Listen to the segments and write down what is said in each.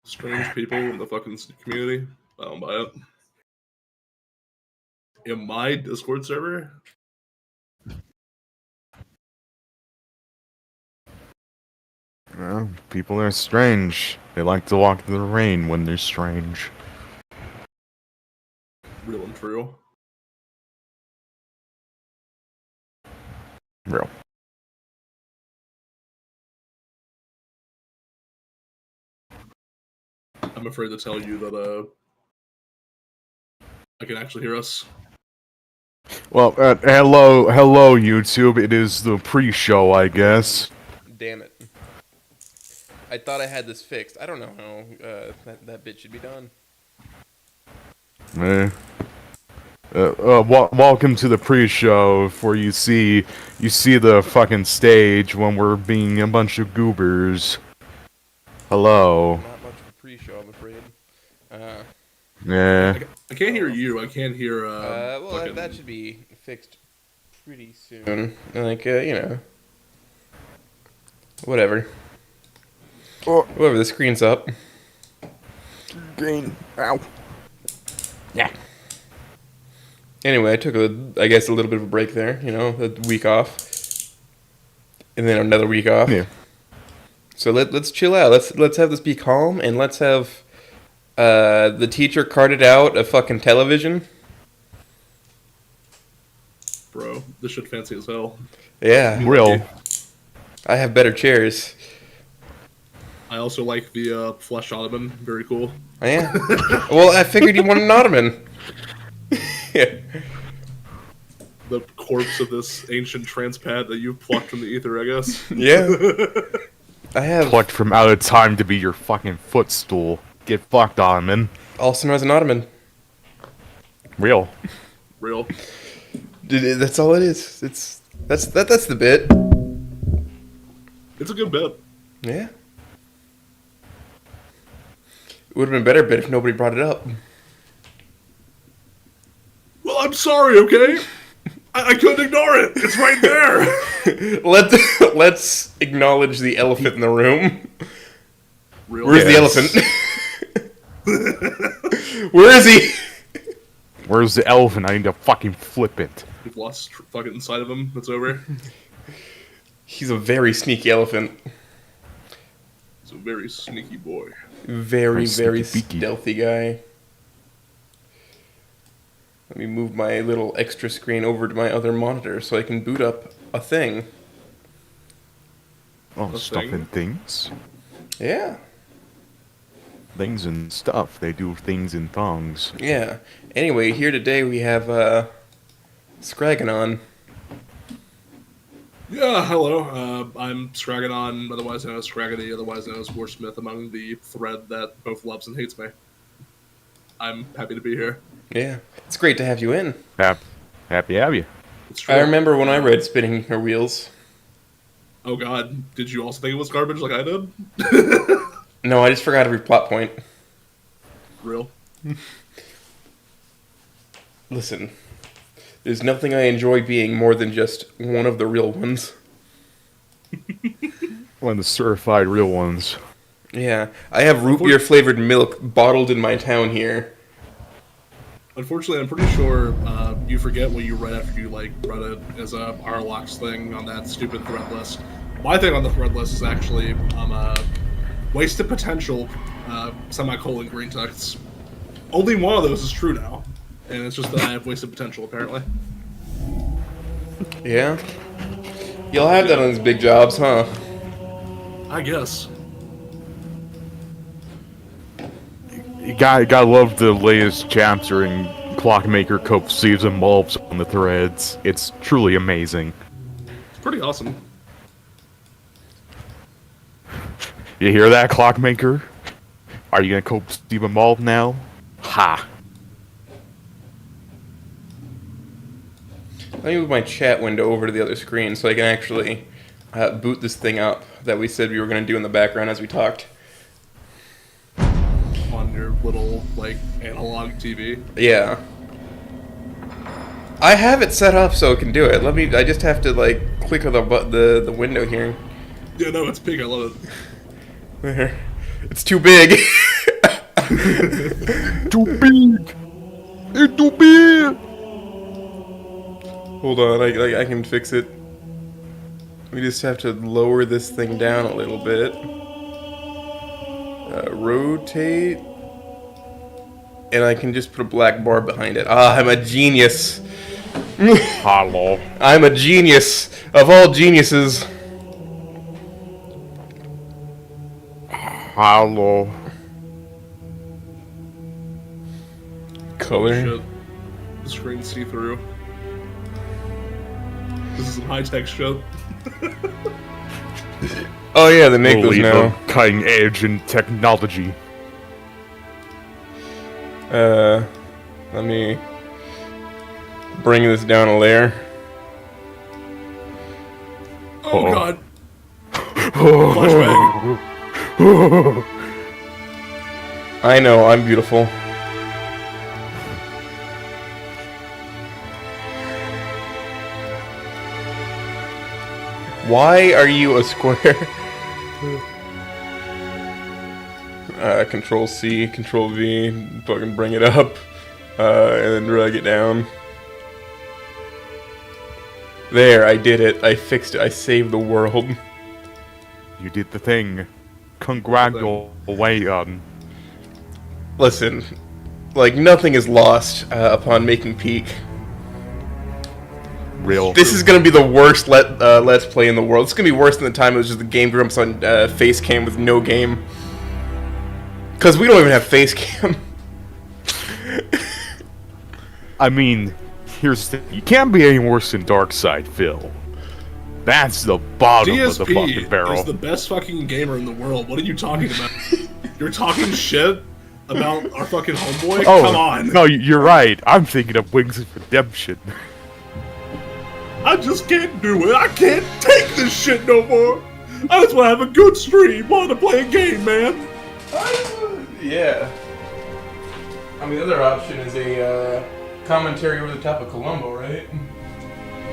Strange people in the fucking community. I don't buy it. In my Discord server? Well, people are strange. They like to walk in the rain when they're strange. Real and true. Real. I'm afraid to tell you that I can actually hear us. Well, hello, YouTube. It is the pre-show, I guess. Damn it. I thought I had this fixed. I don't know how that bit should be done. Welcome to the pre-show, where you see the fucking stage when we're being a bunch of goobers. Hello. Not much of a pre-show, I'm afraid. Yeah. I can't hear you. I can't hear. Well, fucking... that should be fixed pretty soon. Like, you know. Whatever. Whatever, the screen's up. Green. Ow. Yeah. Anyway, I took I guess a little bit of a break there, you know, a week off. And then another week off. Yeah. So let's chill out. Let's have this be calm, and let's have the teacher carted out a fucking television. Bro, this shit fancy as hell. Yeah. Real. I have better chairs. I also like the flesh ottoman. Very cool. Oh, yeah. Well, I figured you wanted an ottoman. Yeah. The corpse of this ancient transpad that you plucked from the ether, I guess. Yeah. I have Plucked from out of time to be your fucking footstool. Get fucked, Ottoman. also known as an ottoman. Real. Real. That's all it is. That's the bit. It's a good bit. Yeah. It would have been a better bit if nobody brought it up. Well, I'm sorry, okay? I couldn't ignore it. It's right there. Let's acknowledge the elephant in the room. Real. Where's the elephant? Where is he? Where's the elephant? I need to fucking flip it. We've lost fucking inside of him. It's over. He's a very sneaky elephant. He's a very sneaky boy. Very sneaky beaky. stealthy guy. Let me move my little extra screen over to my other monitor so I can boot up a thing. Oh, A stuff thing? and things. Yeah. Things and stuff. They do things in thongs. Yeah. Anyway, here today we have Scraganon. Yeah, hello. I'm Scraganon, otherwise known as Scragany, otherwise known as Warsmith, among the thread that both loves and hates me. I'm happy to be here. Yeah. It's great to have you in. Happy to have you. It's true. I remember when I read Spinning Her Wheels. Oh god, did you also think it was garbage like I did? No, I just forgot every plot point. Real. Listen, there's nothing I enjoy being more than just one of the real ones. One of the certified real ones. Yeah, I have root beer flavored milk bottled in my town here. Unfortunately, I'm pretty sure you forget what you read after you read it as a Arlox thing on that stupid thread list. My thing on the thread list is actually wasted potential semicolon green texts. Only one of those is true now, and it's just that I have wasted potential apparently. Yeah? You'll have that on these big jobs, huh? I guess. You gotta love the latest chapter in Clockmaker Cope Seeds and Bulbs on the threads. It's truly amazing. It's pretty awesome. You hear that, Clockmaker? Are you gonna cope Steve and Bulb now? Ha! Let me move my chat window over to the other screen so I can actually boot this thing up that we said we were going to do in the background as we talked. On your little, like, analog TV. Yeah. I have it set up so it can do it. I just have to, like, click on the window here. Yeah, no, it's big. I love it. There. It's too big. Too big. It's too big. Hold on, I can fix it. We just have to lower this thing down a little bit. Rotate. And I can just put a black bar behind it. Ah, I'm a genius. Hello. I'm a genius of all geniuses. Hello. Color. Shit. The screen see-through. This is some high-tech shit. Oh yeah, they make those Holy, now. the cutting edge in technology. Let me bring this down a layer. Oh Uh-oh. god. Flashback. I know, I'm beautiful. Why are you a square? Control C, Control V, fucking bring it up, and then drag it down. There, I did it. I fixed it. I saved the world. You did the thing. Congratulations. Listen, like, nothing is lost upon making peak. Real. This is gonna be the worst Let's Play in the world. It's gonna be worse than the time it was just the Game Grumps on Facecam with no game. Because we don't even have Facecam. I mean, here's the thing. You can't be any worse than Darkside, Phil. That's the bottom of the fucking barrel. DSP is the best fucking gamer in the world. What are you talking about? You're talking shit about our fucking homeboy? Oh, Come on. no, you're right. I'm thinking of Wings of Redemption. I just can't do it. I can't take this shit no more. I just want to have a good stream while I'm playing a game, man. Yeah. I mean, the other option is a commentary over the top of Columbo, right?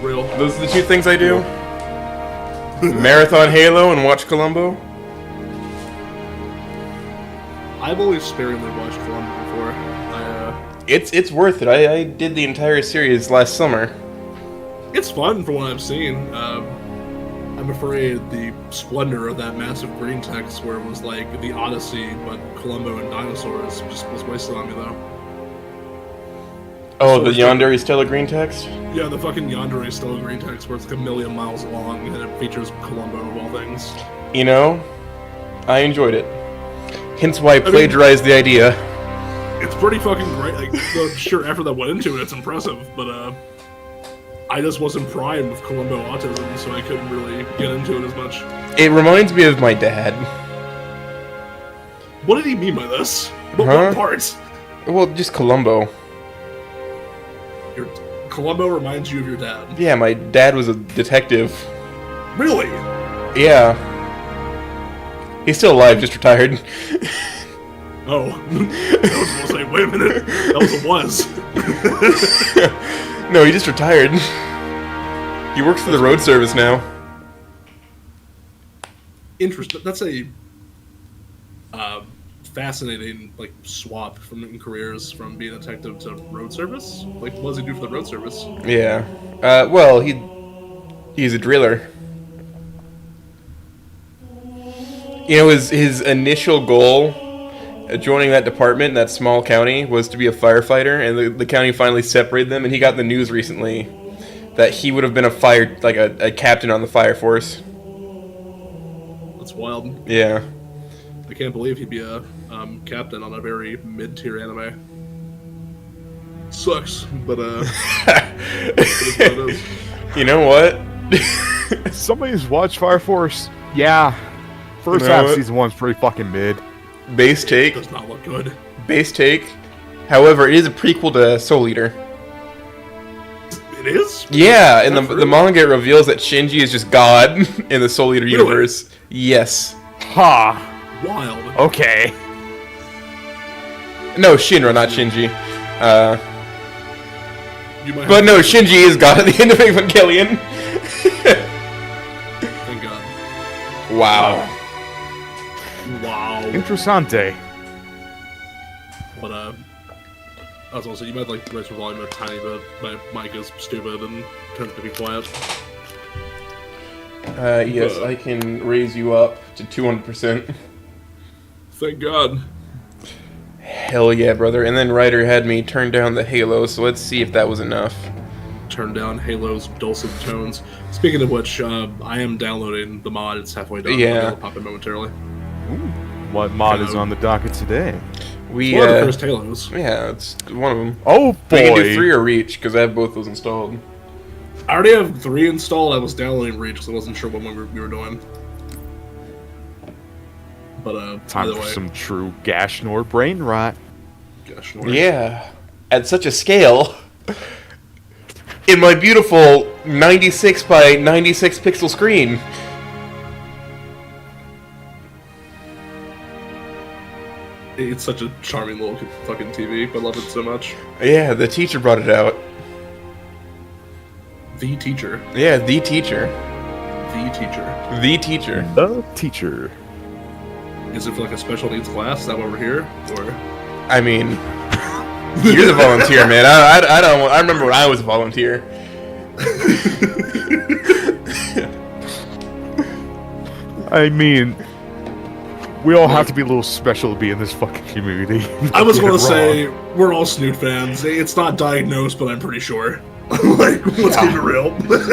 Real. Those are the two things I do. Marathon Halo and watch Columbo. I've only sparingly watched Columbo before. It's worth it. I did the entire series last summer. It's fun from what I've seen. I'm afraid the splendor of that massive green text where it was like the Odyssey, but Columbo and dinosaurs just was wasted on me though. Oh, the Yandere Stella green text? Yeah, the fucking Yandere Stella green text where it's like 1,000,000 miles long and it features Columbo of all things. You know, I enjoyed it. Hence why I plagiarized the idea. It's pretty fucking great. Like, the sheer effort that went into it, it's impressive, but I just wasn't primed with Columbo autism, so I couldn't really get into it as much. It reminds me of my dad. What did he mean by this? What parts? Well, just Columbo. Columbo reminds you of your dad. Yeah, my dad was a detective. Really? Yeah. He's still alive, just retired. Oh. I was gonna say, wait a minute. That was a was. No, he just retired. He works for the road service now. Interesting. That's a fascinating like swap in careers from being a detective to road service. Like, what does he do for the road service? Yeah. Well, he's a driller. You know, his initial goal joining that department in that small county was to be a firefighter, and the county finally separated them, and he got the news recently that he would have been a captain on the fire force. That's wild. Yeah. I can't believe he'd be a captain on a very mid-tier anime. Sucks, but it is what it is. You know what? Somebody's watched Fire Force? Yeah. First You know half what? season 1's pretty fucking mid. Base take. Does not look good. Base take. However, it is a prequel to Soul Eater. It is? Yeah, and That's the true. manga reveals that Shinji is just God in the Soul Eater Really? universe. Yes. Ha! Wild. Okay. No, Shinra, not Shinji. You might But have no, to- Shinji is God at the end of Evangelion. Thank God. Wow. Wow. Interessante. But I was also, you might like raise your volume a tiny bit. My mic is stupid and tends to be quiet. Yes, I can raise you up to 200%. Thank God. Hell yeah, brother. And then Ryder had me turn down the Halo, so let's see if that was enough. Turn down Halo's dulcet tones. Speaking of which, I am downloading the mod. It's halfway done. Yeah. I'll pop in momentarily. What mod is on the docket today? We, One of the first Halos. Yeah, it's one of them. Oh boy! We can do 3 or Reach, because I have both those installed. I already have 3 installed. I was downloading Reach, so I wasn't sure what one we were doing. But, Time either for way. some true Gashnor brain rot. Gosh, Yeah. At such a scale. In my beautiful 96 by 96 pixel screen. It's such a charming little fucking TV. I love it so much. Yeah, the teacher brought it out. The teacher. Yeah, the teacher. The teacher. The teacher. The teacher. Is it for like a special needs class? Is that why we're here? Or I mean, you're the volunteer, man. I remember when I was a volunteer. I mean, we all have to be a little special to be in this fucking community. I was Get it going to say, wrong. we're all Snoot fans. It's not diagnosed, but I'm pretty sure. Like, let's keep it real. But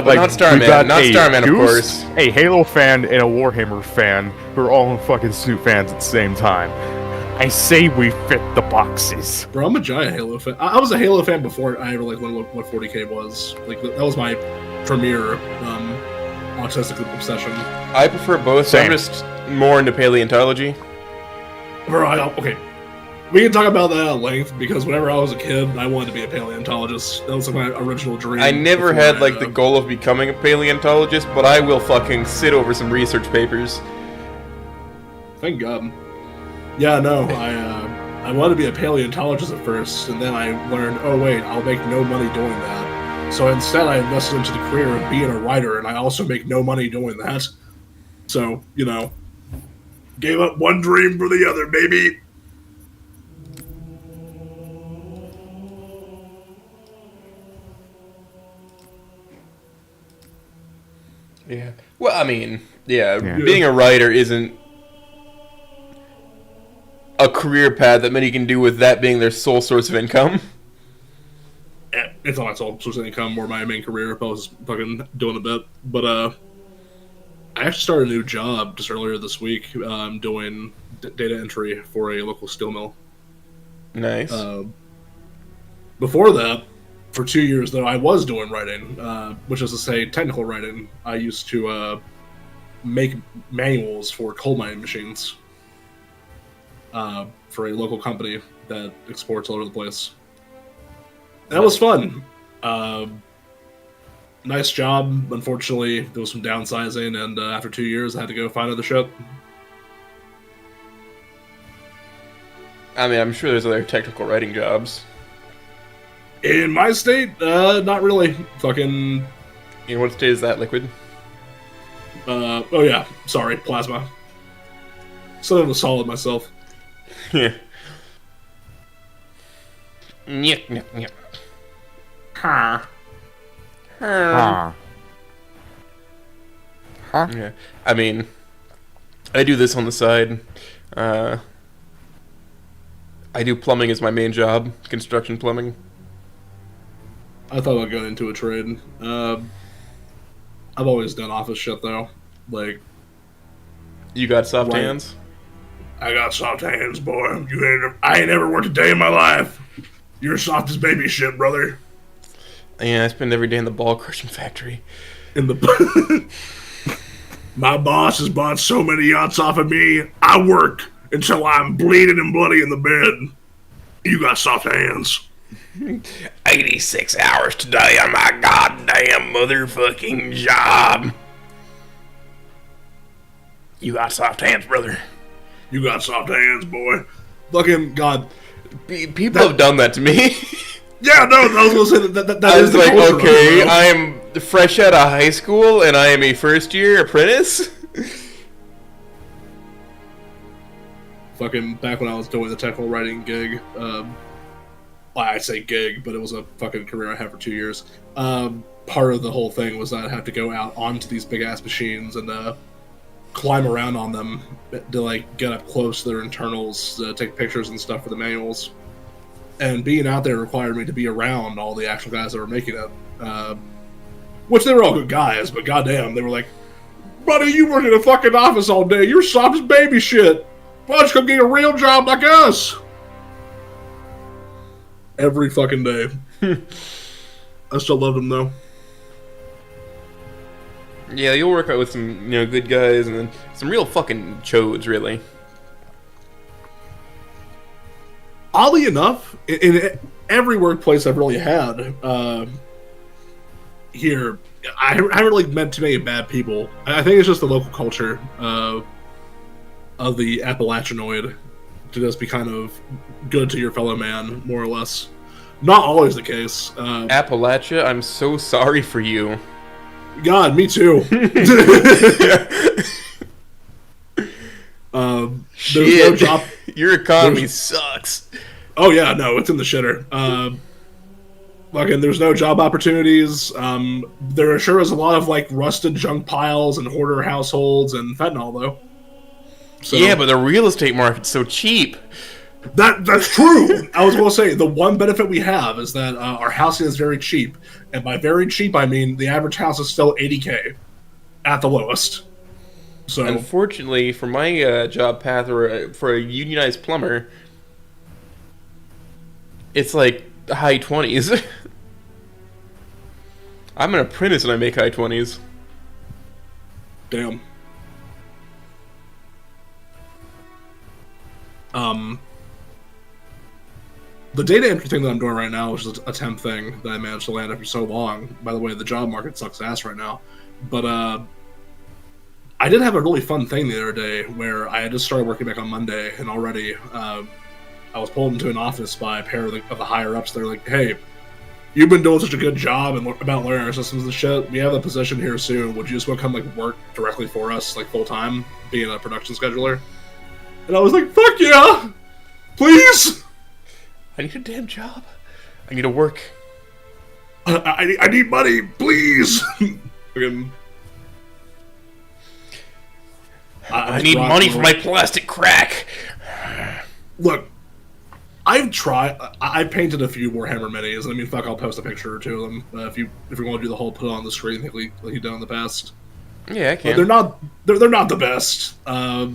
Like, not we Starman. got Not a Starman, of Goose, course. a Halo fan, and a Warhammer fan who are all fucking Snoot fans at the same time. I say we fit the boxes. Bro, I'm a giant Halo fan. I was a Halo fan before I ever like learned what 40K was. Like, that was my premier autistic obsession. I prefer both, so I'm Same. just more into paleontology. Bro, okay. We can talk about that at length, because whenever I was a kid, I wanted to be a paleontologist. That was like my original dream. I never before had I, like the goal of becoming a paleontologist, but I will fucking sit over some research papers. Thank God. Yeah, no, I wanted to be a paleontologist at first, and then I learned, oh wait, I'll make no money doing that. So instead I invested into the career of being a writer, and I also make no money doing that. So, you know, gave up one dream for the other, baby. Yeah. Well, I mean, yeah, Yeah. being a writer isn't a career path that many can do with that being their sole source of income. It's not my sole source of income or my main career if I was fucking doing a bit. But, I actually started a new job just earlier this week, doing data entry for a local steel mill. Nice. Before that, for 2 years, though, I was doing writing, which is to say technical writing. I used to make manuals for coal mining machines for a local company that exports all over the place. That was fun. Nice job. Unfortunately, there was some downsizing, and after 2 years, I had to go find another ship. I mean, I'm sure there's other technical writing jobs. In my state, not really. Fucking, You know, what state is that, Liquid? oh yeah, sorry, plasma. Still have a solid myself. Yeah. Nyek, nyek, nyek. Huh. Yeah. I mean, I do this on the side. I do plumbing as my main job, construction plumbing. I thought about going into a trade. I've always done office shit though. Like, You got soft Right. hands? I got soft hands, boy. I ain't ever worked a day in my life. You're soft as baby shit, brother. Yeah, I spend every day in the ball crushing factory. In the my boss has bought so many yachts off of me. I work until I'm bleeding and bloody in the bed. You got soft hands. 86 hours today on my goddamn motherfucking job. You got soft hands, brother. You got soft hands, boy. Fucking God. People have done that to me. Yeah, no, I was gonna say that I is was the like, culture of it, okay, bro. I am fresh out of high school and I am a first year apprentice. fucking back when I was doing the technical writing gig. Well, I say gig, but it was a fucking career I had for 2 years. Part of the whole thing was I'd have to go out onto these big ass machines and climb around on them to like get up close to their internals, to take pictures and stuff for the manuals. And being out there required me to be around all the actual guys that were making it. Which they were all good guys, but goddamn, they were like, buddy, you work in a fucking office all day. You're soft as baby shit. Why don't you come get a real job like us? Every fucking day. I still love them though. Yeah, you'll work out with some, good guys, and then some real fucking chodes, really. Oddly enough, in every workplace I've really had here, I haven't really met too many bad people. I think it's just the local culture of the Appalachianoid to just be kind of good to your fellow man, more or less. Not always the case. Appalachia, I'm so sorry for you. God, me too. There's no job. Your economy sucks. Oh yeah, no, it's in the shitter. Fucking, there's no job opportunities. There sure is a lot of like rusted junk piles and hoarder households and fentanyl though. So, yeah, but the real estate market's so cheap. That's true. I was going to say the one benefit we have is that our housing is very cheap, and by very cheap I mean the average house is still $80K at the lowest. So unfortunately, for my job path or for a unionized plumber, it's like high 20s. I'm an apprentice and I make high 20s. Damn. The data entry thing that I'm doing right now is just a temp thing that I managed to land after so long. By the way, the job market sucks ass right now. But I did have a really fun thing the other day where I had just started working back on Monday, and already I was pulled into an office by a pair of the higher-ups. They're like, hey, you've been doing such a good job about learning our systems and shit. We have a position here soon. Would you just want to come like work directly for us, like full-time, being a production scheduler? And I was like, fuck yeah! Please! I need a damn job. I need to work. I need money, please! I need money for my plastic crack. Look, I've painted a few Warhammer minis. I mean, fuck, I'll post a picture or two of them if you want to do the whole put it on the screen thing like you've done in the past. Yeah, I can. But they're not the best. I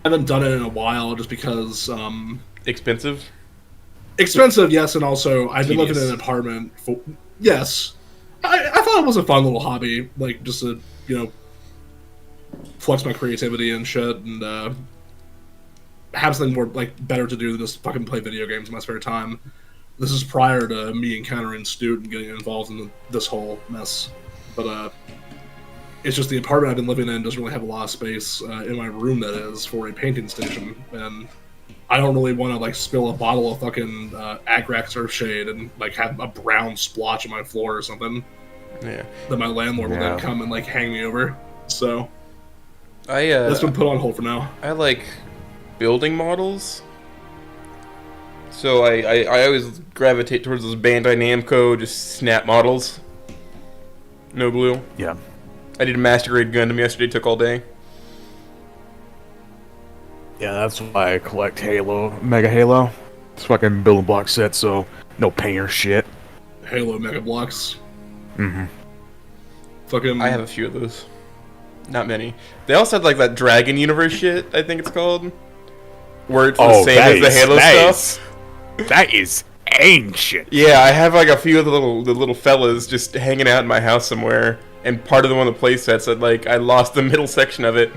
haven't done it in a while just because expensive, yes, and also I've been living in an apartment for yes. I thought it was a fun little hobby, like just to flex my creativity and shit, and have something more like better to do than just fucking play video games in my spare time. This is prior to me encountering Stute and getting involved in this whole mess, but it's just the apartment I've been living in doesn't really have a lot of space in my room, that is, for a painting station, and I don't really want to like spill a bottle of fucking Agrax Earthshade and like have a brown splotch on my floor or something. Yeah. That my landlord will then come and like hang me over. So that's been put on hold for now. I like building models. So I always gravitate towards those Bandai Namco just snap models. No glue. Yeah. I did a Master Grade Gundam yesterday, took all day. Yeah, that's why I collect Mega Halo. It's fucking building block set, so no paint or shit. Halo Mega Blocks. Mm-hmm. Fucking. I have a few of those. Not many. They also had like that Dragon Universe shit, I think it's called. Where it's the same as the Halo stuff. That is ancient. Yeah, I have like a few of the little fellas just hanging out in my house somewhere, and part of the one of the playsets that like I lost the middle section of it.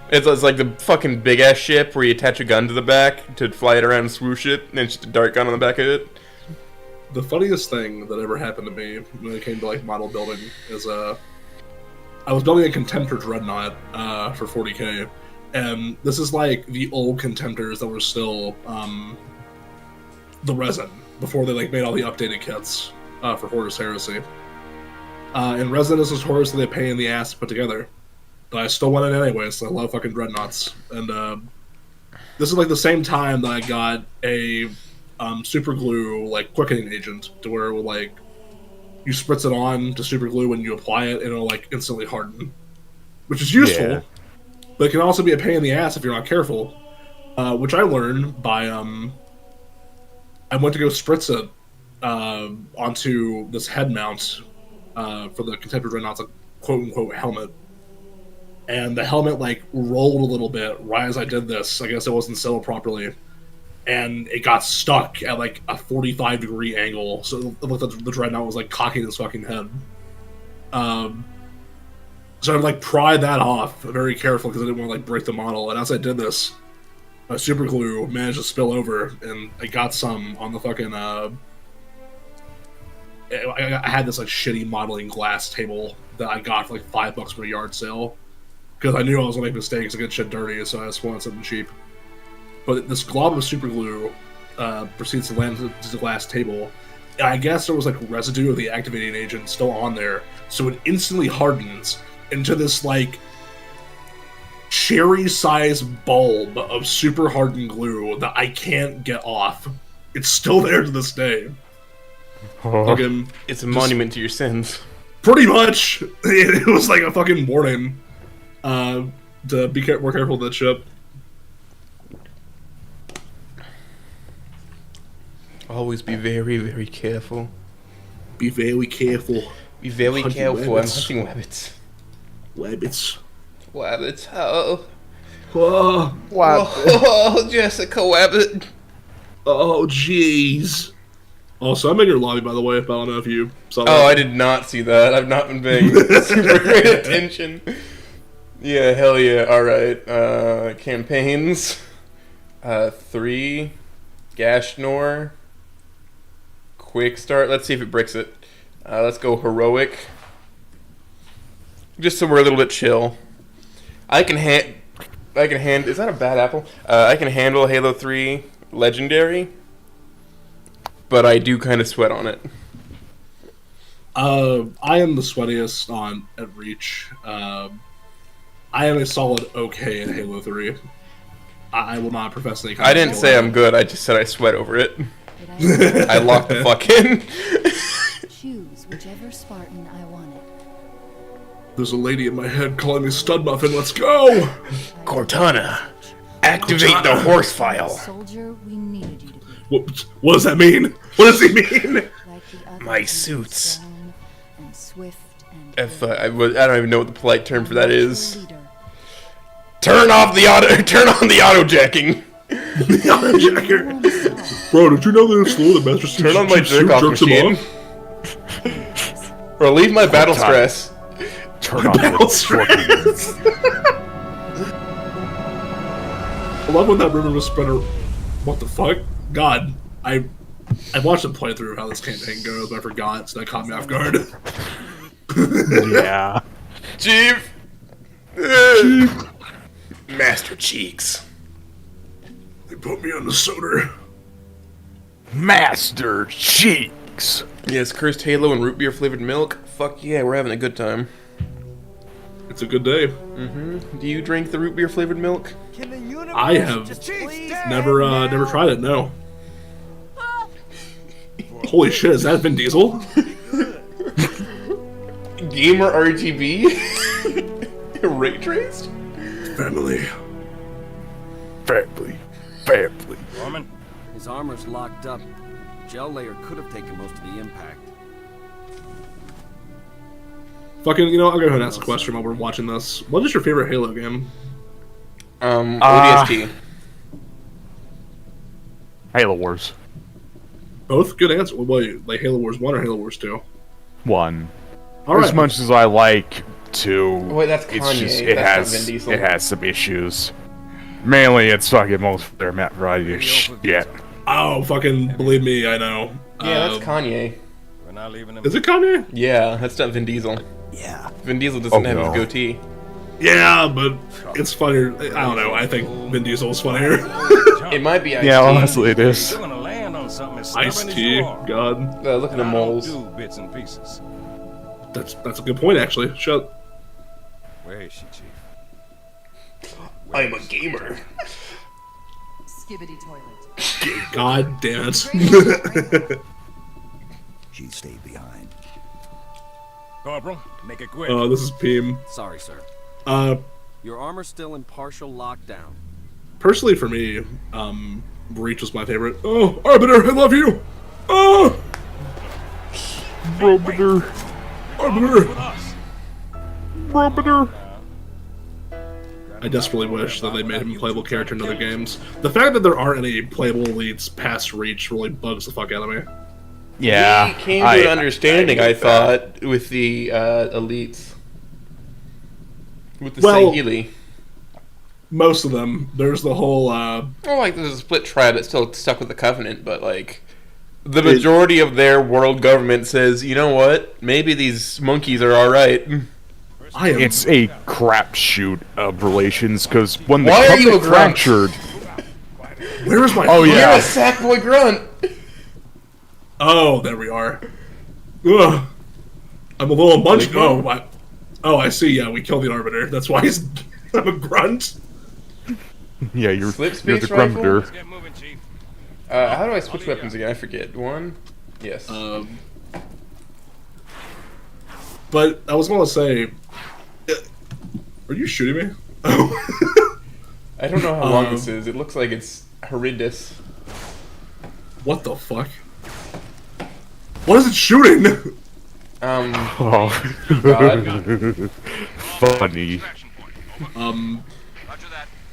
It's like the fucking big ass ship where you attach a gun to the back to fly it around and swoosh it, and then just a dart gun on the back of it. The funniest thing that ever happened to me when it came to like model building is I was building a Contemptor Dreadnought for 40K, and this is like the old Contemptors that were still the resin before they like made all the updated kits for Horus Heresy. And resin is notoriously a pain in the ass to put together. But I still went in anyway, so I love fucking dreadnoughts. And this is like the same time that I got a super glue like quickening agent to where like you spritz it on to super glue when you apply it and it'll like instantly harden, which is useful, Yeah. but it can also be a pain in the ass if you're not careful. Which I learned by I went to go spritz it onto this head mount for the Contemporary Dreadnought's like, quote-unquote helmet. And the helmet, like, rolled a little bit right as I did this. I guess it wasn't settled properly. And it got stuck at, like, a 45-degree angle. So it looked like the Dreadnought was, like, cocking his fucking head. So I, like, pried that off very carefully because I didn't want to, like, break the model. And as I did this, my super glue managed to spill over. And I got some on the fucking, I had this, like, shitty modeling glass table that I got for, like, $5 from a yard sale. Because I knew I was going to make mistakes and get shit dirty, so I just wanted something cheap. But this glob of super glue proceeds to land to the glass table. And I guess there was like residue of the activating agent still on there, so it instantly hardens into this like cherry-sized bulb of super hardened glue that I can't get off. It's still there to this day. Fucking, It's a monument to your sins. pretty much, it was like a fucking warning. To be more careful with that ship. Always be very, very careful. Be very careful. Be very Hunting careful. I'm rabbits. hunting rabbits. Rabbits. Rabbits, oh. Oh, Oh, Jessica Rabbit. oh, jeez. Also, I'm in your lobby, by the way, if I don't know if you saw that. Oh, I did not see that. I've not been paying super great attention. Yeah, hell yeah. Alright. Campaigns. 3. Gashnor. Quick start. Let's see if it bricks it. Let's go heroic. Just so we're a little bit chill. I can is that a bad apple? I can handle Halo 3 Legendary. But I do kind of sweat on it. I am the sweatiest at Reach. I am a solid okay in Halo 3. I will not profess any kind I of didn't skill say at I'm it. good, I just said I sweat over it. I locked the fuck in. Choose whichever Spartan I wanted. There's a lady in my head calling me stud muffin. Let's go! Cortana, activate the horse file. Soldier, we needed you to be. What does that mean? What does he mean? Like the others, My you were suits. strong and swift and If I don't even know what the polite term for that is. leader. Turn on the auto jacking. The autojacker. Bro, did you know that it's slow the Master Turn on my jerk off jerks him machine. off? Relieve my battle Cortana. stress. Turn on Battle the stress. I love when that rumor was spread. What the fuck? God, I watched a playthrough of how this campaign goes, but I forgot, so that caught me off guard. Yeah. Chief. Master Cheeks. They put me on the soda. Master Cheeks. Yes, cursed Halo and root beer flavored milk. Fuck yeah, we're having a good time. It's a good day. Do you drink the root beer flavored milk? I have never tried it. No. Holy shit! Is that Vin Diesel? Gamer RGB? Ray traced? Family. Family. Foreman, his armor's locked up. Gel layer could have taken most of the impact. Fucking, I'll go ahead and ask a question while we're watching this. What is your favorite Halo game? ODST. Halo Wars. Both? Good answer. Wait, like Halo Wars 1 or Halo Wars 2? 1. Alright. As much as I like 2, Wait, that's it's Kanye. just it That's not has Vin Diesel. it has some issues. Mainly, it's fucking most of their map variety of shit. Oh, fucking believe me, I know. Yeah, that's Kanye. We're not leaving him. Is it Kanye? Yeah, that's not Vin Diesel. Yeah. Vin Diesel doesn't have his no. goatee. Yeah, but it's funnier. I don't know. I think Vin Diesel's funnier. It might be Ice-T. Yeah, honestly, it is. You're gonna land on something as stubborn as Ice-T, you are. God. Look at the I don't moles. do bits and pieces. That's a good point, actually. Shut. Where is she, Chief? I'm a gamer. skibbity toilet. God damn it. She stayed behind. Corporal, make it quick. This is Peem. Sorry, sir. Uh, Your armor's still in partial lockdown. personally for me, Breach was my favorite. Oh, Arbiter, I love you! Oh! Arbiter. Arbiter! Arbiter. I desperately wish that they made him a playable character in other games. The fact that there aren't any playable elites past Reach really bugs the fuck out of me. Yeah. He came to an understanding, I thought, with the elites. With the Sangheili. Most of them. There's the whole, Well, like, there's a split tribe that's still stuck with the Covenant, but, like, the majority of their world government says, you know what? Maybe these monkeys are alright. It's a crapshoot of relations, because when the Why are you a Covenant grunt? fractured... Where is my... Oh, You're yeah. a Sackboy Grunt! Oh, there we are. Ugh. I'm a little munched. Oh, I see. Yeah, we killed the Arbiter. That's why he's... I'm a grunt. Yeah, you're Slip the space rifle? grumter. How do I switch weapons again? I forget. One? Yes. But I was going to say... Are you shooting me? Oh. I don't know how long this is. It looks like it's horrendous. What the fuck? What is it shooting? Oh. God. Funny.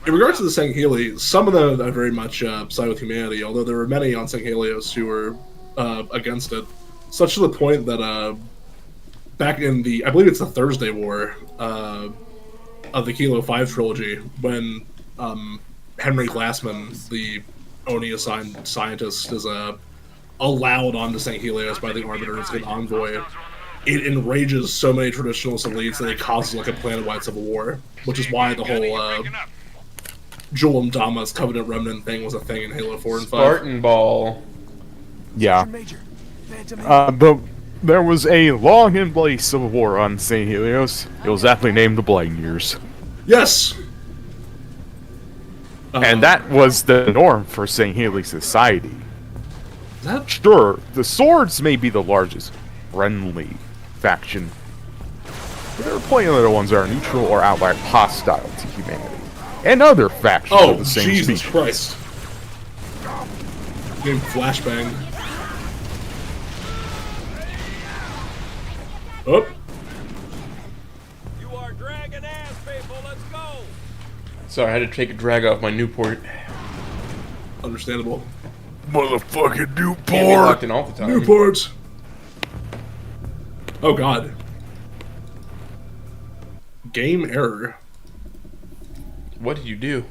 In regards to the Sangheili, some of them are very much side with humanity, although there were many on Sanghelios who were against it. Such to the point that back in the, I believe it's the Thursday War of the Kilo 5 trilogy, when Henry Glassman, the Oni-assigned scientist, is allowed onto Sanghelios by the Arbiter as an envoy, it enrages so many traditionalist elites that it causes like a planet-wide civil war, which is why the whole Julum Dama's Covenant Remnant thing was a thing in Halo 4 and 5. Spartan Ball. Yeah. But there was a long and bloody civil war on St. Helios. It was aptly named the Blighting Years. Yes! And that was the norm for St. Helios society. That... Sure, the Swords may be the largest friendly faction, but there are plenty of other ones that are neutral or outright hostile to humanity, and other factions of the same Jesus species. Christ. Game flashbang. Oh. You are dragging ass, people. Let's go. Sorry, I had to take a drag off my Newport. Understandable. Motherfucking Can't be Newport! locked in all the time. Newport! Oh god. Game error. What did you do?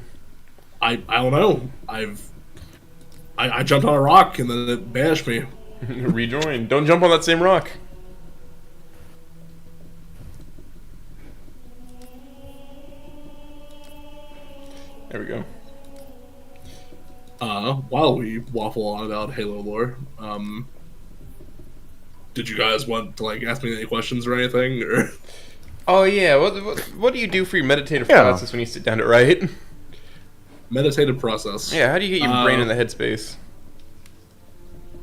I don't know. I jumped on a rock and then it banished me. Rejoin. Don't jump on that same rock. There we go. While we waffle on about Halo lore, did you guys want to like ask me any questions or anything? Or Oh yeah, what do you do for your meditative process when you sit down to write? meditative process? Yeah, how do you get your brain in the headspace?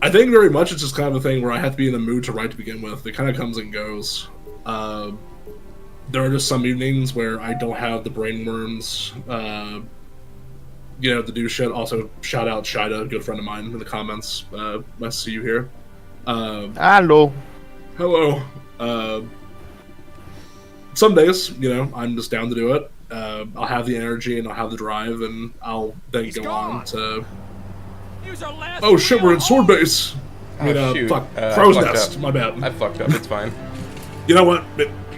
I think very much it's just kind of a thing where I have to be in the mood to write to begin with. It kind of comes and goes. There are just some evenings where I don't have the brain worms, to do shit. Also, shout out Shida, a good friend of mine, in the comments. Nice to see you here. Hello. Hello. Some days, I'm just down to do it. I'll have the energy and I'll have the drive, and I'll then go on to... Oh shit, we're in Sword Base! Shoot. Fuck. I Crow's fucked Nest, up. my bad. I fucked up, it's fine. You know what?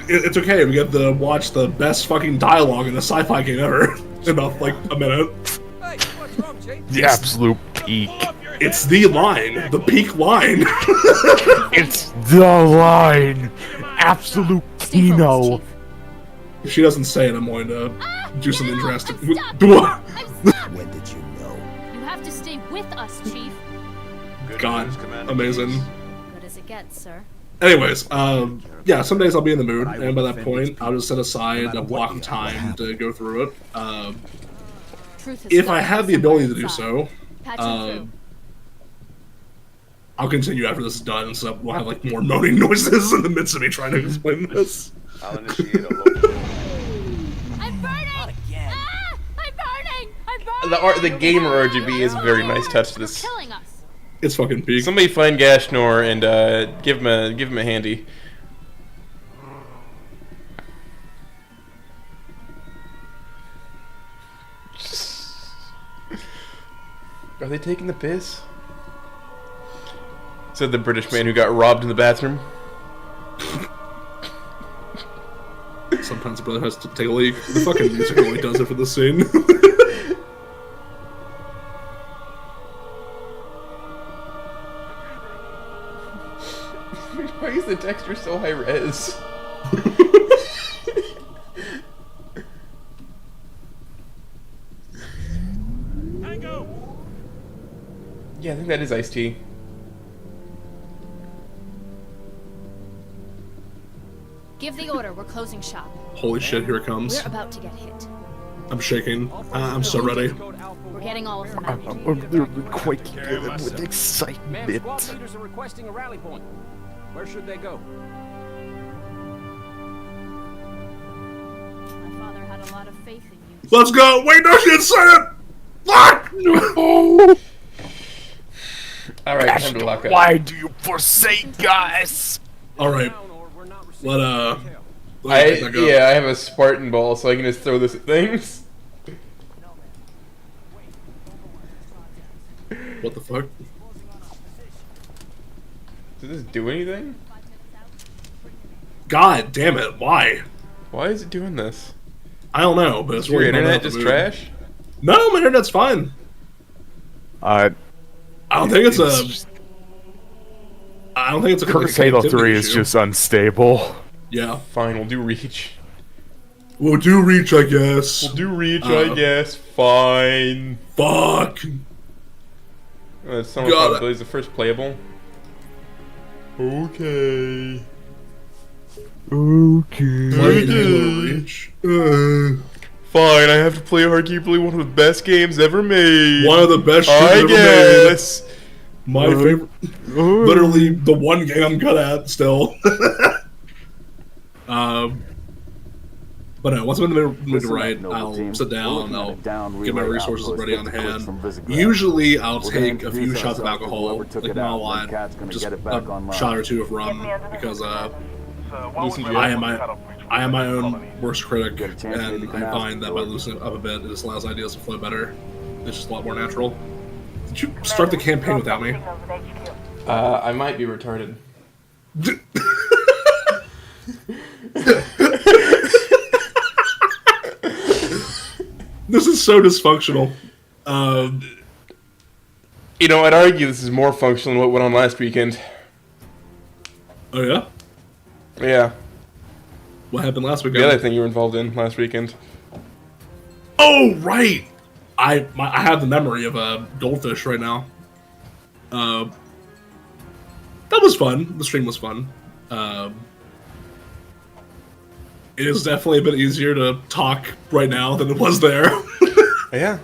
It's okay, we get to watch the best fucking dialogue in a sci-fi game ever in about, like, a minute. Hey, what's wrong, Jake? The absolute peak. It's the line. The peak line. It's the line. Absolute Stay focused, Kino. Chief. If she doesn't say it, I'm going to do something drastic. I'm stuck. When did you know? You have to stay with us, Chief. God, amazing. Good as it gets, sir. Anyways, yeah, some days I'll be in the mood, and by that point, I'll just set aside a block of time to go through it. Truth has if I gotten have the somewhere ability to do inside. so, Patching through. I'll continue after this is done, so we'll have like more moaning noises in the midst of me trying to explain this. I'll initiate a local. I'm burning! Not again. Ah! I'm burning! I'm burning! The gamer RGB is a very nice touch to You're this. killing us. It's fucking peak. Somebody find Gashnor and give him a handy. Are they taking the piss? Said the British man who got robbed in the bathroom. Sometimes the brother has to take a leak. The fucking music really does it for this scene. Why is the texture so high res? Yeah, I think that is iced tea. Give the order. We're closing shop. Holy shit, here it comes. We're about to get hit. I'm shaking. I'm so ready. We're getting all of them out. I'm literally quaking with Ma'am, excitement. squad leaders are requesting a rally point. Where should they go? My father had a lot of faith in you. Let's go! Wait, no, she didn't say it! Fuck! No! Alright, time to lock up. Why do you forsake us? Alright, let, I pick back up. I have a Spartan ball, so I can just throw this at things. What the fuck? Does this do anything? God damn it, why? Why is it doing this? I don't know, but it's Is your really internet bugging out the just mood. trash? No, my internet's fine. I don't think it's a... I don't think it's a Curse Halo connectivity 3 is issue. just unstable. Yeah. Fine, we'll do Reach. We'll do Reach, I guess. We'll do Reach, I guess. Fine. Fuck. Summer Got it. Possibility is the first playable. Okay. Play Halo Reach. Fine, I have to play arguably one of the best games ever made. One of the best shooters I ever guess. made. My favorite. Literally the one game I'm good at still. But no, once I'm in the mood to write, I'll sit down, I'll get my resources ready on hand. Usually I'll take a few shots of alcohol, like not a lot, just a shot or two of rum, because I am my own worst critic, and I find that by loosening up a bit, it just allows ideas to flow better. It's just a lot more natural. Did you start the campaign without me? I might be retarded. This is so dysfunctional. You know, I'd argue this is more functional than what went on last weekend. Oh yeah? Yeah. What happened last weekend? The other thing you were involved in last weekend. Oh right! I have the memory of a goldfish right now. That was fun. The stream was fun. It is definitely a bit easier to talk right now than it was there. Yeah.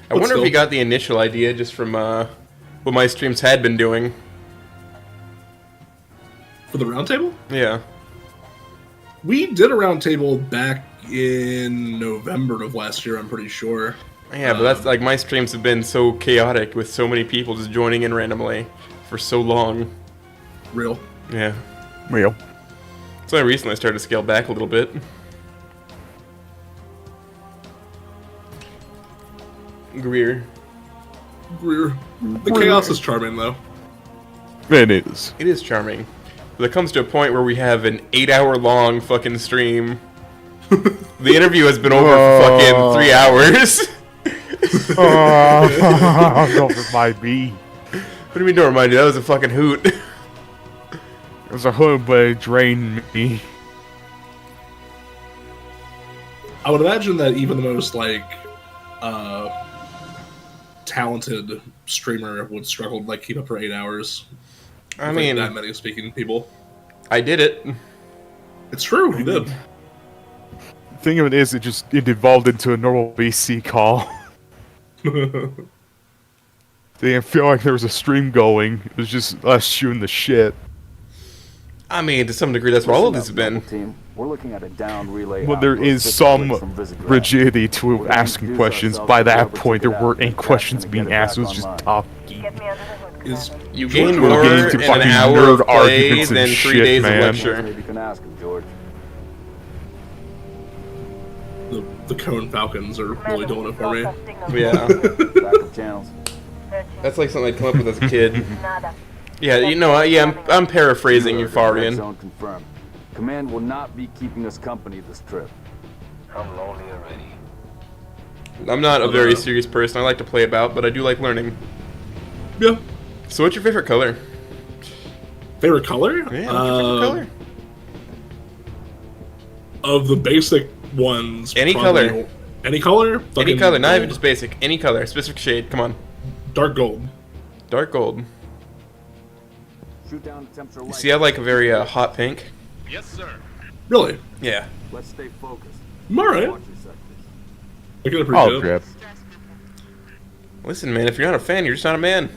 I wonder if you got the initial idea just from what my streams had been doing. For the roundtable? Yeah. We did a roundtable back in November of last year, I'm pretty sure. Yeah, but that's like my streams have been so chaotic with so many people just joining in randomly for so long. Real. Yeah. Real. So I recently started to scale back a little bit. Greer. Greer. The chaos is charming, though. It is. It is charming. But it comes to a point where we have an 8-hour-long fucking stream. The interview has been over for fucking 3 hours. Don't remind me. What do you mean don't remind you? That was a fucking hoot. It was a hood, but it drained me. I would imagine that even the most, like, talented streamer would struggle to, like, keep up for 8 hours. I with, mean, like, that many speaking people. I did it. It's true, you did. thing of it is, it evolved into a normal BC call. They didn't feel like there was a stream going. It was just us shooting the shit. I mean, to some degree, that's what all of this has been. Team, we're looking at a down relay. Well, there is some rigidity to asking questions. By that point, there weren't any questions being asked. It was just talking. Is You gain We're more getting to in an fucking hour nerd of play arguments and than 3 shit, days man. of lecture. Maybe you can ask him, George. the Cone Falcons are really doing it for me. Yeah, Backup channels. that's like something I'd come up with as a kid. Yeah, you know, I'm paraphrasing you, Red Farian. Zone confirmed. Command will not be keeping us company this trip. I'm lonely already. I'm not a very serious person. I like to play about, but I do like learning. Yeah. So, what's your favorite color? Favorite color? Yeah, what's your favorite color? Of the basic ones. Any probably- color. Any color? Any Fucking color, not gold. even just basic. Any color, specific shade. Come on. Dark gold. Dark gold. Shoot down attempts are You light. see, I like a very hot pink. Yes, sir. Really? Yeah. Let's stay focused. I'm alright. Watch your sectors. I can appreciate I'll it. grab. Listen, man, if you're not a fan, you're just not a man.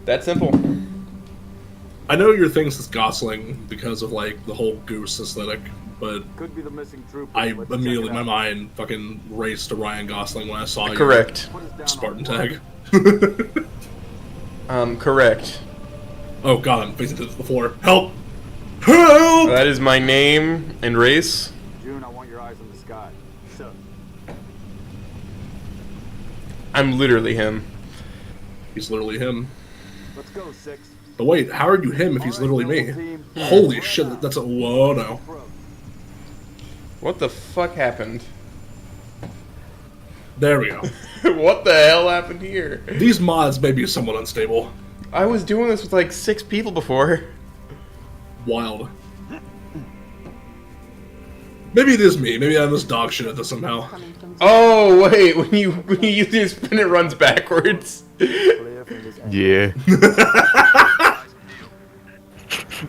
That simple. I know your thing's is Gosling because of like the whole goose aesthetic, but Could be the missing trooper. I Let's check immediately, it my out. mind fucking raced to Ryan Gosling when I saw your Correct. Put us down Spartan on tag. Correct. Oh god, I'm facing to the floor. Help! Help! That is my name and race. June, I want your eyes on the sky. Sir. I'm literally him. He's literally him. Let's go, 6. But wait, how are you him if he's literally me? Holy shit, that's a whoa no. What the fuck happened? There we go. What the hell happened here? These mods may be somewhat unstable. I was doing this with like 6 people before. Wild. Maybe it is me. Maybe I'm this dog shit at this somehow. Oh wait, when you use your spin, it runs backwards. Yeah.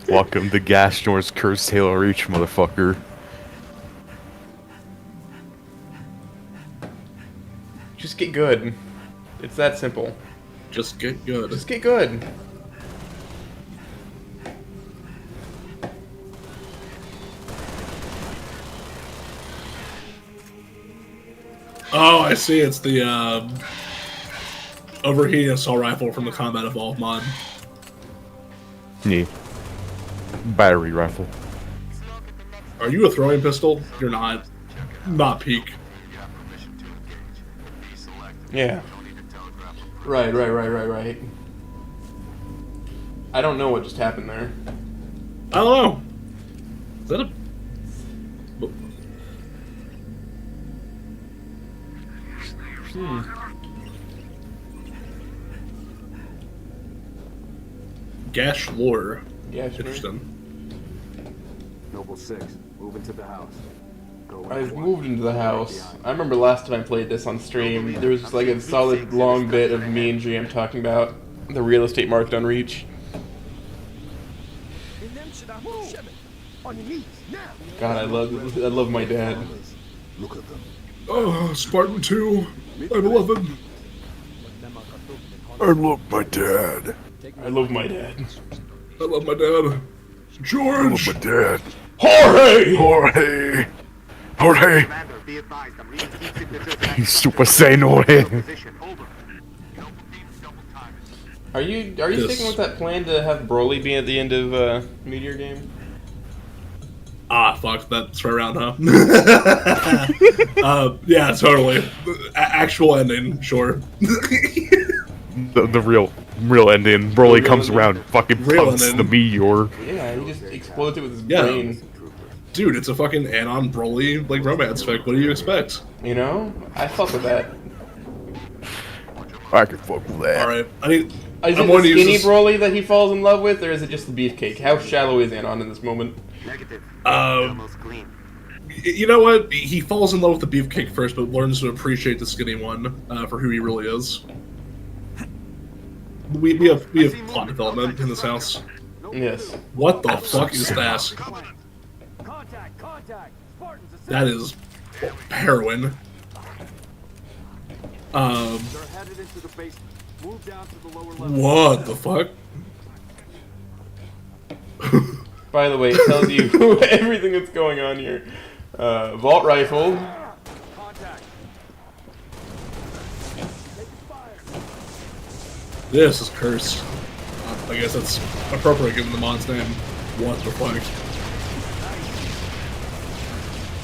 Welcome to Gashnor's Cursed Halo Reach, motherfucker. Just get good. It's that simple. Just get good. Just get good. Oh, I see. It's the overheating assault rifle from the Combat Evolved mod. Yeah. Battery rifle. Are you a throwing pistol? You're not. Not peak. Yeah. Right. I don't know what just happened there. I don't know. Is that a? Gash lore. Yeah, sure. Interesting. Noble 6, move into the house. Go in I've quiet. moved into the house. I remember last time I played this on stream, there was just like a solid long bit of me and GM talking about the real estate market on Reach. God, I love my dad. Look at them. Oh, Spartan 2. I'm 11. I love my dad. I love my dad. I love my dad. George! My dad. Jorge! Jorge. Jorge. He's Super Saiyan Jorge. Are you Yes. sticking with that plan to have Broly be at the end of Meteor Game? Ah, fuck, that's right around, huh? Yeah, totally. Actual ending, sure. The real ending. Broly real comes ending. around, fucking Real punks ending. the meteor. Yeah, he just explodes it with his Yeah. brain. Dude, it's a fucking Anon Broly, like, romance fic. What do you expect? You know? I fuck with that. I can fuck with that. Alright, I mean, Is I'm it the going to use skinny this- Broly that he falls in love with, or is it just the beefcake? How shallow is Anon in this moment? You know what? He falls in love with the beefcake first, but learns to appreciate the skinny one for who he really is. We have plot development in this house. Yes. What the fuck is that? Contact! Contact. Spartans, assist. That is heroin. They're headed into the basement. Move down to the lower level. What the fuck? By the way, it tells you everything that's going on here. Vault rifle. Contact. Taking fire. This is cursed. I guess that's appropriate given the mod's name. What the fuck?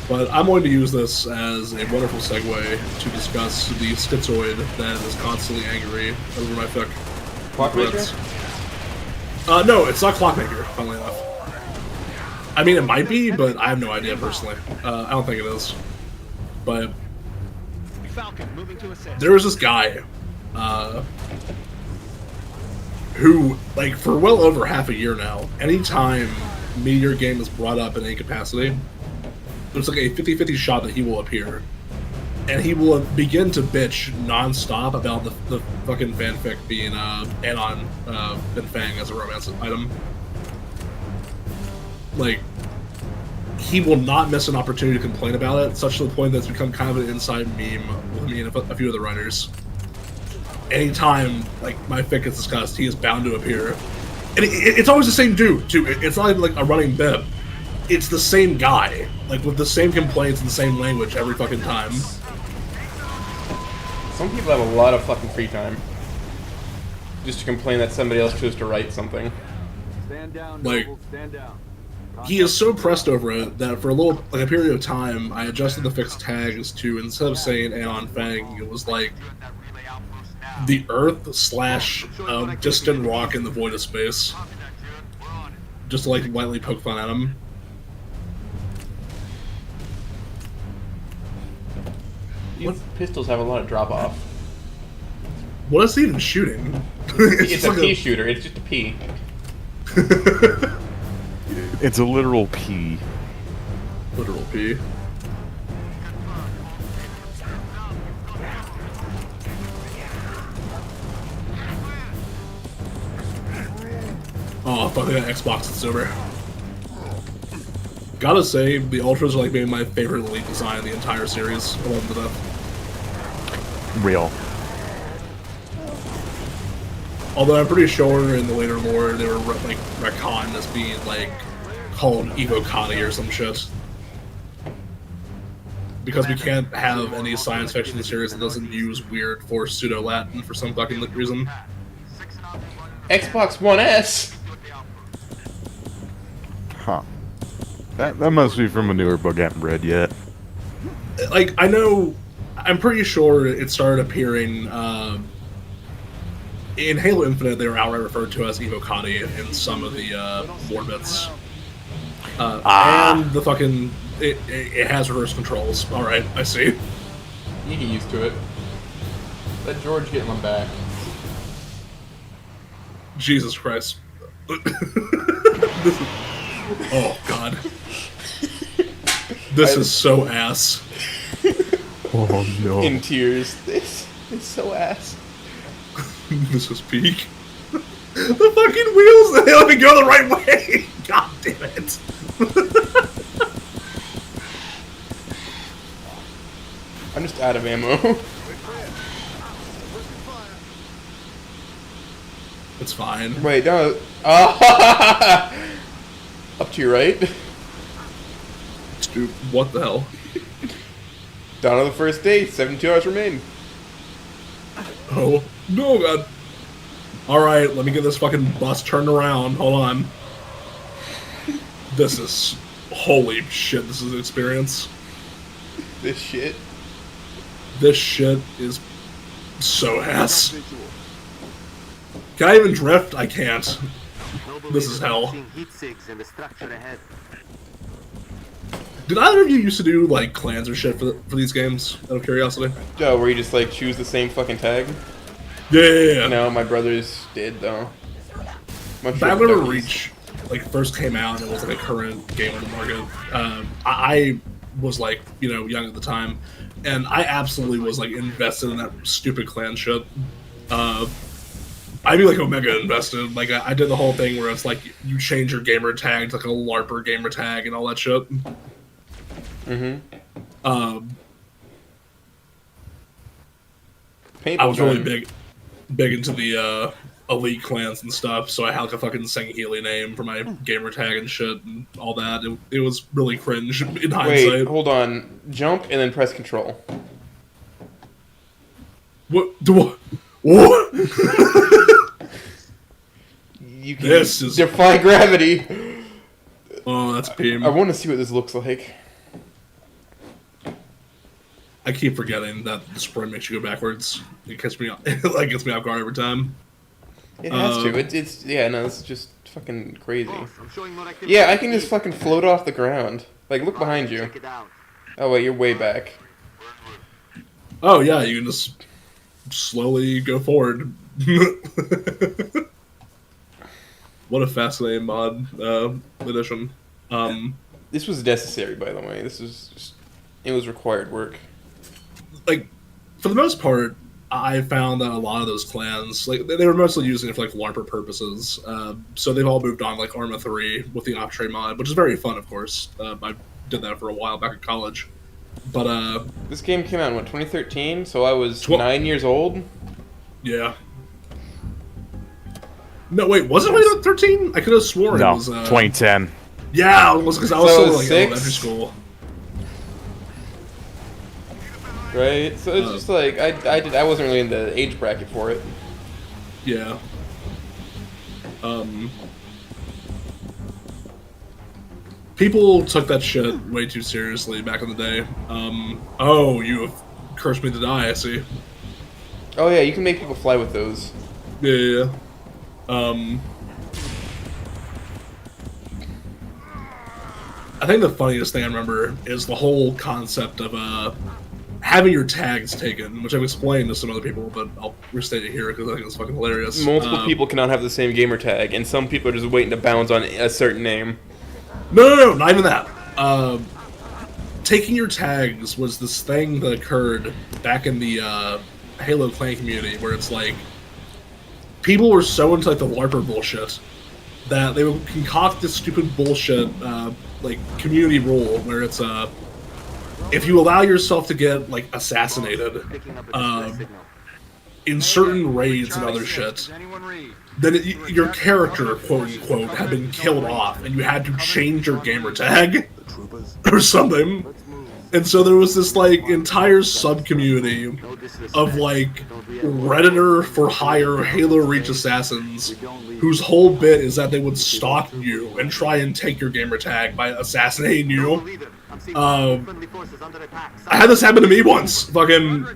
But I'm going to use this as a wonderful segue to discuss the schizoid that is constantly angry over my fuck. Clockmaker? No, it's not Clockmaker, funnily enough. I mean, it might be, but I have no idea personally. I don't think it is. But Falcon moving to assist. there was this guy who, like, for well over half a year now, anytime Meteor Game is brought up in any capacity, there's like a 50-50 shot that he will appear. And he will begin to bitch non-stop about the fucking fanfic being Anon and Fang as a romance item. Like, he will not miss an opportunity to complain about it, such to the point that it's become kind of an inside meme with me and a few other writers. Anytime, like, my fic gets discussed, he is bound to appear. And it's always the same dude, too. It's not even like a running bib. It's the same guy, like, with the same complaints and the same language every fucking time. Some people have a lot of fucking free time. Just to complain that somebody else chose to write something. Stand down, Like, nobles, stand down. he is so pressed over it that for a period of time, I adjusted the fixed tags to, instead of saying Aeon Fang, it was like the Earth / distant rock in the void of space. Just to, like, lightly poke fun at him. These pistols have a lot of drop off. What is he even shooting? It's a like pea shooter. It's just a pea. It's a literal pea. Literal pee. Oh, fuck, I got Xbox, it's over. Gotta say, the Ultras are like maybe my favorite Elite design in the entire series. I love them to death. Real. Although I'm pretty sure in the later lore they were like retconned as being like called Evocati or some shit. Because we can't have any science fiction series that doesn't use weird forced pseudo-Latin for some fucking reason. Xbox One S. Huh. That must be from a newer book I haven't read yet. Like, I know, I'm pretty sure it started appearing, in Halo Infinite they were outright referred to as Evocati in some of the, lore bits. And the fucking, it has reverse controls. Alright, I see. You get used to it. Let George get one back. Jesus Christ. Oh, God. This is so ass. Oh no. In tears. This is so ass. This is peak. The fucking wheels, they let me go the right way! God damn it. I'm just out of ammo. It's fine. Wait, no. Up to your right. Dude, what the hell? Dawn of the first day. 72 hours remain. Oh, no, God. Alright, let me get this fucking bus turned around. Hold on. This is... Holy shit, this is an experience. This shit. This shit is so ass. Can I even drift? I can't. This is hell. Did either of you used to do, like, clans or shit for these games, out of curiosity? Oh, where you just like choose the same fucking tag? Yeah. No, my brothers did though. Back whenever Reach like first came out and it was like a current game on the market, I was like, you know, young at the time, and I absolutely was like invested in that stupid clan shit. I'd be like Omega invested. Like I did the whole thing where it's like you change your gamer tag to like a LARPer gamer tag and all that shit. Um, Paintball I was really gun. big into the elite clans and stuff, so I had like a fucking Sang Healy name for my gamer tag and shit and all that. It was really cringe in Wait, hindsight. hold on. Jump and then press control. What? What? You can This is- defy gravity. Oh, that's Beam. I want to see what this looks like. I keep forgetting that the sprint makes you go backwards. It gets me, it like gets me off guard every time. It has to. It's yeah. No, it's just fucking crazy. I'm showing what I can Yeah, I can just fucking float off the ground. Like, look behind you. Check it out. Oh wait, you're way back. Oh yeah, you can just slowly go forward. What a fascinating mod addition. This was necessary, by the way. This was just, it was required work. Like, for the most part, I found that a lot of those clans, like, they were mostly using it for like LARPer purposes. So they've all moved on, like Arma 3 with the Optray mod, which is very fun, of course. I did that for a while back in college. But This game came out in what, 2013? So I was 9 years old. yeah. No, wait, was it 2013? I could have sworn No, it was 2010. Yeah, it was because I was So still it was like 6? elementary school. Right? So it's just like I wasn't really in the age bracket for it. Yeah. People took that shit way too seriously back in the day. Oh, you have cursed me to die, I see. Oh yeah, you can make people fly with those. Yeah. I think the funniest thing I remember is the whole concept of having your tags taken, which I've explained to some other people, but I'll restate it here because I think it's fucking hilarious. Multiple people cannot have the same gamer tag, and some people are just waiting to bounce on a certain name. No, not even that. Taking your tags was this thing that occurred back in the Halo clan community, where it's like people were so into like the LARPer bullshit that they would concoct this stupid bullshit like community rule where it's if you allow yourself to get like assassinated in certain raids and other shit, then your character, quote unquote, had been killed off, and you had to change your gamer tag or something. And so there was this like entire sub community of like Redditor for hire Halo Reach assassins whose whole bit is that they would stalk you and try and take your gamer tag by assassinating you. I had this happen to me once. Fucking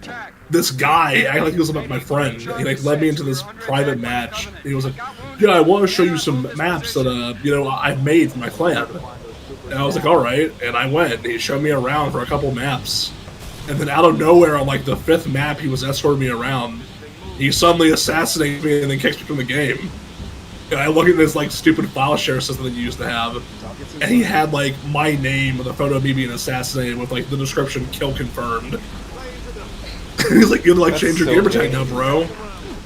this guy, I like he was my friend. He like led me into this private match. He was like, "Yeah, I want to show you some maps that I've made for my clan." And I was like, "All right," and I went. And he showed me around for a couple maps, and then out of nowhere, on like the 5th map, he was escorting me around. He suddenly assassinated me and then kicks me from the game. And I look at this like stupid file share system that you used to have, and he had like my name with a photo of me being assassinated with like the description "kill confirmed." He's like, "You have to like change your so gamer tag now, bro."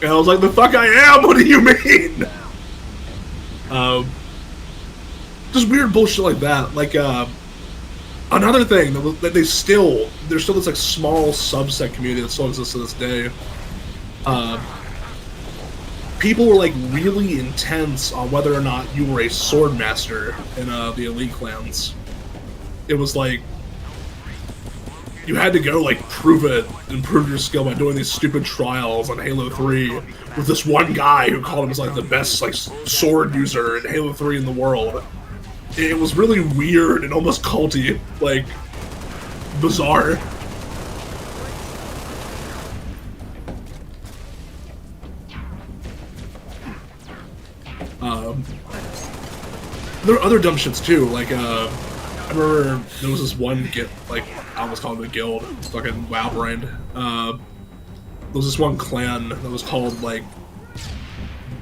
And I was like, "The fuck I am? What do you mean?" Just weird bullshit like that. Like another thing that there's still this like small subset community that still exists to this day. People were like really intense on whether or not you were a sword master in the elite clans. It was like you had to go like prove it and prove your skill by doing these stupid trials on Halo 3 with this one guy who called himself like the best like sword user in Halo 3 in the world. It was really weird and almost culty, like bizarre. There are other dumb shits too, like I remember there was this one I almost called it a guild, fucking WoW brand. There was this one clan that was called like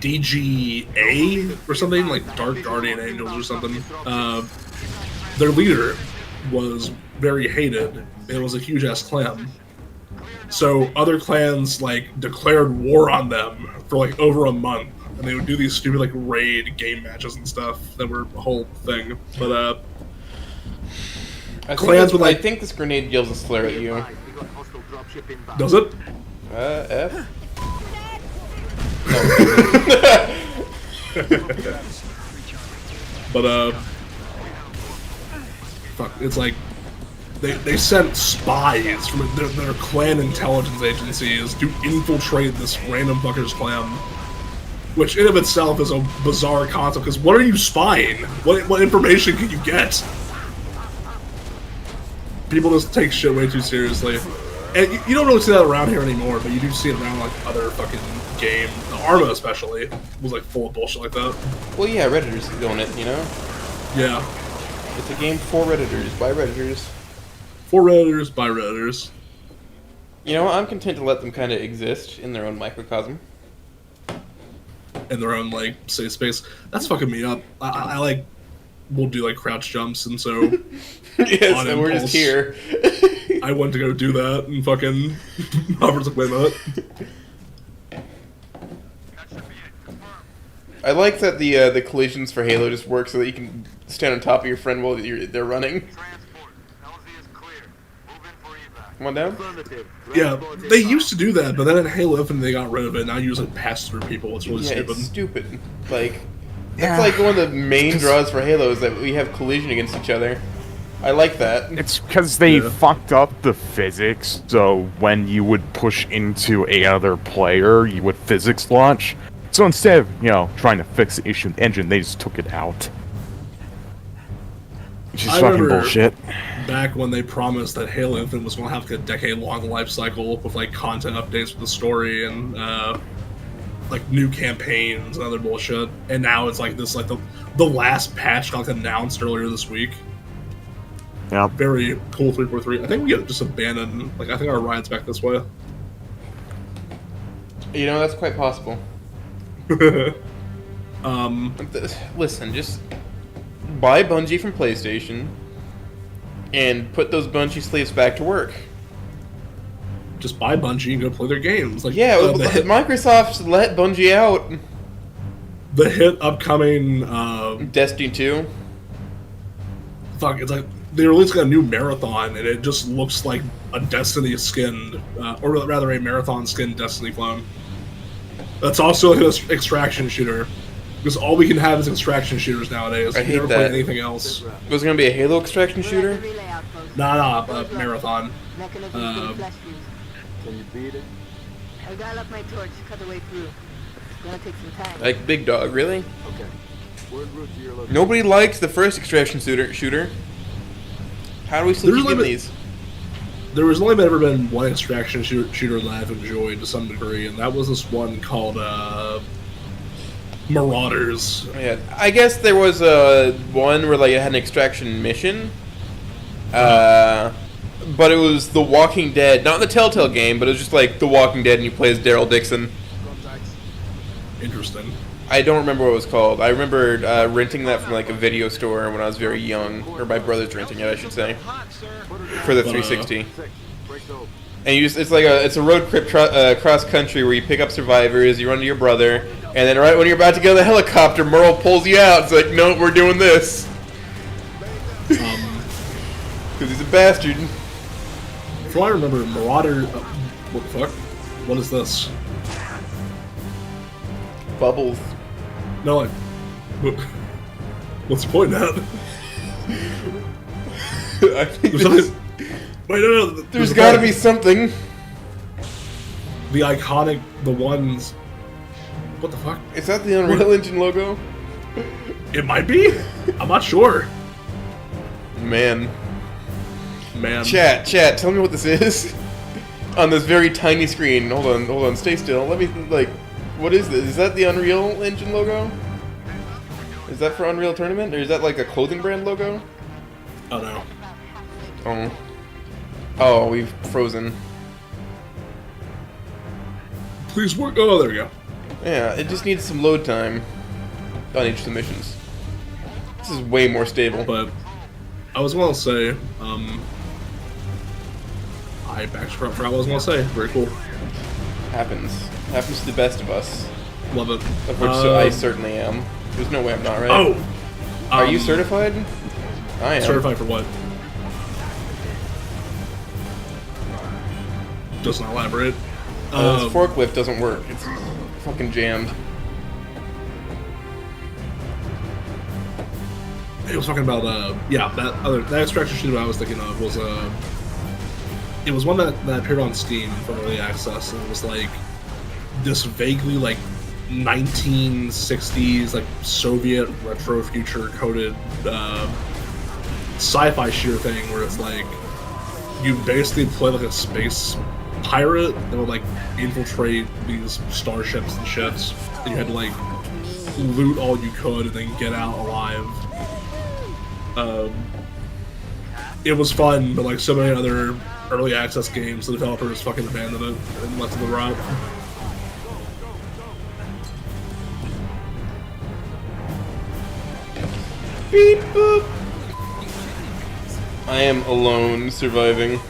DGA or something, like Dark Guardian Angels or something. Their leader was very hated. It was a huge ass clan. So other clans like declared war on them for like over a month. And they would do these stupid like raid game matches and stuff that were a whole thing. But clans with like. I think this grenade yells a slur at you. Does it? F? But fuck, it's like they sent spies from their clan intelligence agencies to infiltrate this random fucker's clan, which in of itself is a bizarre concept. Because what are you spying? What information can you get? People just take shit way too seriously, and you don't really see that around here anymore. But you do see it around like other fucking games. Arma especially was like full of bullshit like that. Well, yeah, Redditors own it, you know? Yeah. It's a game for Redditors, by Redditors. For Redditors, by Redditors. You know, I'm content to let them kind of exist in their own microcosm. In their own, like, safe space. That's fucking me up. I like, will do, like, crouch jumps, and so... Yes, and we're just here. I went to go do that, and fucking... Robert's like, wait a minute. I like that the collisions for Halo just work so that you can stand on top of your friend while they're running. Come on down. Yeah, they used to do that, but then in Halo Infinite they got rid of it. Now you just like pass through people. It's really stupid. It's stupid. Like, that's like one of the main draws for Halo is that we have collision against each other. I like that. It's because they fucked up the physics, so when you would push into a other player, you would physics launch. So instead of, trying to fix the issue in the engine, they just took it out. Which is fucking bullshit. Back when they promised that Halo Infinite was going to have like a decade-long life cycle with like content updates for the story and like new campaigns and other bullshit, and now it's like this, like the last patch got announced earlier this week. Yeah. Very cool 343. I think we get just abandoned. Like I think our ride's back this way. You know, that's quite possible. Listen, just buy Bungie from PlayStation and put those Bungie slaves back to work. Just buy Bungie and go play their games. Like Microsoft let Bungie out. The hit upcoming Destiny 2. Fuck, it's like they released a new marathon and it just looks like a Destiny skinned, or rather a marathon skinned Destiny clone. That's also like an extraction shooter. Because all we can have is extraction shooters nowadays. I We hate never that. play anything else. Was it going to be a Halo extraction shooter? Nah, marathon. Can you beat it? I got up my torch, cut the way through. It's gonna take some time. Like Big Dog, really? Okay. We're en route to your location. Nobody liked the first extraction shooter. How do we still keep getting these? There was only ever been one extraction shooter that I've enjoyed to some degree, and that was this one called Marauders. Yeah, I guess there was one where like it had an extraction mission. But it was The Walking Dead, not the Telltale game, but it was just like The Walking Dead, and you play as Daryl Dixon. Interesting. I don't remember what it was called. I remember renting that from like a video store when I was very young, or my brother's renting it, I should say, for the 360. And you just—it's like it's a road trip cross country where you pick up survivors, you run to your brother, and then right when you're about to get on the helicopter, Merle pulls you out. It's like, no, we're doing this. Because he's a bastard. From what I remember, Marauder. What the fuck? What is this? Bubbles. No, like. What's the point of that? I think There's something. Wait, no. There's got to be something. The iconic, the ones. What the fuck? Is that the Unreal Engine logo? It might be. I'm not sure. Man. Chat. Tell me what this is. On this very tiny screen. Hold on, stay still. Let me, like, what is this? Is that the Unreal Engine logo? Is that for Unreal Tournament? Or is that like a clothing brand logo? Oh no. Oh, we've frozen. Please work. Oh, there we go. Yeah, it just needs some load time on each of the missions. This is way more stable. But I was going to say, I backtracked for what I was going to say. Very cool. Happens to the best of us. Love it. Of which I certainly am. There's no way I'm not, right? Oh! Are you certified? I am. Certified for what? does not elaborate. This forklift doesn't work. It's fucking jammed. He was talking about that extraction shooter I was thinking of was it was one that appeared on Steam for early access, and it was like this vaguely like 1960s like Soviet retro future coded sci-fi shooter thing where it's like you basically play like a space pirate that would like infiltrate these starships and ships, and you had to like loot all you could and then get out alive. It was fun, but like so many other early access games, the developers fucking abandoned it and left it to the rot. Beep boop. I am alone, surviving.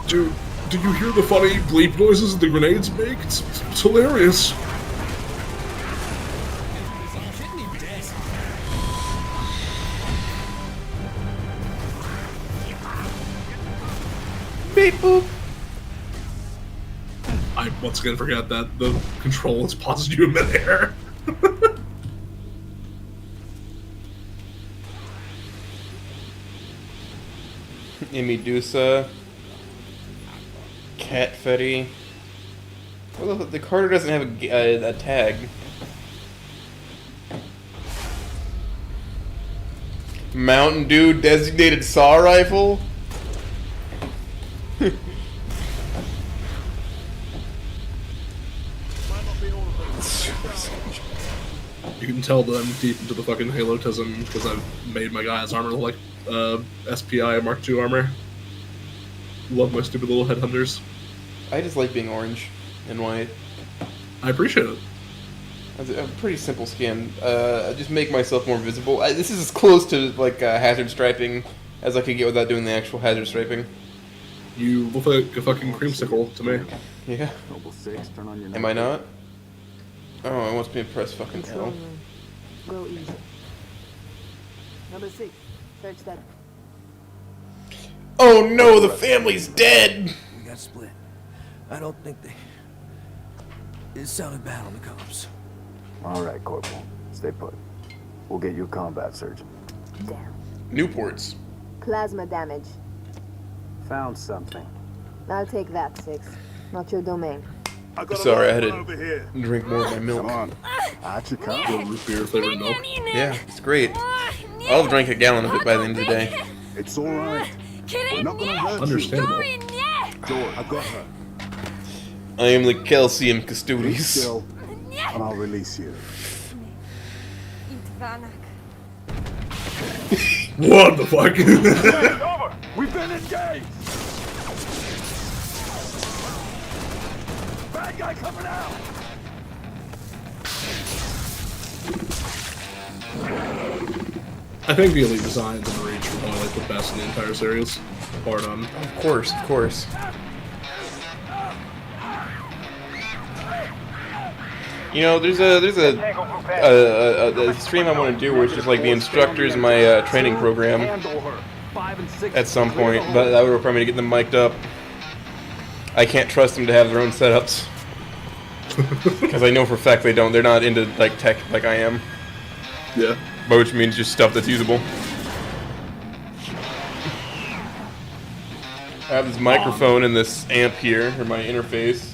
Dude, do you hear the funny bleep noises the grenades make? It's hilarious. Beep boop. I once again forgot that the control is pauses you in midair. Medusa. Cat Fetty. Well, the Carter doesn't have a tag. Mountain Dew designated saw rifle? You can tell that I'm deep into the fucking Halotism because I've made my guy's armor like SPI Mark II armor. Love my stupid little headhunters. I just like being orange and white. I appreciate it. That's a pretty simple skin. I just make myself more visible. This is as close to like hazard striping as I could get without doing the actual hazard striping. You look like a fucking creamsicle to me. Yeah. Noble 6, turn on your Am I not? Oh, it wants me to press fucking Control L. room. Go easy. Number 6, search that. Oh no, the family's dead! We got split. I don't think it sounded bad on the cops. All right, Corporal. Stay put. We'll get you a combat surgeon. Damn. Newports. Plasma damage. Found something. I'll take that, 6. Not your domain. Sorry, I had to drink more of my milk. Come on. Out you come. Good root beer flavored milk. Yeah, it's great. I'll drink a gallon of it by the end of the day. It's all right. We're not gonna hurt Understandable. you. Door, I got her. I am the calcium Be custodies. still, and I'll release you. What the fuck? Over! We've been engaged! Bad guy coming out! I think the Elite designs and Reach are probably like the best in the entire series. Bar none. Of course, of course. You know, there's a stream I want to do where it's just like the instructors in my training program at some point, but that would require me to get them mic'd up. I can't trust them to have their own setups because I know for a fact they don't. They're not into like tech like I am. Yeah. By which means just stuff that's usable. I have this microphone and this amp here, or my interface.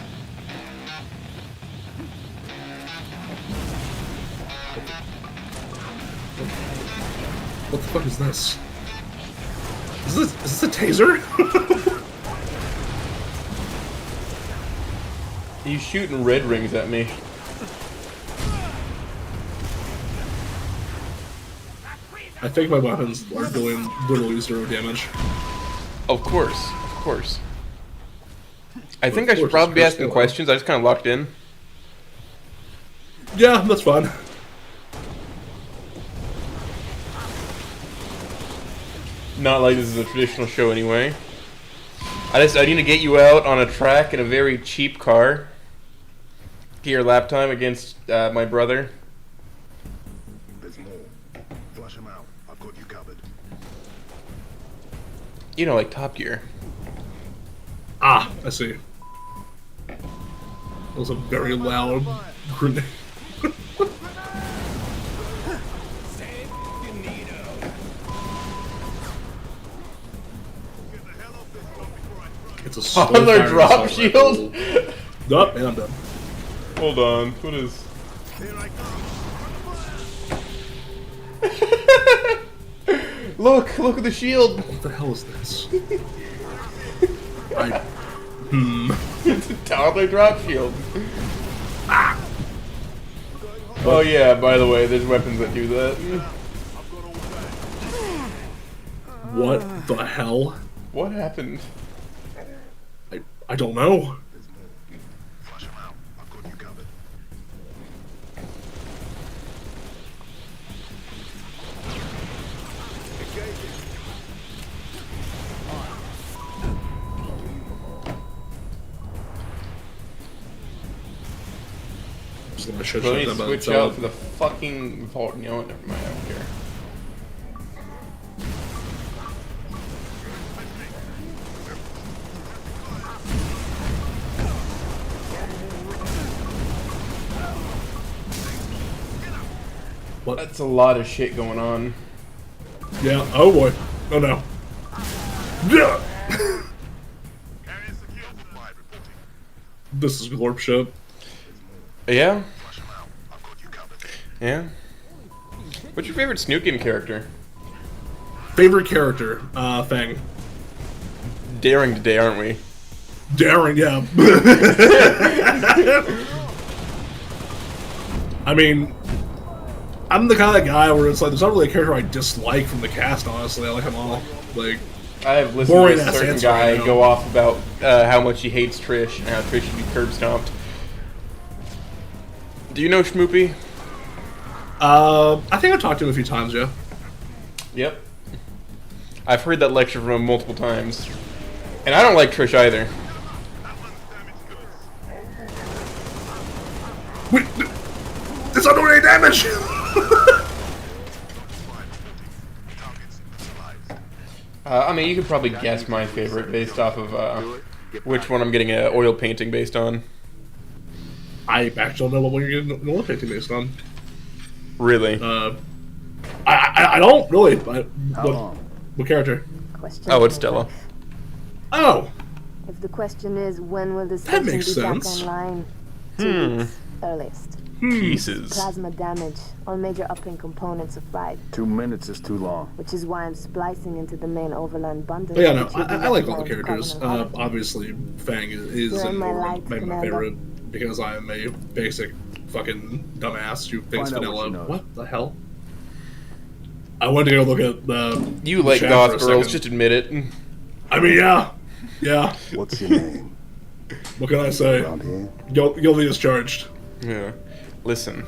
What the fuck is this? Is this a taser? He's shooting red rings at me. I think my weapons are doing literally 0 damage. Of course, of course. I think I should probably be asking questions. I just kind of locked in. Yeah, that's fine. Not like this is a traditional show anyway. I need to get you out on a track in a very cheap car. Get your lap time against my brother. There's more. Flush him out. I've got you covered. You know, like Top Gear. Ah, I see. That was a very loud grenade. It's a slow On their firing drop assault shield? rifle. Nope, and I'm done. Hold on. What is... Look at the shield. What the hell is this? It's a toddler drop shield. Ah. Oh yeah, by the way, there's weapons that do that. What the hell? What happened? I don't know. Flush him out. I've got you covered. I'm just gonna shut Let me them about switch out to the fucking vault. You know what? Never mind. I don't care. What? That's a lot of shit going on. Yeah. Oh boy. Oh no. Yeah. This is glorp shit. Yeah? Yeah? What's your favorite Snookin character? Favorite character? Fang. Daring today, aren't we? Daring, yeah. I mean, I'm the kind of guy where it's like there's not really a character I dislike from the cast. Honestly, I like them all. Like, I have listened boring to a ass certain answer guy right now. go off about how much he hates Trish and how Trish should be curb stomped. Do you know Schmoopy? I think I've talked to him a few times, yeah. Yep. I've heard that lecture from him multiple times. And I don't like Trish either. Wait, it's not doing any damage! I mean, you could probably guess my favorite based off of which one I'm getting an oil painting based on. I actually don't know what one you're getting an oil painting based on. Really? I don't really. But How what character? Question Oh, it's for Stella. life. Oh, If the question is when will this That station makes be back sense. online, 2 weeks earliest. Pieces. Plasma damage. All major uplink components are fried, 2 minutes is too long. which is why I'm splicing into the main overland bundle. but yeah, no, which will be I like all the left behind characters. for Covenant Holiday. Obviously, Fang is You're in and my Nora light, my Commander. favorite because I am a basic fucking dumbass who thinks Find out what vanilla. you know. What the hell? I went to go look at the. You like chat goth for a girls, second. just admit it. I mean, yeah, yeah. What's your name? What can I say? Around here? Guilty as charged. Yeah. Listen.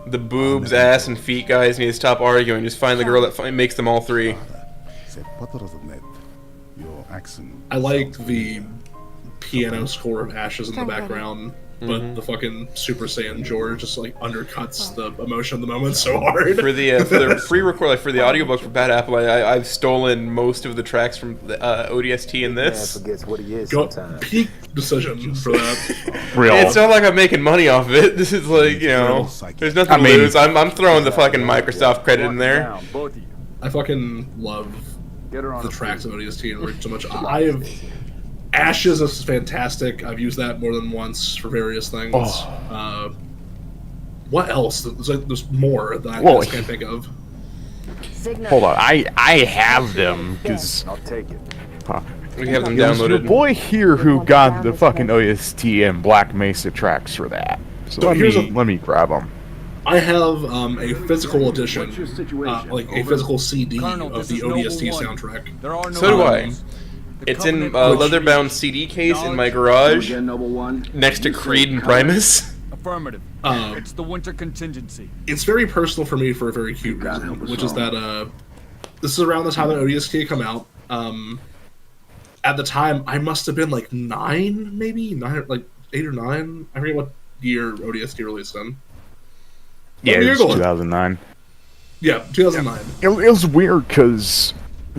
The boobs, ass, and feet guys need to stop arguing. Just find the girl that makes them all three. Your accent. I like the piano score of Ashes in the background, but the fucking Super Saiyan George just like undercuts the emotion of the moment so hard. For the pre-record, like for the audiobook for Bad Apple, I've stolen most of the tracks from the ODST in this. forgets what he is Go, sometimes. peak decision for that. Real. It's not like I'm making money off of it. This is like, you know, there's nothing I to mean- lose. I'm throwing the fucking Microsoft credit in there. Down, both of you. I fucking love Get her on the a tracks of ODST and Rick so much. I have Ashes is fantastic. I've used that more than once for various things. What else? There's more that I Well, just can't think of. Signal. Hold on, I have them because I'll take it. We have them it was your downloaded. boy here who got the fucking OST and Black Mesa tracks for that. So So here's let me grab them. I have a physical edition, What's your situation? like a Over. physical CD Colonel, of this the is Noble ODST One. soundtrack. There are no So do I. others. The It's in a Covenant- leather-bound CD case in my garage, Again, Noble One. next to Creed and Primus. Affirmative. Um, It's the winter contingency. It's very personal for me for a very cute gotta reason, help us which is all. that this is around the time that ODST had come out. At the time, I must have been like 9, maybe 9, like 8 or 9. I forget what year ODST released in. Yeah, What it year was going? 2009. Yeah, 2009. It was weird because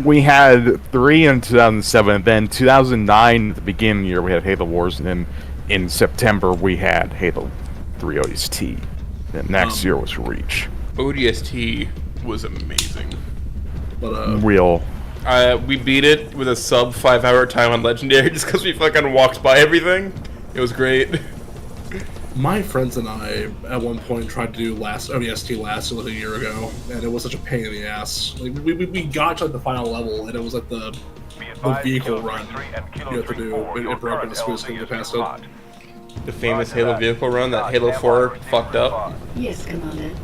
We had 3 in 2007, and then 2009, at the beginning of the year, we had Halo Wars, and then in September, we had Halo 3 ODST. Then next year was Reach. ODST was amazing. But Real. We beat it with a sub 5-hour time on Legendary just because we fucking walked by everything. It was great. my friends and I, at one point, tried to do ODST last like a year ago, and it was such a pain in the ass. Like, we got to like, the final level, and it was like the vehicle run you have to do. It broke in the squeeze to get past it. The famous Halo vehicle run that Halo 4 fucked up. Yes, Commander.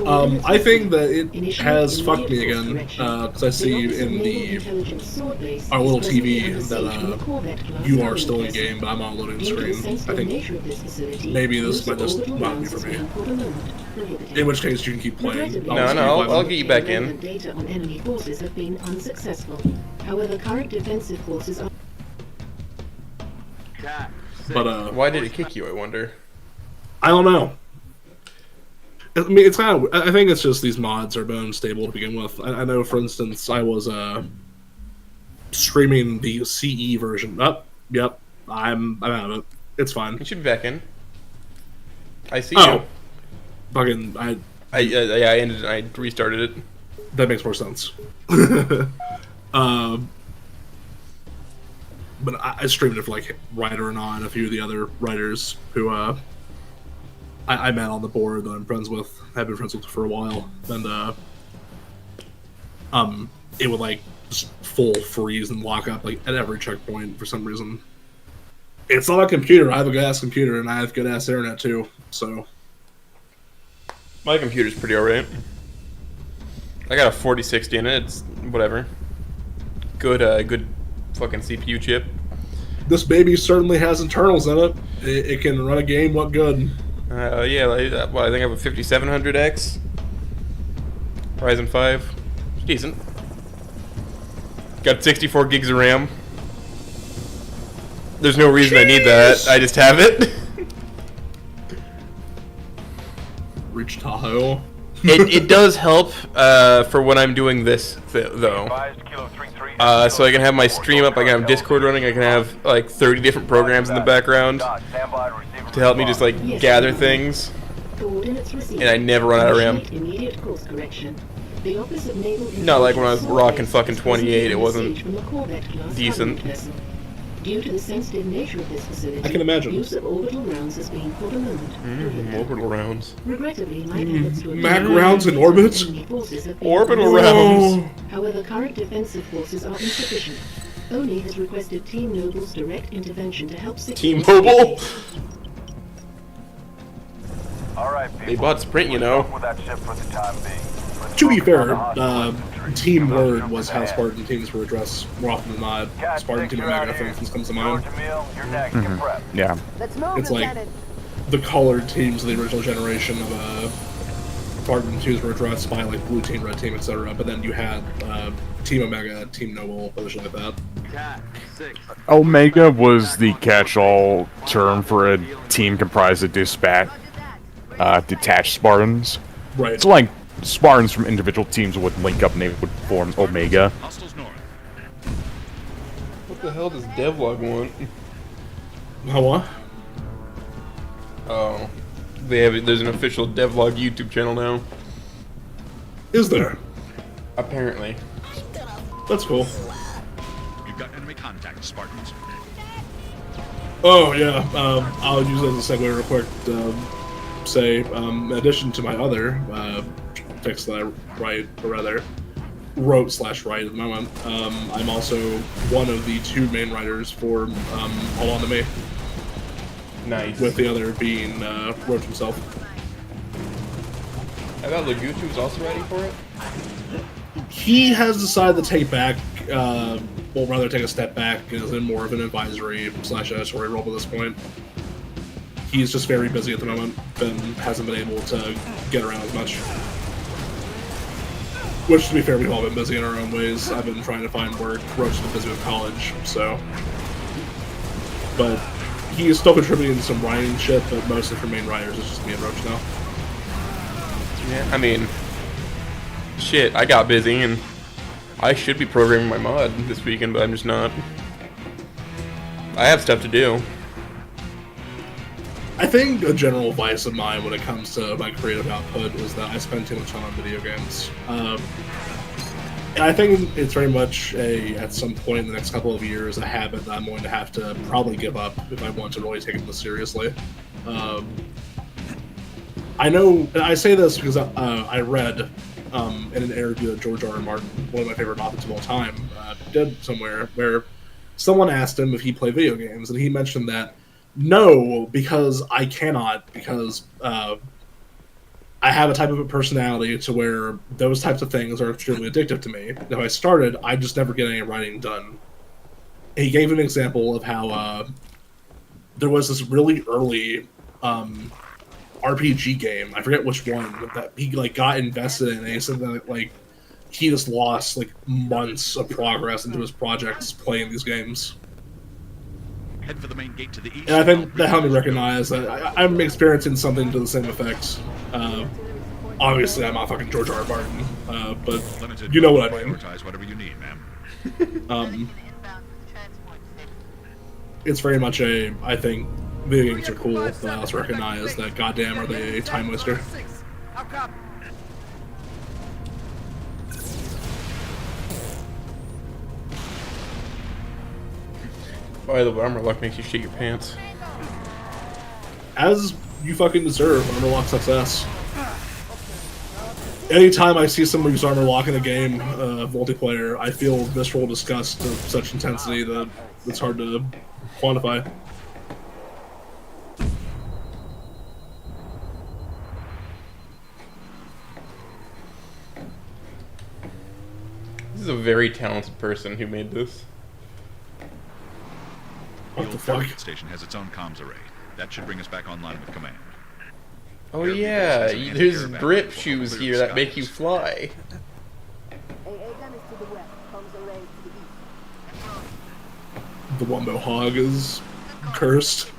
I think that it has fucked me again, because I see in our little TV that you are still in game, but I'm on a loading screen. I think maybe this might just not be for me. In which case, you can keep playing. No, I'll get you back in. Data on enemy forces have been unsuccessful. However, current defensive forces are. But why did it kick you? I wonder. I don't know. I mean, it's kind of. I think it's just these mods are bone stable to begin with. I know, for instance, I was streaming the CE version. Yep, I'm out of it. It's fine. You should be back in. I see Oh, you. fucking I restarted it. That makes more sense. But I streamed it for like Ryder and on a few of the other writers who I met on the board that I'm friends with. I've been friends with for a while, and it would like just full freeze and lock up like at every checkpoint for some reason. It's not a computer. I have a good ass computer, and I have good ass internet too. So My computer's pretty alright. I got a 4060 in it. It's whatever. Good fucking CPU chip. this baby certainly has internals in it. It can run a game. What good? Yeah, well, I think I have a 5700X. Ryzen 5. It's decent. Got 64 gigs of RAM. There's no reason I need that. I just have it. Reach Tahoe. It does help for when I'm doing this, though. So I can have my stream up, I can have Discord running, I can have like 30 different programs in the background to help me just like gather things. And I never run out of RAM. Not like when I was rocking fucking 28, it wasn't decent. Due to the sensitive nature of this facility, I can imagine. Use of orbital rounds has been for the moment. Orbital rounds. Regrettably, my efforts to Mac rounds in orbit? Orbital rounds. However, current defensive forces are insufficient. ONI has requested Team Noble's direct intervention to help secure. Team Mobile? They bought Sprint, you know. To be fair, Team Word was how Spartan teams were addressed more often than not. Spartan Team Omega, for instance, comes to mind. Yeah. It's like the colored teams of the original generation of Spartan teams were addressed by like Blue Team, Red Team, etc. But then you had Team Omega, Team Noble, position like that. Omega was the catch-all term for a team comprised of detached Spartans. Right. So like Spartans from individual teams would link up and they would form Omega. What the hell does Devlog want? How what? Oh. There's an official Devlog YouTube channel now. Is there? Apparently. That's cool. You've got enemy contact, Spartans. Oh yeah, I'll use it as a segue real quick to say, in addition to my other text that I write, or rather, wrote/write at the moment, I'm also one of the 2 main writers for Hold On To Me. Nice. With the other being Roach himself. I thought Lagutu was also writing for it? He has decided to take back, well, rather take a step back, is in more of an advisory/editorial role at this point. He's just very busy at the moment and hasn't been able to get around as much. Which, to be fair, we've all been busy in our own ways. I've been trying to find work. Roach has been busy with college, so. But he is still contributing to some writing shit, but mostly for main writers, it's just me and Roach now. Yeah, I mean, shit, I got busy and I should be programming my mod this weekend, but I'm just not. I have stuff to do. I think a general vice of mine when it comes to my creative output is that I spend too much time on video games. And I think it's very much at some point in the next couple of years, a habit that I'm going to have to probably give up if I want to really take this seriously. I know, I say this because I read in an interview that George R.R. Martin, one of my favorite authors of all time, did somewhere, where someone asked him if he played video games, and he mentioned that no, because I cannot, because I have a type of a personality to where those types of things are extremely addictive to me. If I started, I just never get any writing done. He gave an example of how there was this really early RPG game, I forget which one, that he like got invested in, and he said that like he just lost like months of progress into his projects playing these games. Head for the main gate to the east. And I think that helped me recognize that I'm experiencing something to the same effects. Obviously, I'm not fucking George R.R. Martin, but Limited, you know what I mean. Prioritize whatever you need, ma'am. It's very much I think video games are cool, but I also recognize that goddamn are they a time waster. By the way, armor lock makes you shit your pants. As you fucking deserve, armor lock success. Anytime I see someone use armor lock in a game, multiplayer, I feel visceral disgust of such intensity that it's hard to quantify. This is a very talented person who made this. What the old fuck? Farragut station has its own comms array. That should bring us back online with command. Oh Air yeah, vehicles has an there's anti-air grip battery. shoes Clear here that make you skies. fly. The Wumbo Hog is cursed.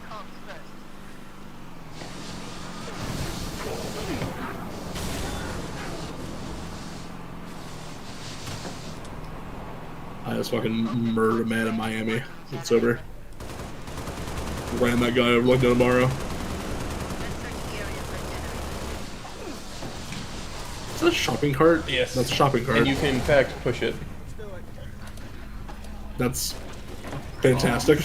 I just fucking murdered a man in Miami. It's over. Ran that guy over like no tomorrow. Is that a shopping cart? Yes. That's a shopping cart. And you can in fact push it. That's fantastic.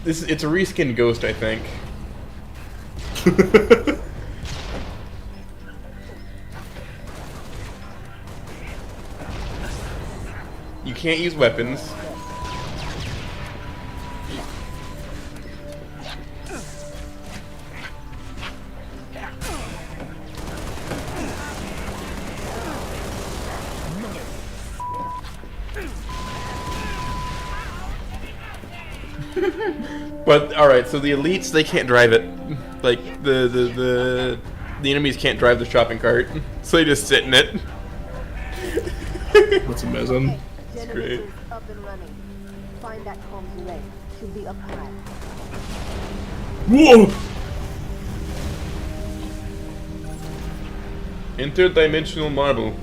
It's a reskinned Ghost, I think. You can't use weapons. But alright, so the elites, they can't drive it. Like the enemies can't drive the shopping cart, so they just sit in it. That's amazing. It's great. Up and running. Find that comms array. Should be up high. Whoa! Interdimensional marble.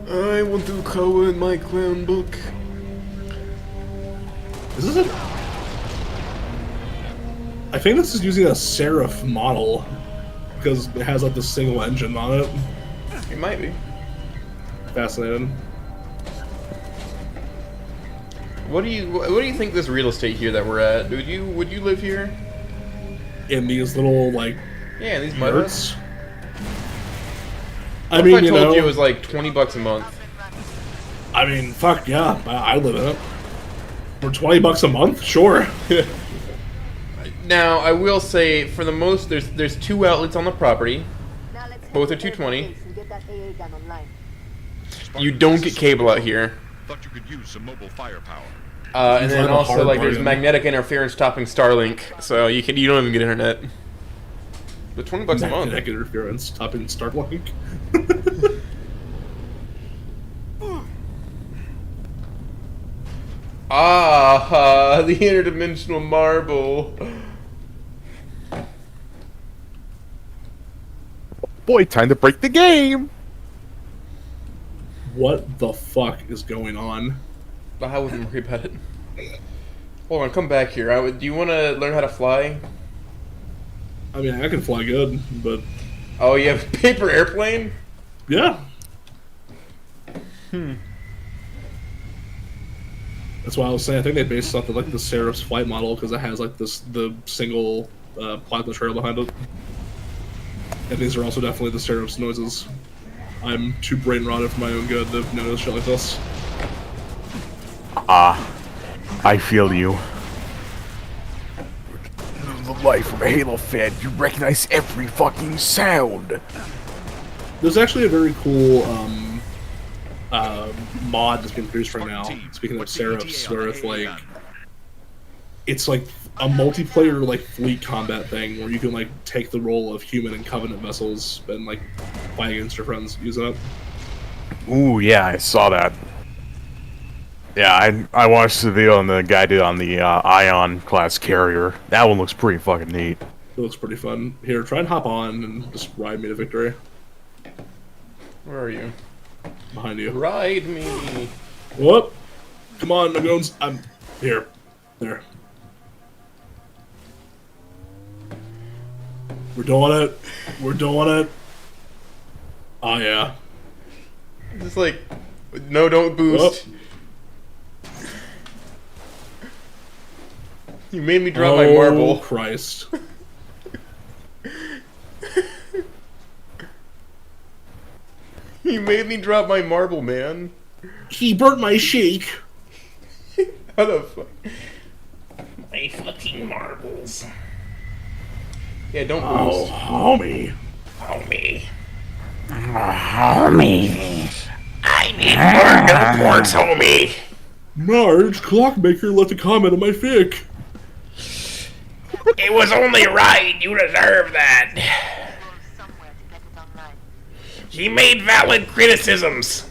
I want to color in my clown book. Is this a... I think this is using a Seraph model because it has like the single engine on it. It might be. Fascinating. What do you think this real estate here that we're at? Would you live here? In these little like Yeah, these mud huts. yurts. I What mean, if I you told know, you it was like $20 a month? I mean, fuck yeah, I live in it. For $20 a month, sure. Now, I will say, for the most, there's 2 outlets on the property. Now let's Both are head to the 220. base and get that AA gun online. You don't get cable out here. Thought you could use some mobile firepower. And then Find a also, hard like, there's bargain. magnetic interference stopping Starlink, so you don't even get internet. But $20 a month. Magnetic interference, topping Starlink. Ah, the interdimensional marble. Boy, time to break the game. What the fuck is going on? I wouldn't worry about it. Hold on, come back here. Do you want to learn how to fly? I mean, I can fly good, but Oh, you have a paper airplane? yeah. That's why I was saying I think they based off of like the Seraph's flight model because it has like the single plasma trail behind it. And these are also definitely the Seraph's noises. I'm too brain rotted for my own good to notice shit like this. I feel you. The life of a Halo fan, you recognize every fucking sound. There's actually a very cool mod that's being produced right now. Speaking of Seraphs, where it's like a multiplayer like fleet combat thing where you can like take the role of human and Covenant vessels and like fight against your friends using it. Ooh, yeah, I saw that. Yeah, I watched the video on the guy did on the Ion class carrier. That one looks pretty fucking neat. It looks pretty fun. Here, try and hop on and just ride me to victory. Where are you? Behind you. Ride me. Whoop! Come on, I'm here. There. We're doing it. We're doing it. Oh yeah. Just like, no, don't boost. Whoop. You made me drop my marble. Oh Christ. You made me drop my marble, man. He burnt my shake. How the fuck? My fucking marbles. Yeah, don't boost. Oh, homie. Homie. Homie. I need more reports, homie. Marge, Clockmaker left a comment on my fic. It was only right. You deserve that. He made valid criticisms.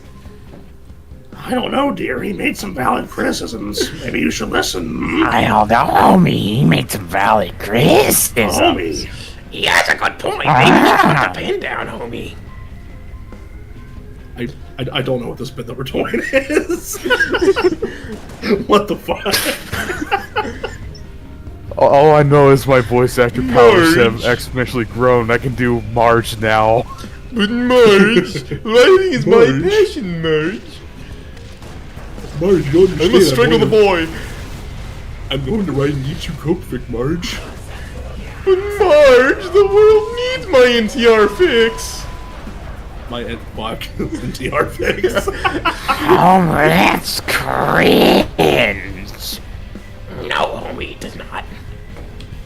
I don't know, dear. He made some valid criticisms. Maybe you should listen. I don't know, homie. He made some valid criticisms. Homie. He has a good point. Maybe you should put the pen down, homie. I don't know what this bit that we're doing is. What the fuck? All I know is my voice actor powers have Marge. exponentially grown. I can do Marge now. But Marge, writing is my passion, Marge. Marge, you understand. I must strangle the boy. I'm going to write an YouTube coke fic, Marge. But Marge, the world needs my NTR fix. My NTR fix. Oh, that's cringe. No, homie, it does not.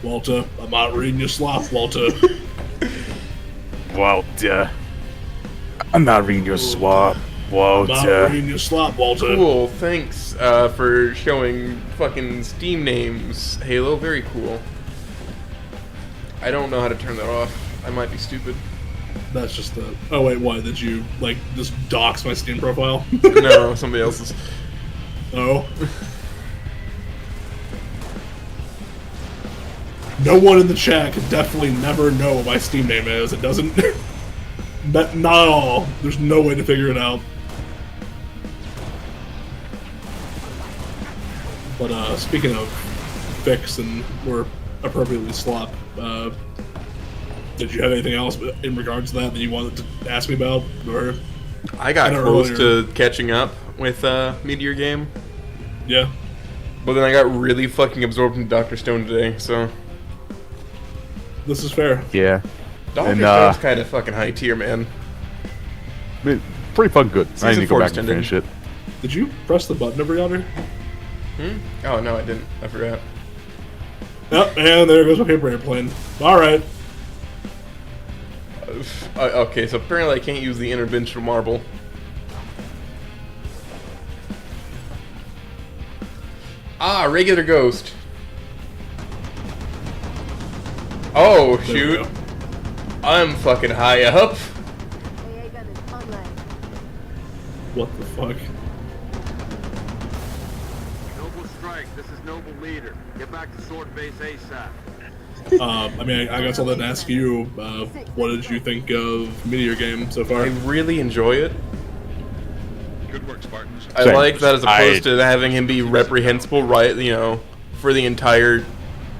Walter, I'm not reading your slop, Walter. Walter. I'm not reading your swap, I'm Walter. not reading your slop, Walter. Cool, thanks for showing fucking Steam names, Halo. Very cool. I don't know how to turn that off. I might be stupid. That's just the... Oh wait, why? Did you, like, just dox my Steam profile? No, somebody else's. Oh. No one in the chat can definitely never know what my Steam name is. It doesn't... not at all. There's no way to figure it out. But, speaking of fix and more appropriately slop, did you have anything else in regards to that you wanted to ask me about? Or I got know close earlier. to catching up with Meteor Game, Yeah. but then I got really fucking absorbed in Dr. Stone today, so... This is fair. Yeah. Dr. And, Stone's kind of fucking high tier, man. Pretty fucking good. I need Season to go 4 back and extended. finish it. Did you press the button over yonder? Oh, no, I didn't. I forgot. Oh, and there goes my paper airplane. Alright. Okay, so apparently I can't use the interdimensional marble. Ah, regular ghost. Oh, There we shoot. go. I'm fucking high up. AI gun is online. What the fuck? noble leader. Get back to Sword Base ASAP. I mean, I guess I'll then ask you, what did you think of Meteor Game so far? I really enjoy it. Good work, Spartans. I like that as opposed to having him be reprehensible, right? You know, for the entire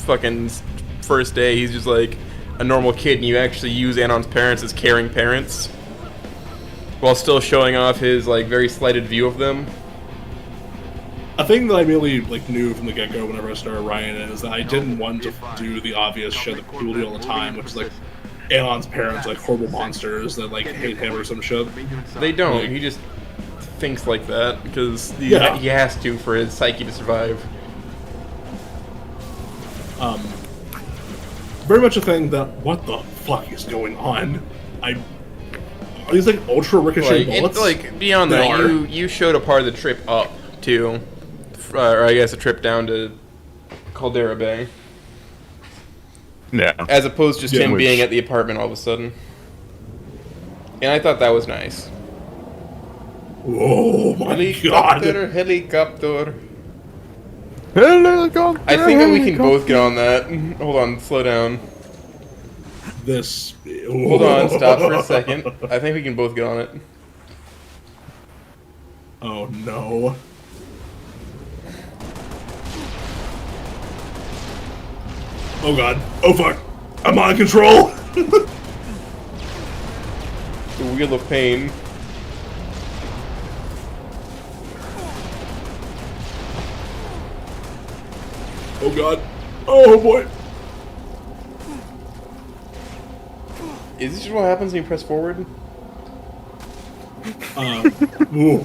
fucking first day, he's just like a normal kid, and you actually use Anon's parents as caring parents, while still showing off his like very slighted view of them. A thing that I really knew from the get-go whenever I started writing it is that I didn't want to do the obvious shit that people do all the time, which is like Anon's parents like horrible monsters that like hate him or some shit. They don't. Like, he just thinks like that because he Yeah. has to for his psyche to survive. Very much a thing that what the fuck is going on? Are these like ultra ricochet bullets? Like beyond They that, are. you showed a part of the trip up to, or I guess a trip down to Caldera Bay. Yeah. As opposed to just him Which- being at the apartment all of a sudden. And I thought that was nice. Oh my Helicopter. Helicopter. I think that we can both get on that. Hold on, slow down. This. Hold on, stop for a second. I think we can both get on it. Oh no. Oh god. Oh fuck. I'm out of control. The wheel of pain. Oh god. Oh boy. Is this just what happens when you press forward? Ooh.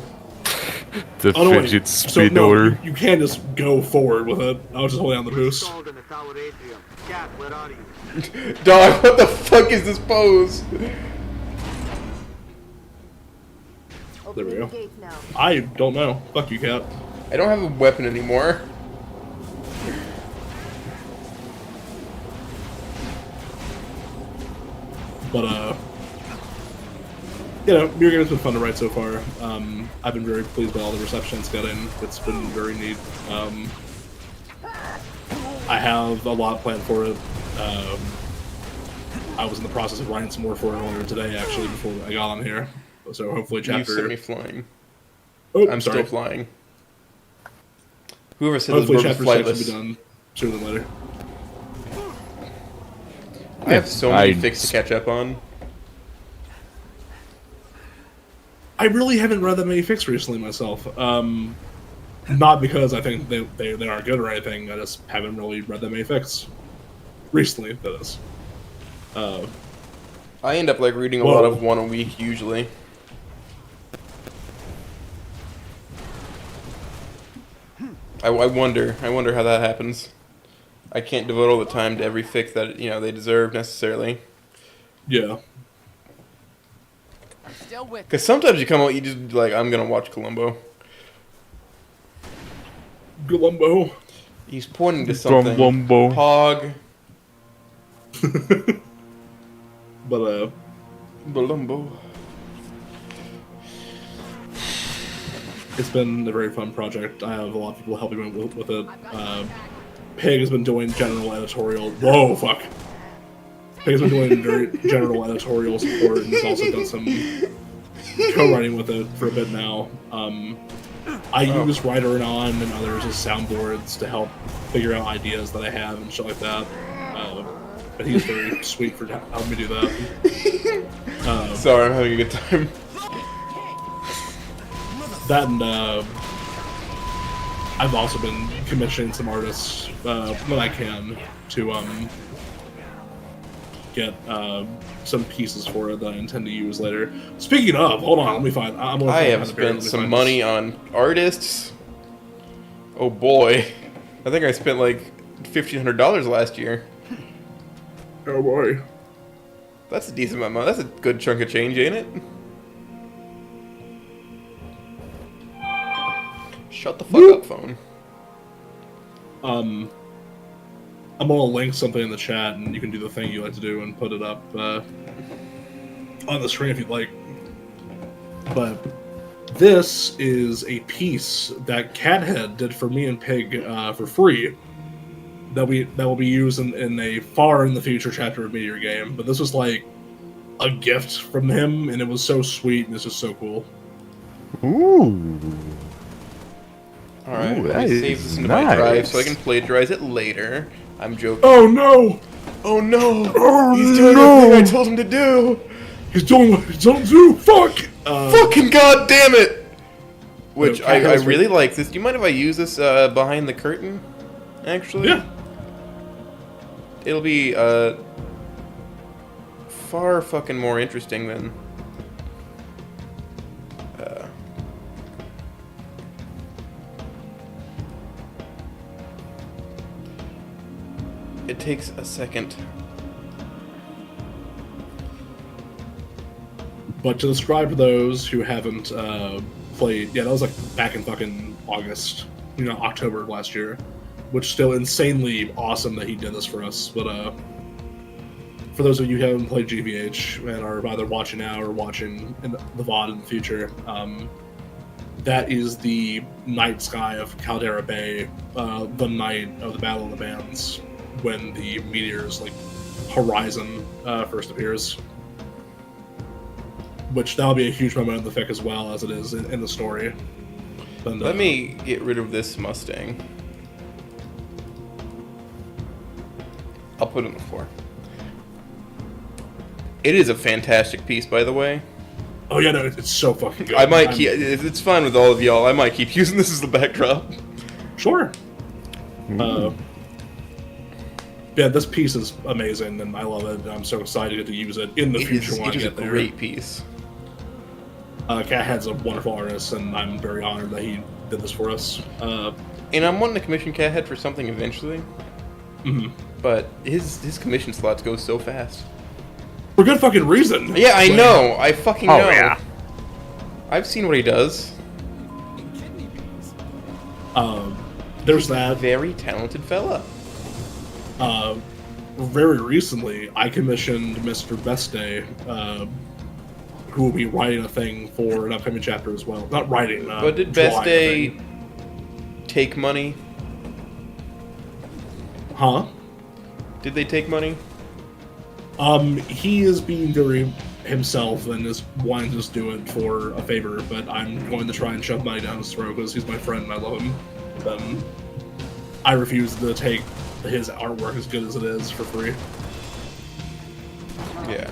The Oh, no, wait. fidget So, speed no, order. you can't just go forward with it. I was just holding down the boost. Cat, where are you? Dog, what the fuck is this pose? There we go. I don't know. Fuck you, cat. I don't have a weapon anymore. But, you know, Mirror Game's been fun to write so far. I've been very pleased by all the reception it's getting. It's been very neat. I have a lot planned for it. I was in the process of writing some more for it earlier today, actually, before I got on here. So hopefully You chapter... sent me flying. Oh, I'm sorry. still flying. Whoever said this Hopefully bird was chapter 6 will flightless. be done sooner than later. I have so many fixes to catch up on. I really haven't read that many fics recently myself. Not because I think they aren't good or anything. I just haven't really read that many fics recently. That is. I end up like reading a lot of one a week usually. I wonder how that happens. I can't devote all the time to every fic that they deserve necessarily. Yeah. Because sometimes you come out, you just like, I'm gonna watch Columbo. Columbo. He's pointing to something. Columbo. Hog. But Columbo. It's been a very fun project. I have a lot of people helping me with it. Pig has been doing general editorial. Whoa, fuck. Pig has been doing very general editorial support, and has also done some co-writing with it for a bit now. I use Writer-Anon and others as soundboards to help figure out ideas that I have and shit like that. But he's very sweet for helping me do that. Sorry, I'm having a good time. That and I've also been commissioning some artists when I can to get some pieces for it that I intend to use later. Speaking of, hold on, let me find. I have spent some money on artists. Oh boy, I think I spent like $1,500 last year. Oh boy, that's a decent amount of money. That's a good chunk of change, ain't it? Shut the fuck up, phone. I'm gonna link something in the chat, and you can do the thing you like to do and put it up on the screen if you'd like. But This is a piece that Cathead did for me and Pig for free. That will be used in a far in the future chapter of Meteor Game. But this was like a gift from him, and it was so sweet, and it's just so cool. Ooh. Alright, Ooh, let that me save is this into my drive nice. so I can plagiarize it later. I'm joking. Oh no! Oh no! Oh, He's doing no! the thing I told him to do! He's doing what he told him to do! Fuck! Fucking god damn it! Which No, I Cathead's really like this. Do you mind if I use this behind the curtain? Actually? Yeah. It'll be far fucking more interesting than it takes a second. But to describe to those who haven't played, yeah, that was like back in fucking August, October of last year, which is still insanely awesome that he did this for us. But for those of you who haven't played GBH and are either watching now or watching in the VOD in the future, that is the night sky of Caldera Bay, the night of the Battle of the Bands, when the meteor's like horizon first appears. Which that'll be a huge moment in the fic as well as it is in the story. And, Let me get rid of this Mustang. I'll put it on the floor. It is a fantastic piece, by the way. Oh yeah, no, it's so fucking good. I might keep. If it's fine with all of y'all, I might keep using this as the backdrop. Sure. Yeah, this piece is amazing, and I love it. And I'm so excited to use it in the future when I get there. It is a great piece. Cathead's a wonderful artist, and I'm very honored that he did this for us. And I'm wanting to commission Cathead for something eventually. But his commission slots go so fast. For good fucking reason. Yeah, I know. I fucking know. Yeah. I've seen what he does. There's that. Very talented fella. Very recently, I commissioned Mr. Beste, who will be writing a thing for an upcoming chapter as well. Not writing, But did drawing a Beste thing. take money? Huh? Did they take money? He is being very himself and is wanting to just do it for a favor, but I'm going to try and shove money down his throat because he's my friend and I love him. I refuse to take his artwork as good as it is for free. Yeah.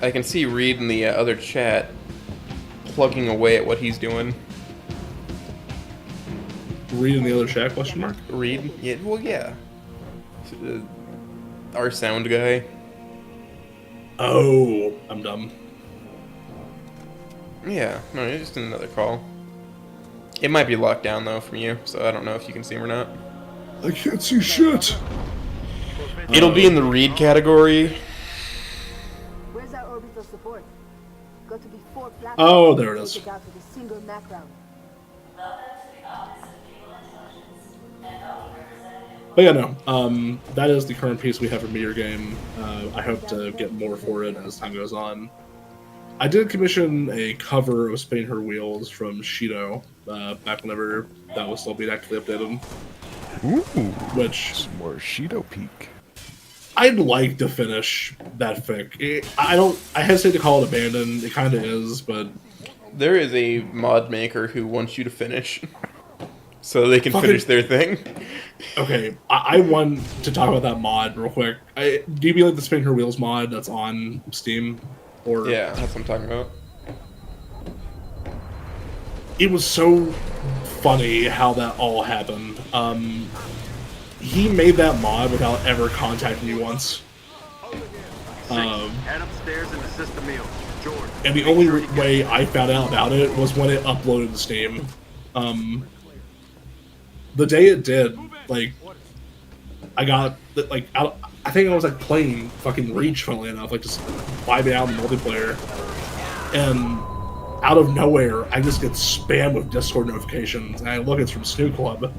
I can see Reed in the other chat plugging away at what he's doing. Reed in the other chat, question mark? Reed? Yeah, well, yeah. Our sound guy. Oh, I'm dumb. Yeah, no, it's just another call. It might be locked down, though, from you, so I don't know if you can see him or not. I can't see shit! It'll be in the Reed category. Where's our orbital support? Got to be 4 platforms. Oh, there it is. Take it out with a single Mac round. But yeah, no, that is the current piece we have for Meteor Game. I hope to get more for it as time goes on. I did commission a cover of Spinning Her Wheels from Shido, back whenever that was still being actively updated. Ooh. Which... Some more Shido Peak. I'd like to finish that fic. I hesitate to call it abandoned, it kinda is, but... There is a mod maker who wants you to finish. So they can finish their thing. Okay, I want to talk about that mod real quick. Do you mean like the Spin Her Wheels mod that's on Steam? Or yeah, that's what I'm talking about. It was so funny how that all happened. He made that mod without ever contacting me once. Head upstairs and assist the meal. George. And the only way I found out about it was when it uploaded to Steam. The day it did, like, I got, like, out, I think I was, like, playing fucking Reach, funnily enough, like, just vibing out in multiplayer. And out of nowhere, I just get spammed with Discord notifications, and I look, it's from Snoo Club.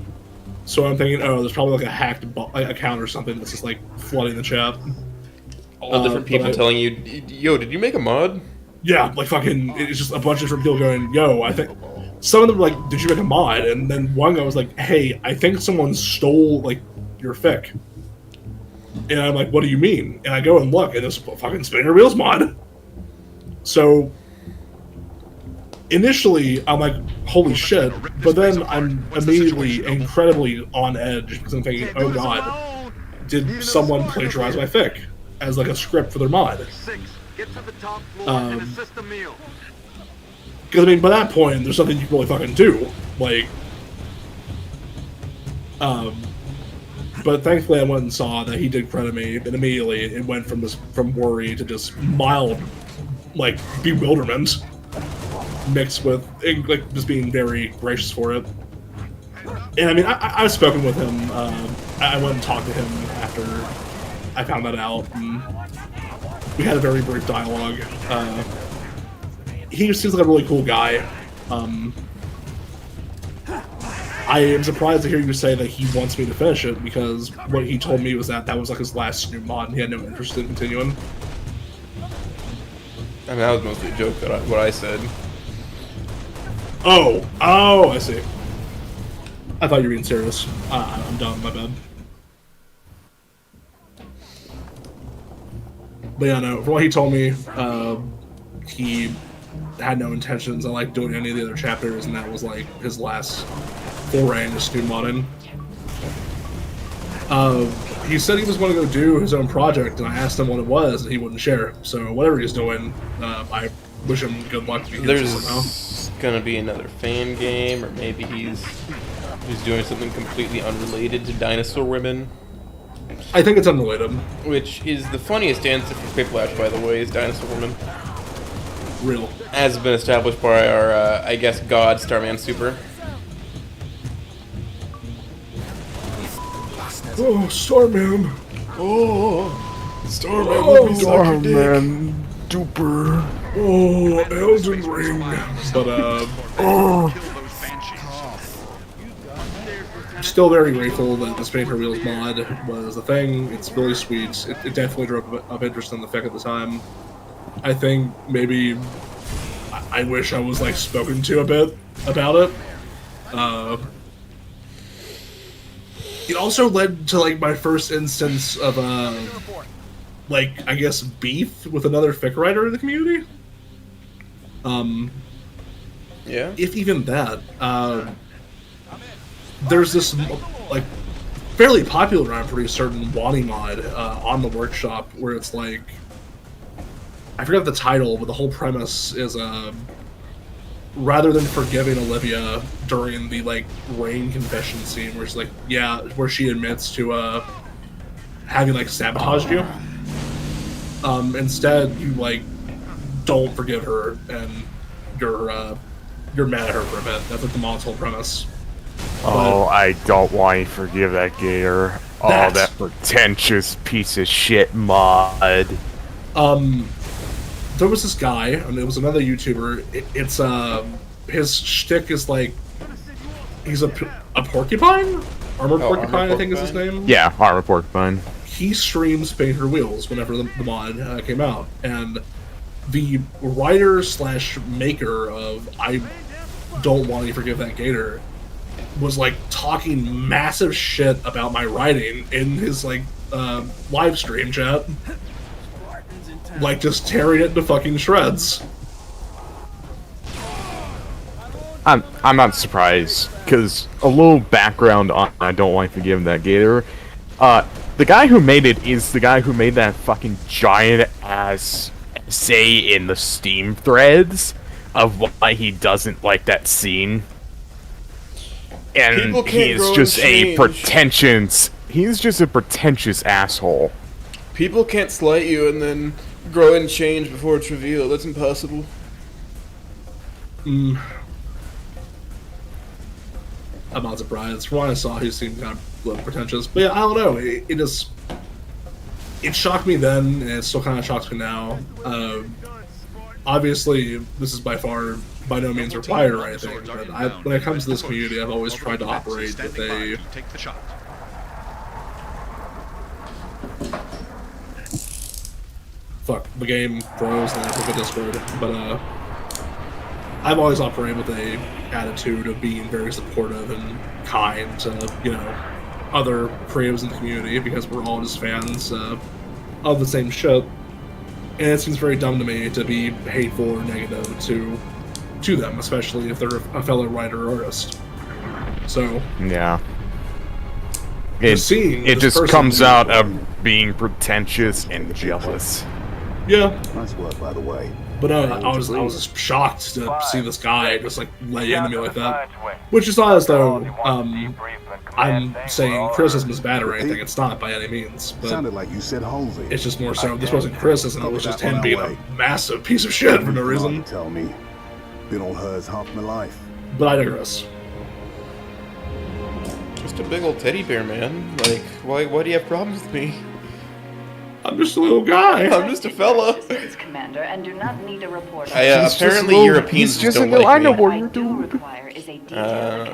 So I'm thinking, oh, there's probably, like, a hacked account or something that's just, like, flooding the chat. All different people telling you, yo, did you make a mod? Yeah, like fucking, it's just a bunch of different people going, yo, I think, some of them were like, did you make a mod? And then one guy was like, hey, I think someone stole, like, your fic. And I'm like, what do you mean? And I go and look, and it's a fucking Spinner Wheels mod. So, initially, I'm like, holy shit, but then I'm immediately incredibly on edge, because I'm thinking, oh god, did someone plagiarize my fic as, like, a script for their mod? Get to the top floor and assist the meal. Because, I mean, by that point, there's nothing you can really fucking do. Like, but thankfully I went and saw that he did credit me, and immediately it went from worry to just mild, like, bewilderment, mixed with, like, just being very gracious for it. And, I mean, I've spoken with him. I went and talked to him after I found that out, and we had a very brief dialogue. He seems like a really cool guy. I am surprised to hear you say that he wants me to finish it, because what he told me was that was like his last new mod and he had no interest in continuing. I mean, that was mostly a joke, what I said. Oh, I see. I thought you were being serious. I'm dumb, my bad. But yeah, no, from what he told me, he had no intentions of like doing any of the other chapters, and that was like his last foray into student modding. He said he was going to go do his own project, and I asked him what it was, and he wouldn't share. So whatever he's doing, I wish him good luck. There's gonna be another fan game, or maybe he's doing something completely unrelated to dinosaur women. I think it's unrelated. Which is the funniest answer for Quiplash, by the way, is dinosaur women. Real. As has been established by our, I guess, god, Starman Super. Oh, Starman. Oh, Starman would be Starman duper. Oh, Elden Ring. But, still very grateful that the Spinner Wheels mod was a thing. It's really sweet. It definitely drove up interest in the fic at the time. I think maybe I wish I was like spoken to a bit about it. It also led to like my first instance of like I guess beef with another fic writer in the community. Yeah. If even that. There's this like fairly popular, I'm pretty certain, Wani mod on the workshop where it's like, I forget the title, but the whole premise is rather than forgiving Olivia during the like rain confession scene where it's like, yeah, where she admits to having like sabotaged you, instead you like don't forgive her and you're mad at her for a bit. That's like the mod's whole premise. Oh, I don't want to forgive that gator. Oh, that pretentious piece of shit mod. There was this guy, and it was another YouTuber. It's his shtick is like he's a porcupine, armored porcupine, I think is his name. Yeah, armored porcupine. He streams Spinner Wheels whenever the mod came out, and the writer / maker of I Don't Want to Forgive That Gator was like talking massive shit about my writing in his like live stream chat, like just tearing it to fucking shreds. I'm not surprised, because a little background on I Don't Want to Forgive That Gator. The guy who made it is the guy who made that fucking giant ass essay in the Steam threads of why he doesn't like that scene. And he's just a pretentious asshole. People can't slight you and then grow and change before it's revealed. That's impossible. I'm not surprised. From what I saw, he seemed kind of a little pretentious. But yeah, I don't know. It shocked me then, and it still kind of shocks me now. Obviously, this is by no means required or anything, but when it comes to this community, I've always tried to operate with a fuck, the game froze and I have to look at Discord. But I've always operated with a attitude of being very supportive and kind to, you know, other creatives in the community because we're all just fans of the same shit. And it seems very dumb to me to be hateful or negative to them, especially if they're a fellow writer or artist. So yeah, it just comes out of being pretentious and jealous. Yeah. Nice work, by the way. But I was shocked to see this guy just like lay into me like that, which is not as though I'm saying criticism is bad or anything. It's not by any means. But sounded like you said Halsey. It's just more so this wasn't criticism. It was just him being a massive piece of shit for no reason. Tell me, been all hers half my life. But I digress. Just a big old teddy bear, man. Like, why do you have problems with me? I'm just a little guy. I'm just a fella. Commander, and do not need a report. Apparently Europeans just don't like me. I know what you're doing.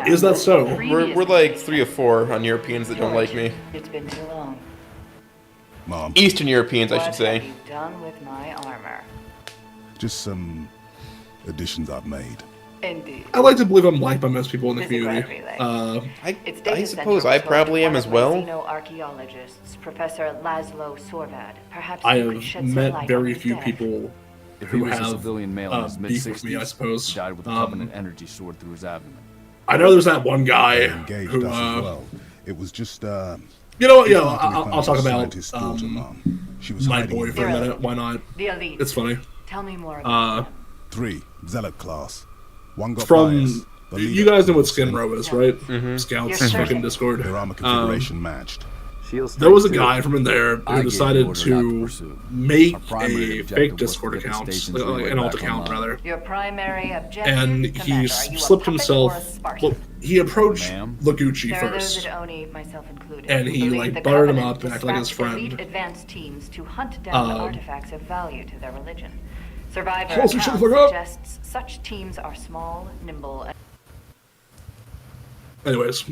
Is that so? We're like 3 or 4 on Europeans that don't like me. It's been too long. Mom. Eastern Europeans, I should say. What have you done with my armor? Just some additions I've made. Indeed. I like to believe I'm liked by most people in the community. I suppose I probably am as well. Archaeologists, Professor Laszlo Sorvad. Perhaps I you could shed have some met light very on few his people If he who was a have civilian male in his beef with me, I mid-60s, suppose. he died with a Covenant energy sword through his abdomen. I know there's that one guy Engaged who, us as well. It was just, you know what? Yeah, I'll talk about she was my hiding boy in for a the- minute. Why not? The elite. It's funny. Tell me more about 3 zealot class. One got From biased. The you leader- guys know what Skin Row is, right? Mm-hmm. Scouts, fucking Discord. Their armor configuration matched. There was a guy from in there I who gave decided the order not to pursue. make Our primary a objective fake was to Discord get the account, stations like relayed an alt back account online. rather, your primary objective. and he Commander, are you a slipped puppet or a himself. Spartan? Well, he approached Ma'am? Lagucci There are those first. at Oni, myself included, And who he, believe like, the buttered him Covenant up and acted like his dispatched elite friend. advanced teams to hunt down the artifacts of value to their religion. Survivor Halsey, shut the account fuck up. suggests such teams are small, nimble, and Anyways,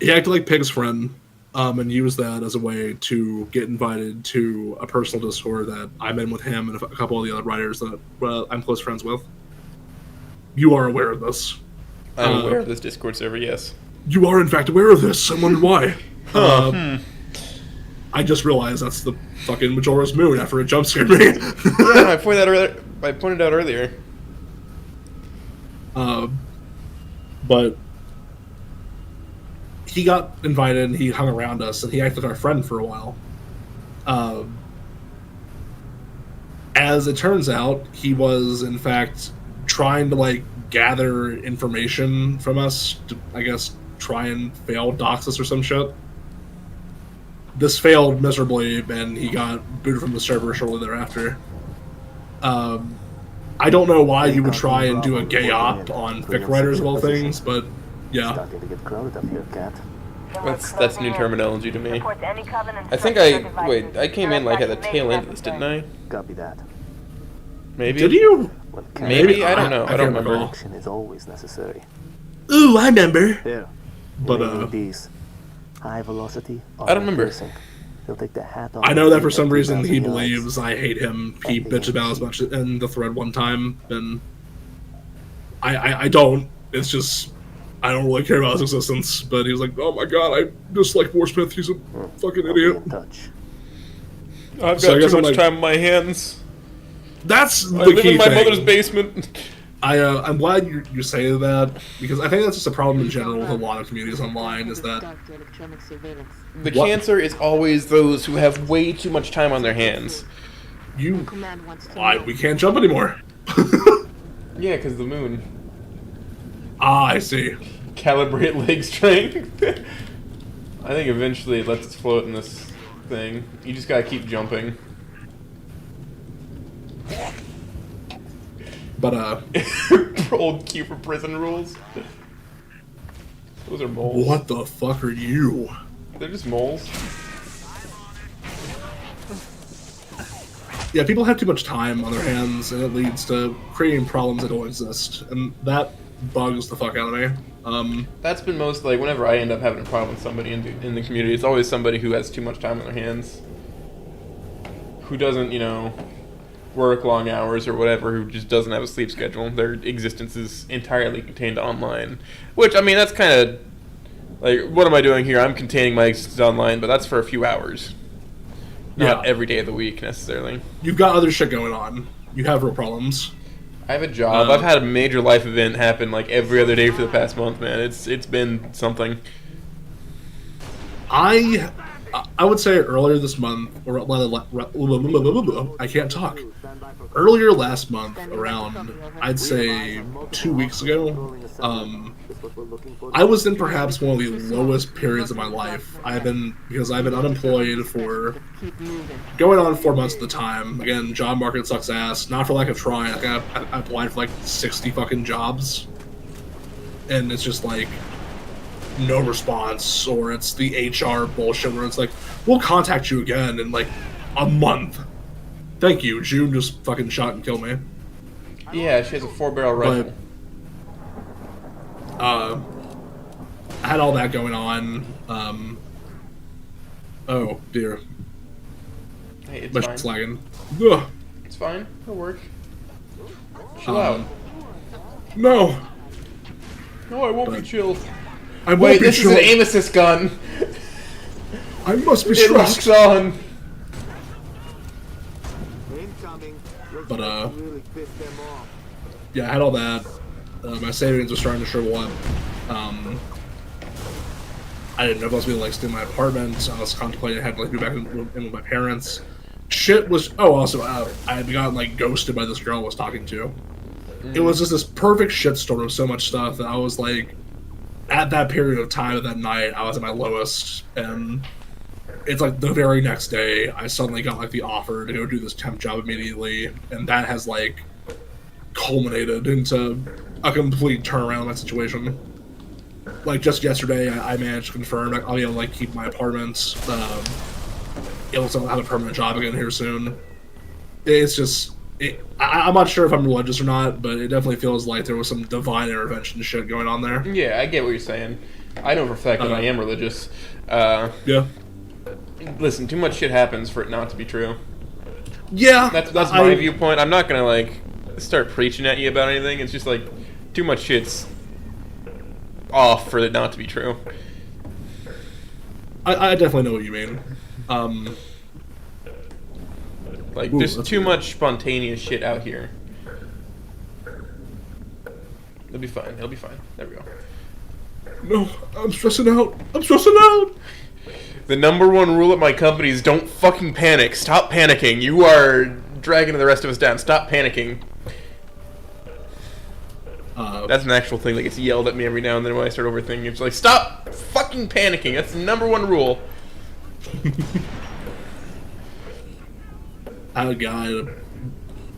he acted like Pig's friend, and used that as a way to get invited to a personal Discord that I'm in with him and a couple of the other writers that I'm close friends with. You are aware of this. I'm aware of this Discord server, yes. You are, in fact, aware of this. I wondered why. I just realized that's the fucking Majora's Moon after it jump scared me. Yeah, I pointed out earlier. But he got invited and he hung around us and he acted like our friend for a while. As it turns out, he was in fact trying to like gather information from us to, I guess, try and fail dox us or some shit. This failed miserably and he got booted from the server shortly thereafter. I don't know why you would try and do a gay op on fic writers of all things, but yeah. Starting to get crowded up here, Cat. That's new terminology to me. I think I came in like at the tail end of this, didn't I? Copy that. Maybe. Did you? Maybe, I don't know. I don't remember. Action is always necessary. Ooh, I remember. Here. But these high velocity. I don't remember. He'll take the hat off. I know that for some reason he believes I hate him. He bitched about as much in the thread one time, and I don't. It's just I don't really care about his existence. But he was like, "Oh my god, I dislike Warsmith. He's a fucking idiot." I've got So too much time on my hands. That's I the live key in my thing. mother's basement. I'm glad you say that because I think that's just a problem in general with a lot of communities online. Is that The cancer is always those who have way too much time on their hands. Why we can't jump anymore? Yeah, because the moon. Ah, I see. Calibrate leg strength. I think eventually it lets us float in this thing. You just gotta keep jumping. But old Q for prison rules. Those are moles. What the fuck are you? They're just moles. Yeah, people have too much time on their hands, and it leads to creating problems that don't exist, and that bugs the fuck out of me. That's been most like whenever I end up having a problem with somebody in the community, it's always somebody who has too much time on their hands. who doesn't, you know, work long hours or whatever, who just doesn't have a sleep schedule. Their existence is entirely contained online. Which, I mean, that's kind of like, what am I doing here? I'm containing my existence online, but that's for a few hours. Not every day of the week, necessarily. You've got other shit going on. You have real problems. I have a job. I've had a major life event happen like every other day for the past month, man. It's been something. I would say earlier this month, or I can't talk. Earlier last month, around, I'd say 2 weeks ago, I was in perhaps one of the lowest periods of my life. Because I've been unemployed for going on 4 months at the time. Again, job market sucks ass. Not for lack of trying. Like, I applied for like 60 fucking jobs, and it's just like no response, or it's the HR bullshit where it's like, we'll contact you again in like a month. Thank you. June just fucking shot and killed me. Yeah, she has a 4-barrel rifle. I had all that going on. Oh dear. Hey, it's my fine. shit's lagging. Ugh. It's fine. It'll work. Chill out. No. No, I won't be chilled. Wait, this is an aim assist gun. I must be It stressed. locks on. But yeah, I had all that. My savings were starting to shrivel up. I didn't know if I was going to like stay in my apartment. I was contemplating I had to like be back in with my parents. Shit was. Oh, also, I had gotten like ghosted by this girl I was talking to. It was just this perfect shitstorm of so much stuff that I was like, at that period of time, that night, I was at my lowest, and it's like the very next day, I suddenly got like the offer to go do this temp job immediately, and that has like culminated into a complete turnaround in my situation. Like just yesterday, I managed to confirm I'll be able to like keep my apartment. It looks like I'll have a permanent job again here soon. It's just, I'm not sure if I'm religious or not, but it definitely feels like there was some divine intervention shit going on there. Yeah, I get what you're saying. I know for a fact that I am religious. Yeah. Listen, too much shit happens for it not to be true. Yeah. That's my viewpoint. I'm not gonna like start preaching at you about anything. It's just like too much shit's off for it not to be true. I definitely know what you mean. Like, there's too much spontaneous shit out here. It'll be fine. It'll be fine. There we go. No, I'm stressing out. I'm stressing out. The #1 rule at my company is don't fucking panic. Stop panicking. You are dragging the rest of us down. Stop panicking. That's an actual thing that gets yelled at me every now and then when I start overthinking. It's like, stop fucking panicking. That's the #1 rule. I had a guy at a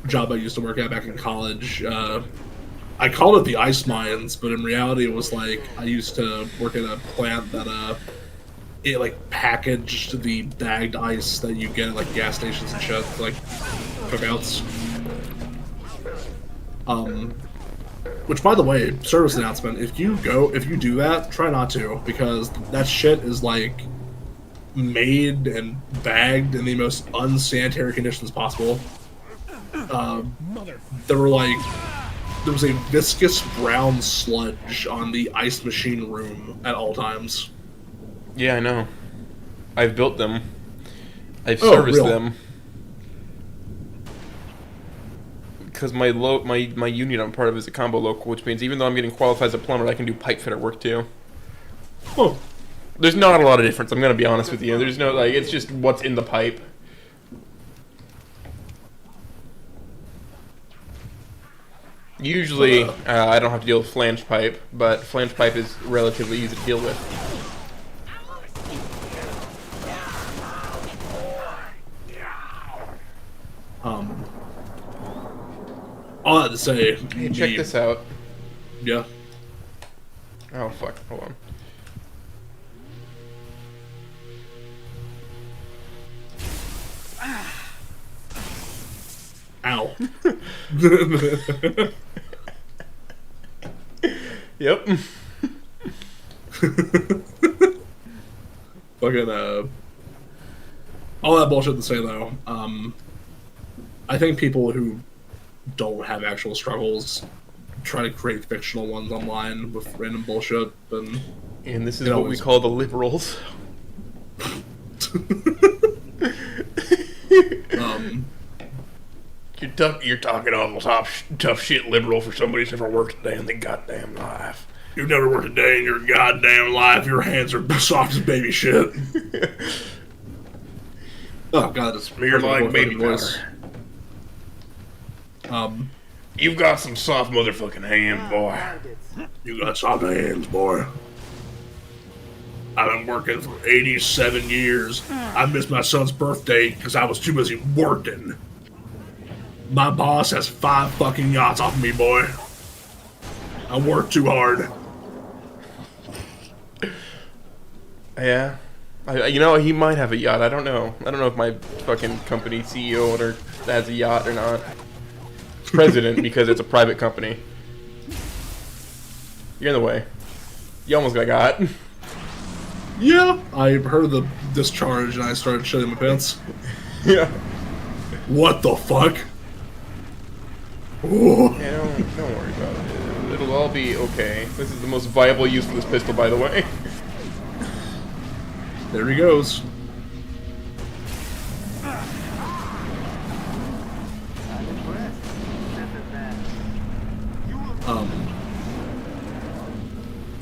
job I used to work at back in college. I called it the ice mines, but in reality it was like I used to work at a plant that it like packaged the bagged ice that you get at like gas stations and shit, like cookouts. Which, by the way, service announcement, if you do that, try not to, because that shit is like made and bagged in the most unsanitary conditions possible. There was a viscous brown sludge on the ice machine room at all times. Yeah, I know. I've built them. I've serviced them. Because my union I'm part of is a combo local, which means even though I'm getting qualified as a plumber, I can do pipe fitter work too. Oh. There's not a lot of difference, I'm going to be honest with you. There's no, like, it's just what's in the pipe. Usually, I don't have to deal with flange pipe, but flange pipe is relatively easy to deal with. All I have to say... Hey, check this out. Yeah. Oh, fuck. Hold on. Ow. Yep. Fucking, all that bullshit to say though, I think people who don't have actual struggles try to create fictional ones online with random bullshit, and this is what we call the liberals. You're talking awful tough shit liberal for somebody who's never worked a day in their goddamn life. You've never worked a day in your goddamn life. Your hands are soft as baby shit. Oh god, it's You're like baby voice. You've got some soft motherfucking hands, boy. You got soft hands, boy. I've been working for 87 years. I missed my son's birthday because I was too busy working. My boss has 5 fucking yachts off me, boy. I work too hard. Yeah. You know, he might have a yacht. I don't know. I don't know if my fucking company CEO owner has a yacht or not. President, because it's a private company. You're in the way. You almost got. Yeah, I heard the discharge and I started shitting my pants. Yeah. What the fuck? Ooh. Yeah, don't worry about it. It'll all be okay. This is the most viable use for this pistol, by the way. There he goes.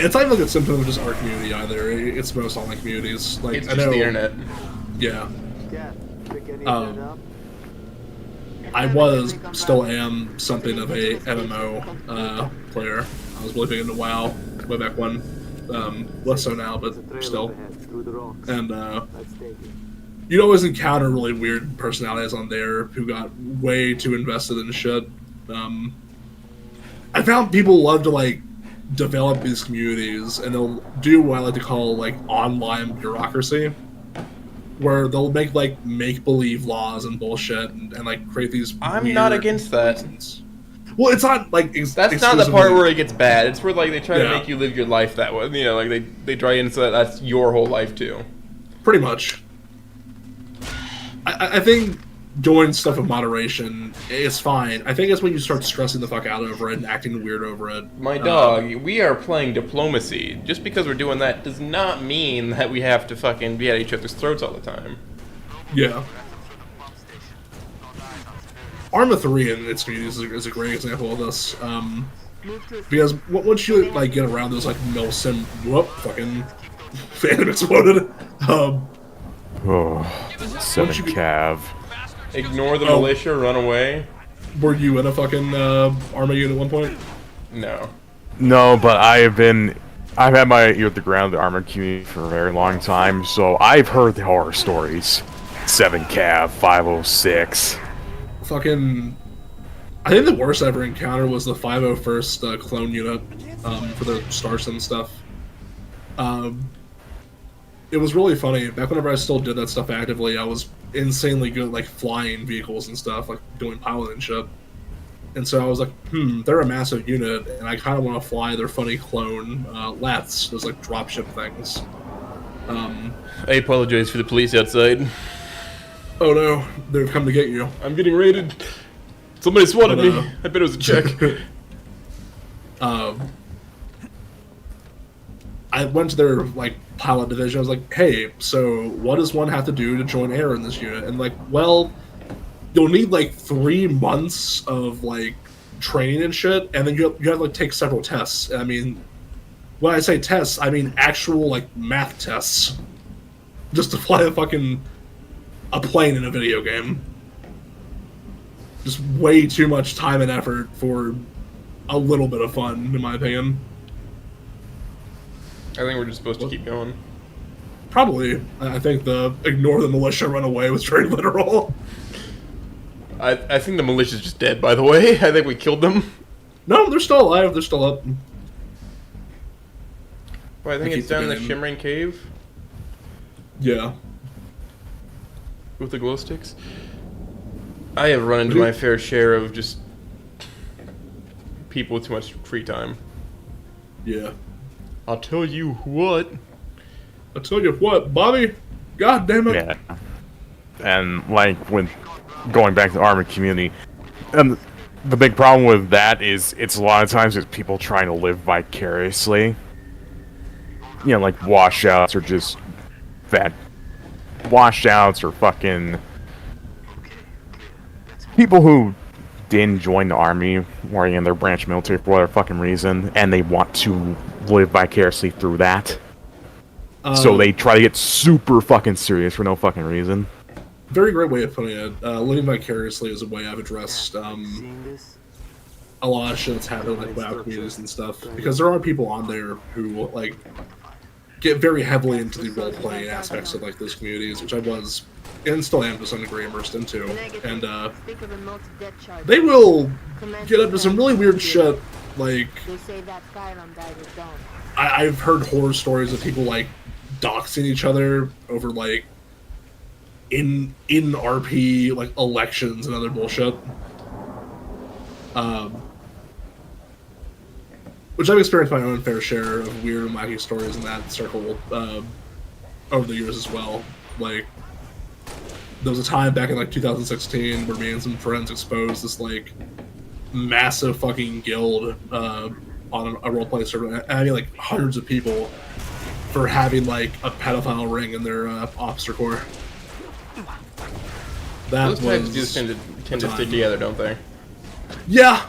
It's not even like a symptom of just our community either. It's most online communities. Like It's I just know, the internet. Yeah. I was, still am, something of a MMO player. I was really big into WoW way back when. Less so now, but still. And you'd always encounter really weird personalities on there who got way too invested in shit. I found people love to like develop these communities, and they'll do what I like to call like online bureaucracy, where they'll make like make-believe laws and bullshit and like create these. I'm not against that. Well, it's not like that's not the part where it gets bad. It's where like they try to make you live your life that way. You know, like they try and so that's your whole life too. Pretty much. I think doing stuff with moderation is fine. I think it's when you start stressing the fuck out over it and acting weird over it. My dog, we are playing diplomacy. Just because we're doing that does not mean that we have to fucking be at each other's throats all the time. Yeah. Arma 3 in its communities is a great example of this. Because once you like get around those like Milsim, whoop, fucking phantom exploded. 7 cav. Ignore the militia, run away. Were you in a fucking Arma unit at one point? No. No, but I've had my ear to the ground, the armored community for a very long time, so I've heard the horror stories. 7 cav, 506. Fucking, I think the worst I ever encountered was the 501st clone unit for the Starson stuff. It was really funny. Back whenever I still did that stuff actively, I was insanely good at like flying vehicles and stuff, like doing pilot and shit. And so I was like, they're a massive unit, and I kind of want to fly their funny clone Lats, those like dropship things. I apologize for the police outside. Oh no, they've come to get you. I'm getting raided. Somebody swatted me. I bet it was a check. I went to their like pilot division. I was like, "Hey, so what does one have to do to join air in this unit?" And like, well, you'll need like 3 months of like training and shit, and then you have to like take several tests. And I mean, when I say tests, I mean actual like math tests, just to fly a plane in a video game. Just way too much time and effort for a little bit of fun, in my opinion. I think we're just supposed to keep going. Probably. I think the ignore the militia, run away was very literal. I think the militia's just dead, by the way. I think we killed them. No, they're still alive. They're still up. Well, I think it's down in the Shimmering Cave. Yeah. With the glow sticks. I have run into my fair share of just people with too much free time. Yeah. I'll tell you what. I'll tell you what, Bobby. God damn it. Yeah. And like when going back to the armored community, and the big problem with that is it's a lot of times it's people trying to live vicariously. You know, like washouts or just fat washouts or fucking people who didn't join the army or in their branch military for whatever fucking reason, and they want to live vicariously through that. So they try to get super fucking serious for no fucking reason. Very great way of putting it. Living vicariously is a way I've addressed a lot of shit that's happening like WoW communities and stuff. Because there are people on there who like get very heavily into the role playing aspects of like those communities, which I was and still am to some degree immersed into. And they will get up to some really weird shit. Like I've heard horror stories of people like doxing each other over like in RP like elections and other bullshit. Which I've experienced my own fair share of weird and wacky stories in that circle over the years as well. Like there was a time back in like 2016 where me and some friends exposed this like massive fucking guild on a roleplay server, having like hundreds of people for having like a pedophile ring in their officer corps. Those types just tend to stick together, don't they? Yeah.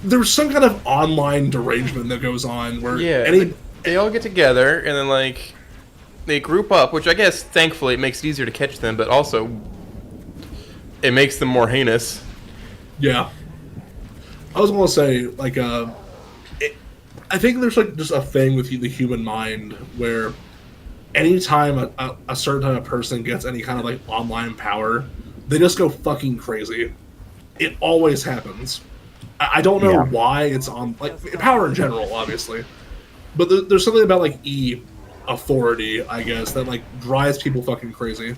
There's some kind of online derangement that goes on where they all get together and then like they group up, which I guess thankfully it makes it easier to catch them, but also it makes them more heinous. Yeah. I was gonna say, like, I think there's like just a thing with the human mind where anytime a certain type of person gets any kind of like online power, they just go fucking crazy. It always happens. I don't know why it's on like power in general, obviously, but there's something about like authority, I guess, that like drives people fucking crazy.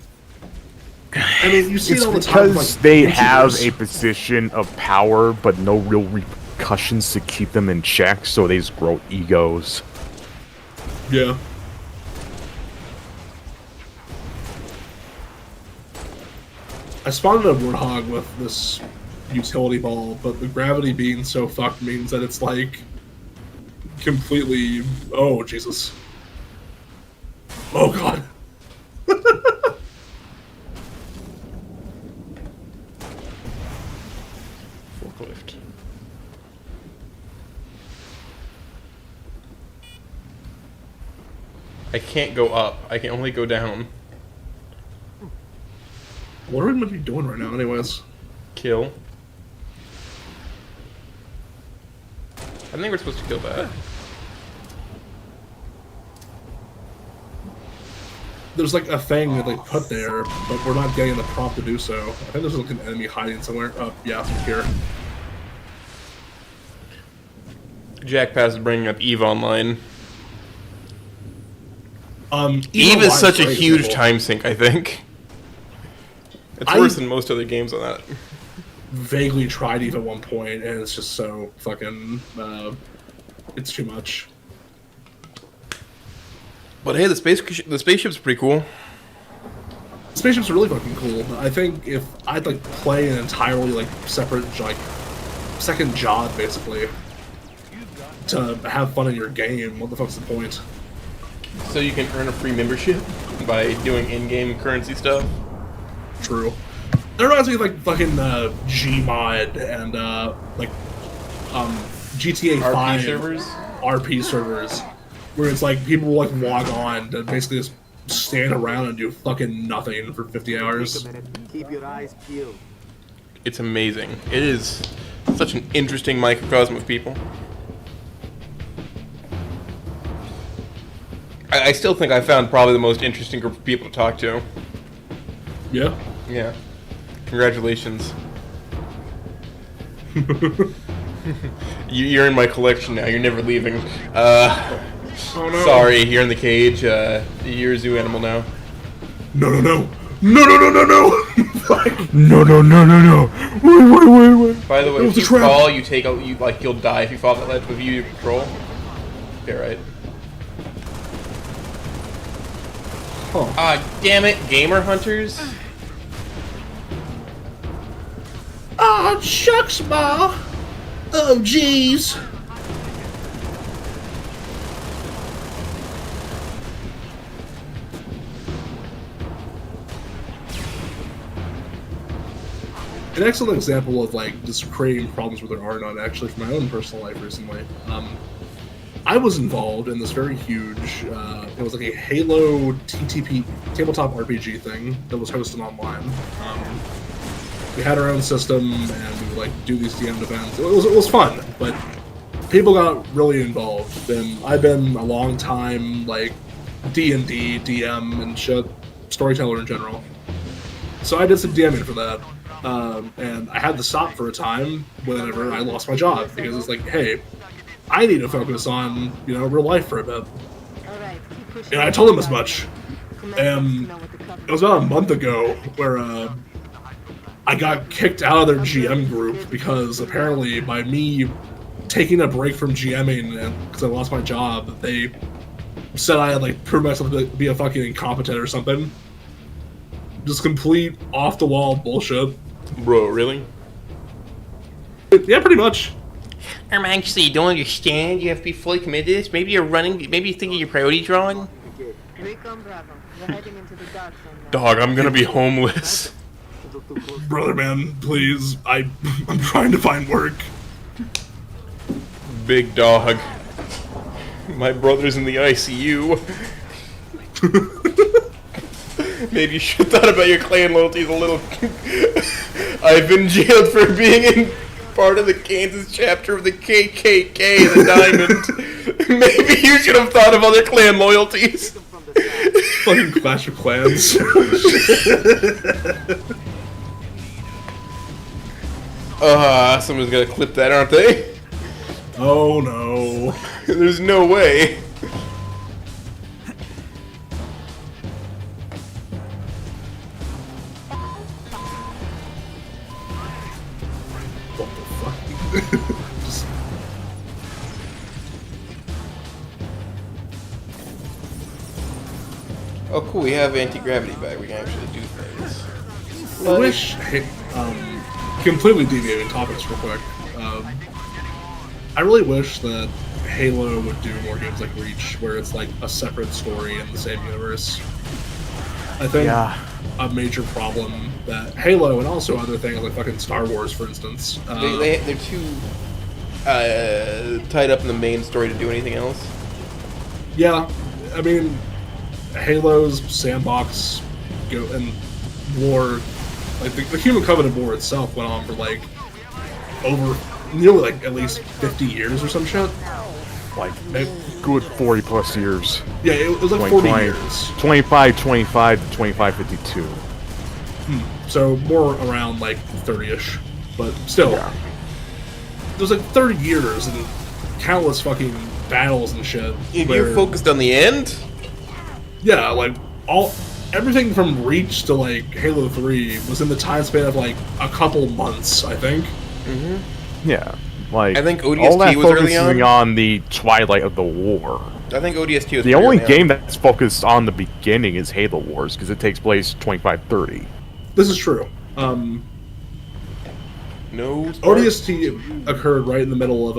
I mean, you see it all the time. Because they have a position of power, but no real repercussions to keep them in check, so they just grow egos. Yeah. I spawned a warthog with this utility ball, but the gravity being so fucked means that it's like completely. Oh Jesus! Oh God! Forklift. I can't go up. I can only go down. What are we meant to be doing right now, anyways? Kill. I think we're supposed to kill that. There's like a thing that they put there, but we're not getting the prompt to do so. I think there's like an enemy hiding somewhere. Oh, yeah, here. Jack Pass is bringing up EVE Online. EVE is such a great, huge people. time sink, I think. It's worse than most other games on that. Vaguely tried EVE at one point, and it's just so fucking. It's too much. But hey, the spaceship's pretty cool. Spaceships are really fucking cool. I think if I'd like play an entirely like separate like second job basically to have fun in your game, what the fuck's the point? So you can earn a free membership by doing in-game currency stuff. True. It reminds me of like fucking Gmod and like GTA 5 servers? RP servers, where it's like people will like log on to basically just stand around and do fucking nothing for 50 hours. Keep your eyes peeled. It's amazing. It is such an interesting microcosm of people. I still think I found probably the most interesting group of people to talk to. Yeah? Yeah. Congratulations. You're in my collection now. You're never leaving. Oh, no. Sorry, you're in the cage. You're a zoo animal now. No, no, no. No, no, no, no, no! No, no, no, no, no. Wait. By the way, It if was a you trap. fall, you'll die if you fall that ledge with you control. Okay, right. Damn it, Gamer Hunters. Ah, shucks, Ma. Oh, jeez. An excellent example of like just creating problems where there are none, actually, from my own personal life recently. I was involved in this very huge. It was like a Halo TTP tabletop RPG thing that was hosted online. We had our own system, and we would like do these DM events. It was fun, but people got really involved. And I've been a long time like D&D, DM, and shit, storyteller in general. So I did some DMing for that. And I had to stop for a time whenever I lost my job, because it's like, hey, I need to focus on, real life for a bit. And I told him as much. And it was about a month ago where I got kicked out of their GM group because apparently by me taking a break from GMing and because I lost my job, they said I had like proved myself to be a fucking incompetent or something. Just complete off the wall bullshit. Bro, really? Yeah, pretty much. Actually, you don't understand. You have to be fully committed to this. Maybe you're running. Maybe you're thinking your priority drawing. Recon Bravo. We're heading into the dark zone now. Dog, I'm gonna be homeless. Brother, man, please. I'm trying to find work. Big dog. My brother's in the ICU. Maybe you should have thought about your clan loyalties a little. I've been jailed for being in part of the Kansas chapter of the KKK, the Diamond. Maybe you should have thought of other clan loyalties. Fucking Clash of Clans. Someone's gonna clip that, aren't they? Oh no. There's no way. What the fuck? Just... Oh cool, we have anti-gravity back. We can actually do things. I wish, completely deviating topics real quick. I really wish that Halo would do more games like Reach, where it's like a separate story in the same universe. I think a major problem that Halo and also other things like fucking Star Wars, for instance, they're too tied up in the main story to do anything else. Yeah, I mean, Halo's sandbox and war, like the Human Covenant war itself went on for like over nearly like at least 50 years or some shit. Like good 40 plus years. Yeah, it was like 40 years. 25, 25 to 25, 52. So more around like 30-ish, but still. Yeah. It was like 30 years and countless fucking battles and shit. You're focused on the end? Yeah, like everything from Reach to like Halo 3 was in the time span of like a couple months, I think. Yeah, like I think ODST all that was early focusing on the twilight of the war. I think ODST was the only early game on. that's focused on the beginning is Halo Wars because it takes place 25-30. This is true. No. ODST occurred right in the middle of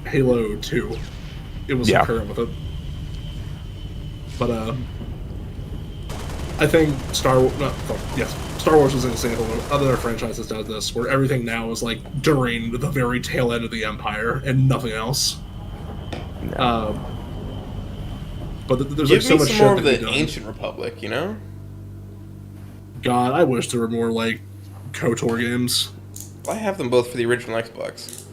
Halo 2. It was concurrent with it. But I think Star Wars was an example of other franchises does this, where everything now is like during the very tail end of the Empire and nothing else. No. But there's Give like so me much some shit more to of be the done. Ancient Republic, you know? God, I wish there were more like KOTOR games. I have them both for the original Xbox.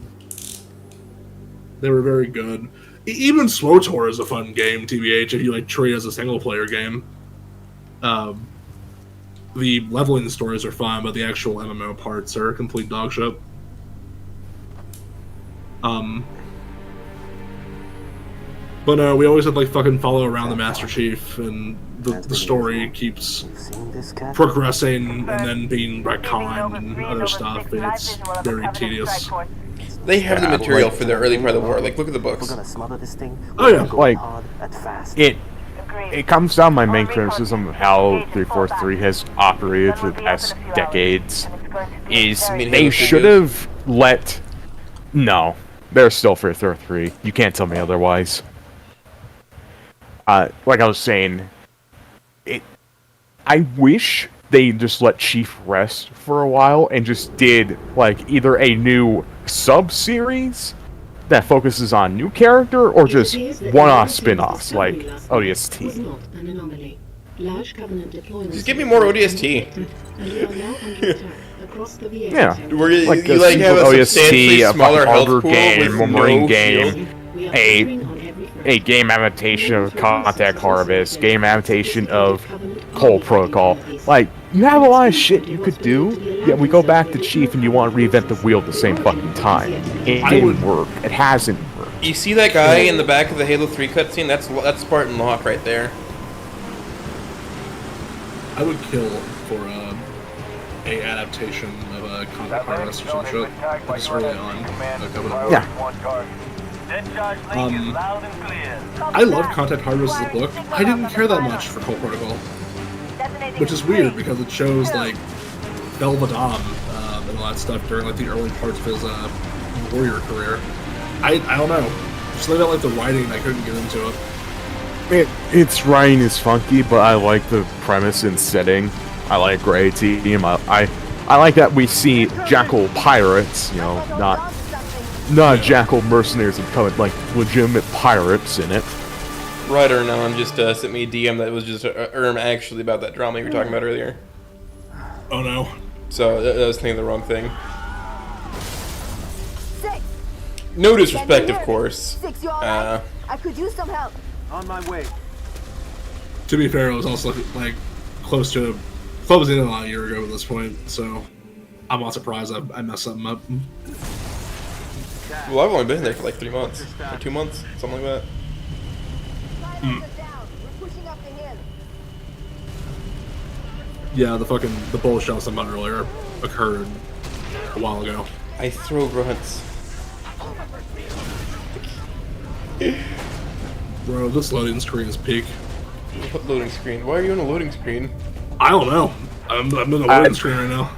They were very good. Even SWOTOR is a fun game, TBH, if you like treat it as a single player game. The leveling stories are fun, but the actual MMO parts are complete dog shit. But no, we always had like fucking follow around the Master Chief, and the story keeps progressing and then being retconned and other stuff. And it's very tedious. They have the material for the early part of the war. Like, look at the books. Oh yeah, like it comes down to my main criticism of how 343 has operated for the past decades. Is they should have let. No, they're still 343. You can't tell me otherwise. Like I was saying, I wish they just let Chief rest for a while and just did like either a new sub-series that focuses on new character or just one-off spin-offs like ODST. Just give me more ODST. Yeah, Where you like have a substantially ODST, smaller health harder pool game, with marine no game, shield. a game adaptation of Contact Harvest, game adaptation of Coal Protocol. Like, you have a lot of shit you could do, yet we go back to Chief and you want to reinvent the wheel at the same fucking time. It didn't work. It hasn't worked. You see that guy in the back of the Halo 3 cutscene? That's Spartan Locke right there. I would kill for a adaptation of a Contact Harvest or some shit, just early on. Yeah. I love Contact Harvest as a book. I didn't care that much for Coal Protocol, which is weird because it shows like Belvedere and all that stuff during like the early parts of his warrior career. I don't know. Just about like the writing, I couldn't get into it. Its writing is funky, but I like the premise and setting. I like Grey Team. I like that we see Jackal pirates, you know, not Jackal mercenaries and becoming like legitimate pirates in it. Ryder Anon just sent me a DM that was just actually about that drama you were talking about earlier. Oh no. So I was thinking the wrong thing. No disrespect, of course. I could use some help. On my way. To be fair, I was also like close to closing in a year ago at this point, so I'm not surprised I messed something up. Well, I've only been there for like 3 months, or 2 months, something like that. Yeah, the bullshit I was talking about earlier occurred a while ago. I throw grunts. Bro, this loading screen is peak. What loading screen? Why are you on a loading screen? I don't know. I'm in the loading screen right now.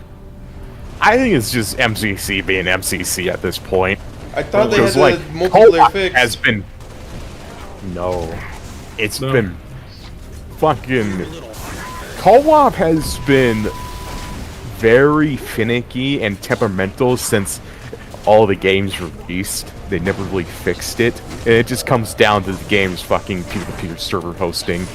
I think it's just MCC being MCC at this point. I thought they had like, the multiplayer fix. Has been... No. It's been... Fucking... Co-op has been very finicky and temperamental since all the games released. They never really fixed it. And it just comes down to the game's fucking peer-to-peer server hosting.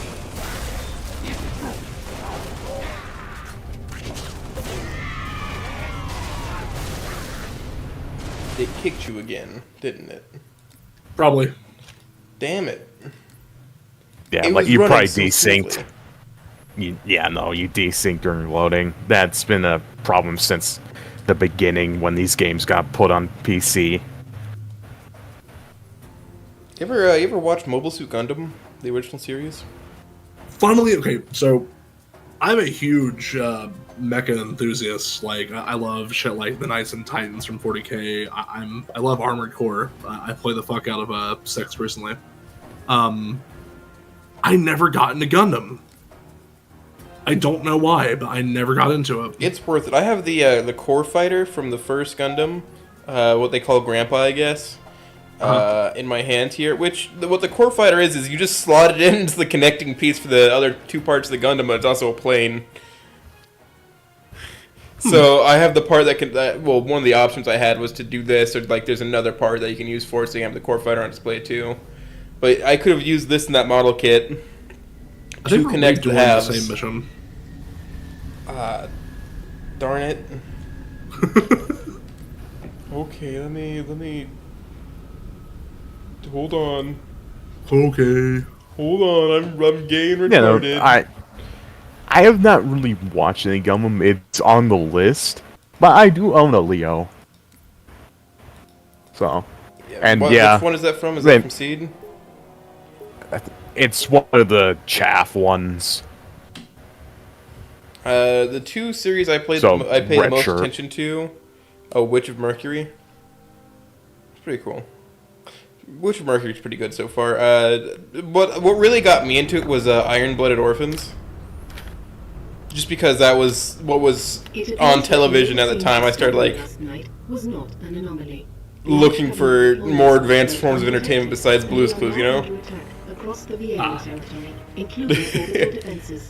It kicked you again, didn't it? Probably. Damn it. Yeah, like you probably desynced. You desynced during loading. That's been a problem since the beginning when these games got put on PC. You ever watch Mobile Suit Gundam, the original series? Funnily, okay, so I'm a huge mecha enthusiast. Like, I love shit like the Knights and Titans from 40K. I love Armored Core. I play the fuck out of 6 recently. I never got into Gundam. I don't know why, but I never got into it. It's worth it. I have the core fighter from the first Gundam, what they call Grandpa, I guess, in my hand here. Which what the core fighter is you just slot it into the connecting piece for the other 2 parts of the Gundam, but it's also a plane. So I have the part that can. Well, one of the options I had was to do this, or like there's another part that you can use for it, so you have the core fighter on display too. But I could have used this in that model kit to connect the halves. The same mission. Darn it. Okay, let me. Hold on. Okay. Hold on, I'm gay and Yeah, retarded. no, I have not really watched any Gundam. It's on the list, but I do own a Leo. So, and yeah, which one is that from? Is that from Seed? It's one of the chaff ones. The 2 series I played, I paid the most attention to, Witch of Mercury. It's pretty cool. Witcher Mercury's pretty good so far. What really got me into it was Iron-Blooded Orphans. Just because that was what was on television at the time, I started like looking for more advanced forms of entertainment besides Blue's Clues, you know?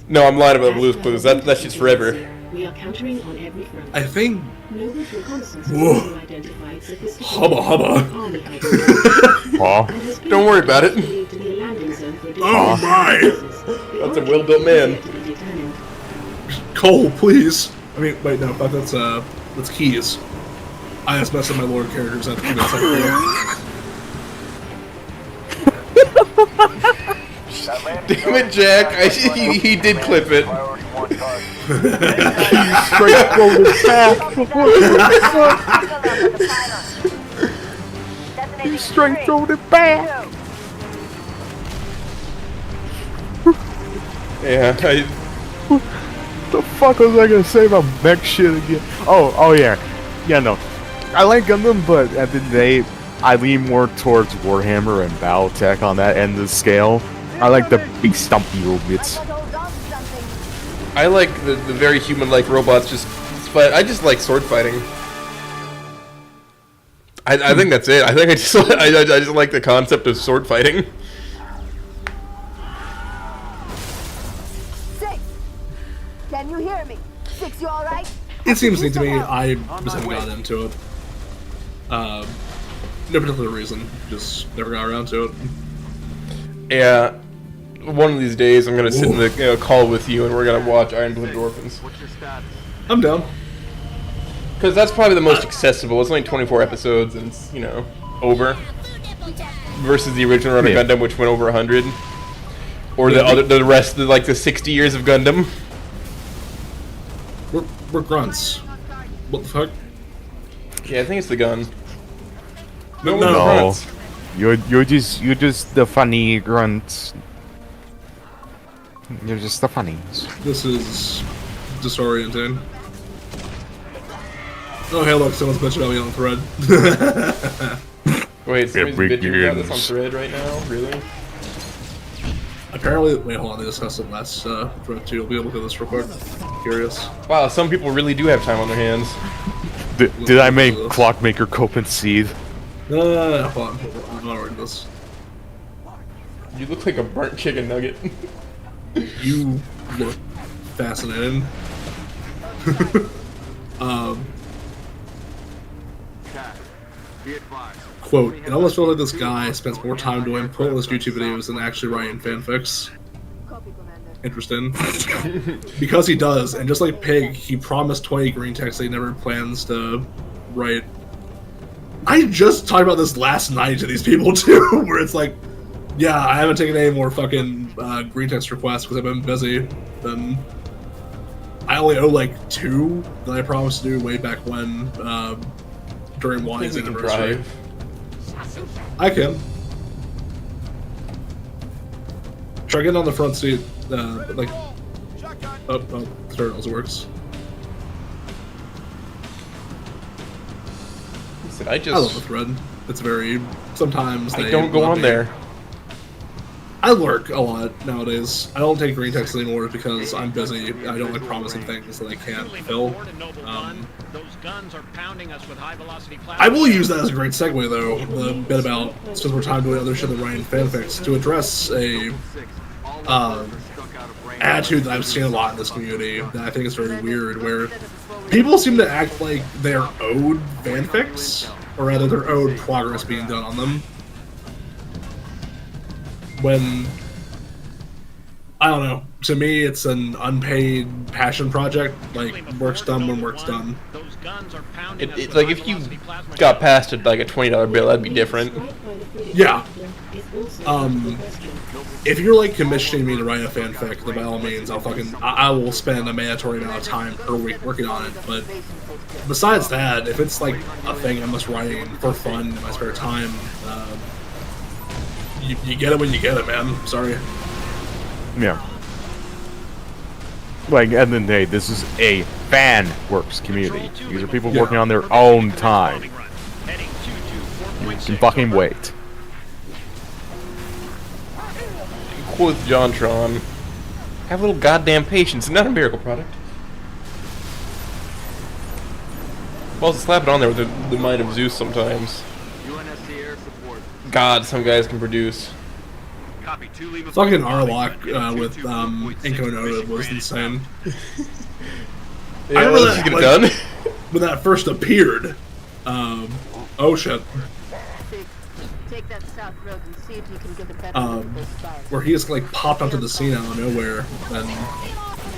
No, I'm lying about Blue's Clues. That shit's forever. I think. Whoa. Hubba hubba. Huh? Don't worry about it. Oh my! That's a well-built man. Cole, please. I mean, wait, no, but that's Keys. I just messed up my Lord characters. I have to give it a second. Damn it, Jack! He did clip it. Straight throw the back. You straight throw the back. Yeah, The fuck was I gonna say about mech shit again? Oh yeah. Yeah, no. I like Gundam, but at the end of the day, I lean more towards Warhammer and Battletech on that end of the scale. I like the big stumpy robots. I like the very human-like robots just fight. I just like sword fighting. I think that's it. I think I just like the concept of sword fighting. Six! Can you hear me? Six, you alright? It seems neat to me. I just haven't gotten into it. No particular reason. Just never got around to it. Yeah. One of these days, I'm gonna sit in the call with you, and we're gonna watch Iron-Blooded Orphans. I'm down. Because that's probably the most accessible. It's only 24 episodes, and it's, you know, over. Versus the original run of Gundam, which went over 100. Or the rest of the 60 years of Gundam. We're grunts. What the fuck? Yeah, I think it's the gun. No. You're just the funny grunts. You're just the funnies. This is disorienting. Oh hey look, someone's bitching about me on Thread. Wait, somebody's bitching about this on Thread right now? Really? Apparently, wait, hold on, they discussed it last Thread too. I'll be able to look at this real quick. Curious. Wow, some people really do have time on their hands. Did I make Clockmaker cope and seethe? Hold on, I'm not reading this. You look like a burnt chicken nugget. You look fascinating. Quote, it almost feels like this guy spends more time doing pointless YouTube videos than actually writing fanfics. Interesting. Because he does, and just like Pig, he promised 20 green texts that he never plans to write. I just talked about this last night to these people too, where it's like, yeah, I haven't taken any more fucking green text requests because I've been busy. Then I only owe like 2 that I promised to do way back when, during Wani's anniversary. I can. Try getting on the front seat, like, oh, there also works. I love the Thread. It's very, sometimes I don't go on there. I lurk a lot nowadays. I don't take green text anymore because I'm busy. I don't like promising things that I can't fulfill. I will use that as a great segue, though, the bit about, since we're time doing other shit than writing fanfics, to address a attitude that I've seen a lot in this community that I think is very weird, where people seem to act like they're owed fanfics, or rather they're owed progress being done on them. When, I don't know, to me it's an unpaid passion project, like, work's done when work's done. It's like if you got past it like a $20 bill, that'd be different. Yeah. If you're like commissioning me to write a fanfic, then by all means, I will spend a mandatory amount of time per week working on it, but besides that, if it's like a thing I'm just writing for fun in my spare time, you get it when you get it, man. Sorry. Yeah. Like, at the end of the day, this is a fan works community. These are people working on their own time. You can fucking wait. quote JonTron. Have a little goddamn patience, not a miracle product. Well, also slap it on there with the might of Zeus sometimes. UNSC air support. God, some guys can produce. Copy, 2 Lima. Fucking Arlock with Inko Noted was insane. Yeah, I remember let's that, get it like, done. when that first appeared. Oh shit. Take that south road and see if you can get a better look at those spires. Where he just like popped onto the scene out of nowhere and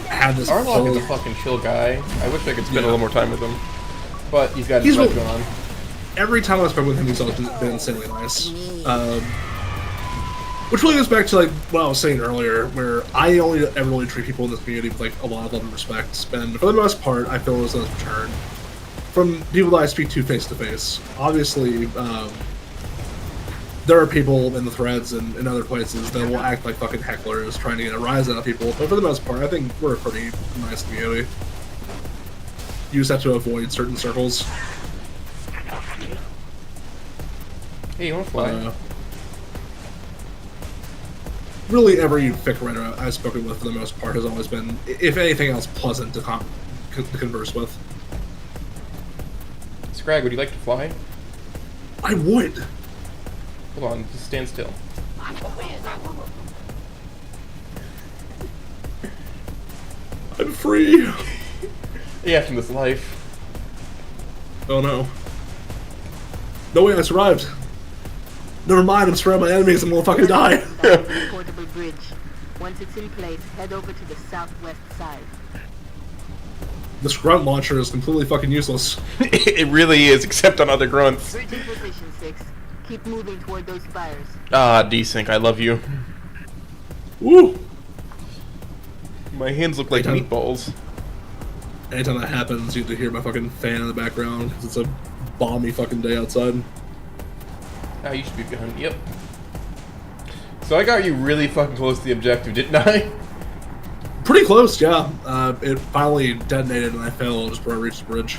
had this Arlock whole... is a fucking chill guy. I wish I could spend a little more time with him. But he's got his life going on. Every time I spent with him, he's always been insanely nice. Which really goes back to like what I was saying earlier, where I only ever really treat people in this community with like a lot of love and respect. And for the most part, I feel as though it's returned from people that I speak to face. Obviously, there are people in the threads and in other places that will act like fucking hecklers trying to get a rise out of people. But for the most part, I think we're a pretty nice community. You just have to avoid certain circles. Hey, you wanna fly? Really, every fic writer I've spoken with, for the most part, has always been, if anything else, pleasant to converse with. Scrag, would you like to fly? I would. Hold on, just stand still. I'm free. Yeah, from this life. Oh no. No way, I survived. Never mind, I'm surrounded by enemies and we'll fucking die. Portable bridge. Once it's in place, head over to the southwest side. This grunt launcher is completely fucking useless. It really is, except on other grunts. Bridge in position, 6. Keep moving toward those spires. Ah, desync, I love you. Woo! My hands look like meatballs. Anytime that happens, you have to hear my fucking fan in the background, because it's a balmy fucking day outside. Ah, you should be behind. Yep. So I got you really fucking close to the objective, didn't I? Pretty close, yeah. It finally detonated and I fell just before I reached the bridge.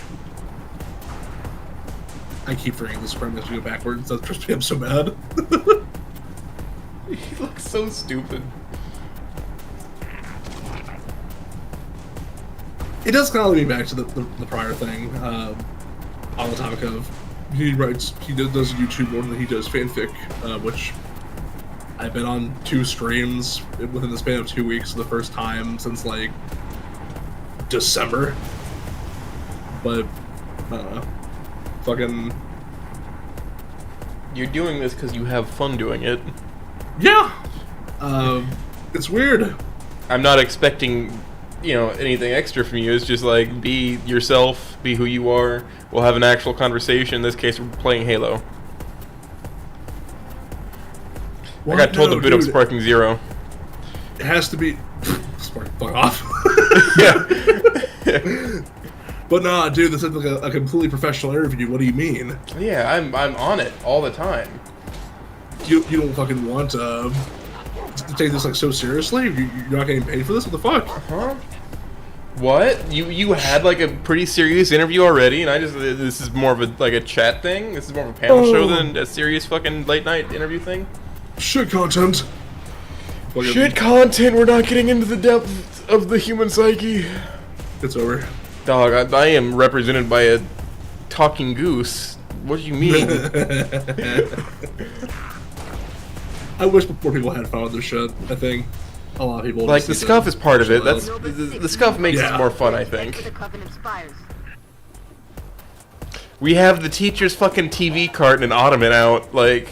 I keep forgetting this frame has to go backwards. That's just me, I'm so mad. You look so stupid. It does kind of lead me back to the prior thing. On the topic of he does YouTube more than he does fanfic, which I've been on 2 streams within the span of 2 weeks for the first time since like December. But I don't know, fucking. You're doing this because you have fun doing it. Yeah. It's weird. I'm not expecting, you know, anything extra from you. It's just like, be yourself, be who you are. We'll have an actual conversation. In this case, we're playing Halo. I got told to boot up Sparking Zero. It has to be Sparking fuck off. Yeah. But nah, dude, this is like a completely professional interview. What do you mean? Yeah, I'm on it all the time. You don't fucking want to take this like so seriously? You're not getting paid for this? What the fuck? Huh? What? You had like a pretty serious interview already, and this is more of a chat thing. This is more of a panel show than a serious fucking late night interview thing. Shit content. Shit content. We're not getting into the depth of the human psyche. It's over. Dog, I am represented by a talking goose. What do you mean? I wish more people had fun with this shit. I think a lot of people like the scuff is part of it. That's the scuff makes it more fun. I think. We have the teacher's fucking TV cart and an ottoman out. Like,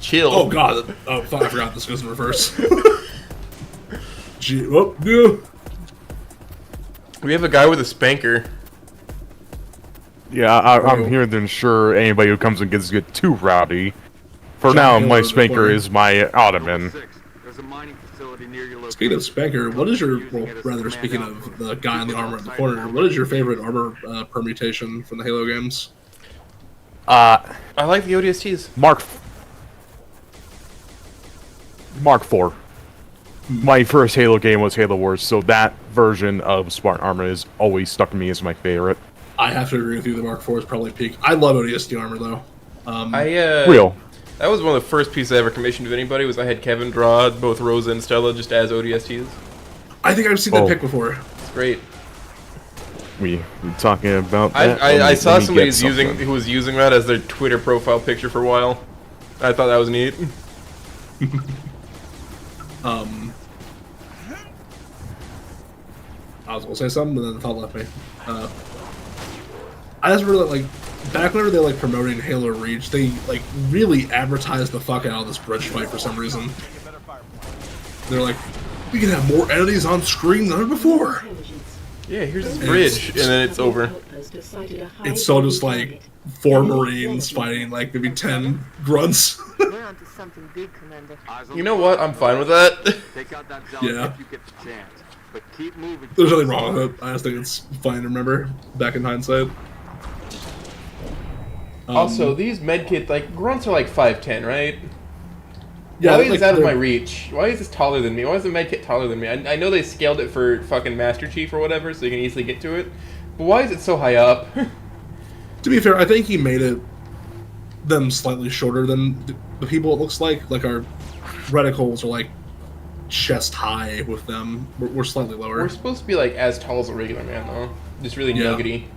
chill. Oh god. Oh, I forgot this goes in reverse. Gee, oh, no. We have a guy with a spanker. Yeah, I'm here to ensure anybody who comes and gets get too rowdy. For now, my spanker is my ottoman. Speaking of spanker, what is your, well, rather speaking of the guy in the armor in the corner, what is your favorite armor permutation from the Halo games? I like the ODSTs. Mark 4. My first Halo game was Halo Wars, so that version of Spartan armor is always stuck to me as my favorite. I have to agree with you. The Mark IV is probably peak. I love ODST armor though. Real. That was one of the first pieces I ever commissioned of anybody. Was I had Kevin draw both Rosa and Stella just as ODSTs. I think I've seen that pic before. It's great. We talking about that? I saw somebody who was using that as their Twitter profile picture for a while. I thought that was neat. I was gonna say something, and then the thought left me. I just really like back whenever they like promoting Halo Reach, they like really advertised the fuck out of this bridge fight for some reason. They're like, we can have more enemies on screen than ever before. Yeah, here's this bridge, and then it's over. It's so just like 4 Marines fighting like maybe 10 grunts. We're onto something big, Commander. You know what? I'm fine with that. Take out that zone Yeah. if you get the chance. But keep moving. There's nothing wrong with it. I just think it's fine to remember back in hindsight. Also, these medkits, like, grunts are like 5'10", right? Yeah, why is like, this out of my reach? Why is this taller than me? Why is the medkit taller than me? I know they scaled it for fucking Master Chief or whatever, so you can easily get to it. But why is it so high up? To be fair, I think he made it them slightly shorter than the people it looks like. Like our reticles are like chest high with them. We're slightly lower. We're supposed to be like as tall as a regular man, though. Just really nuggety.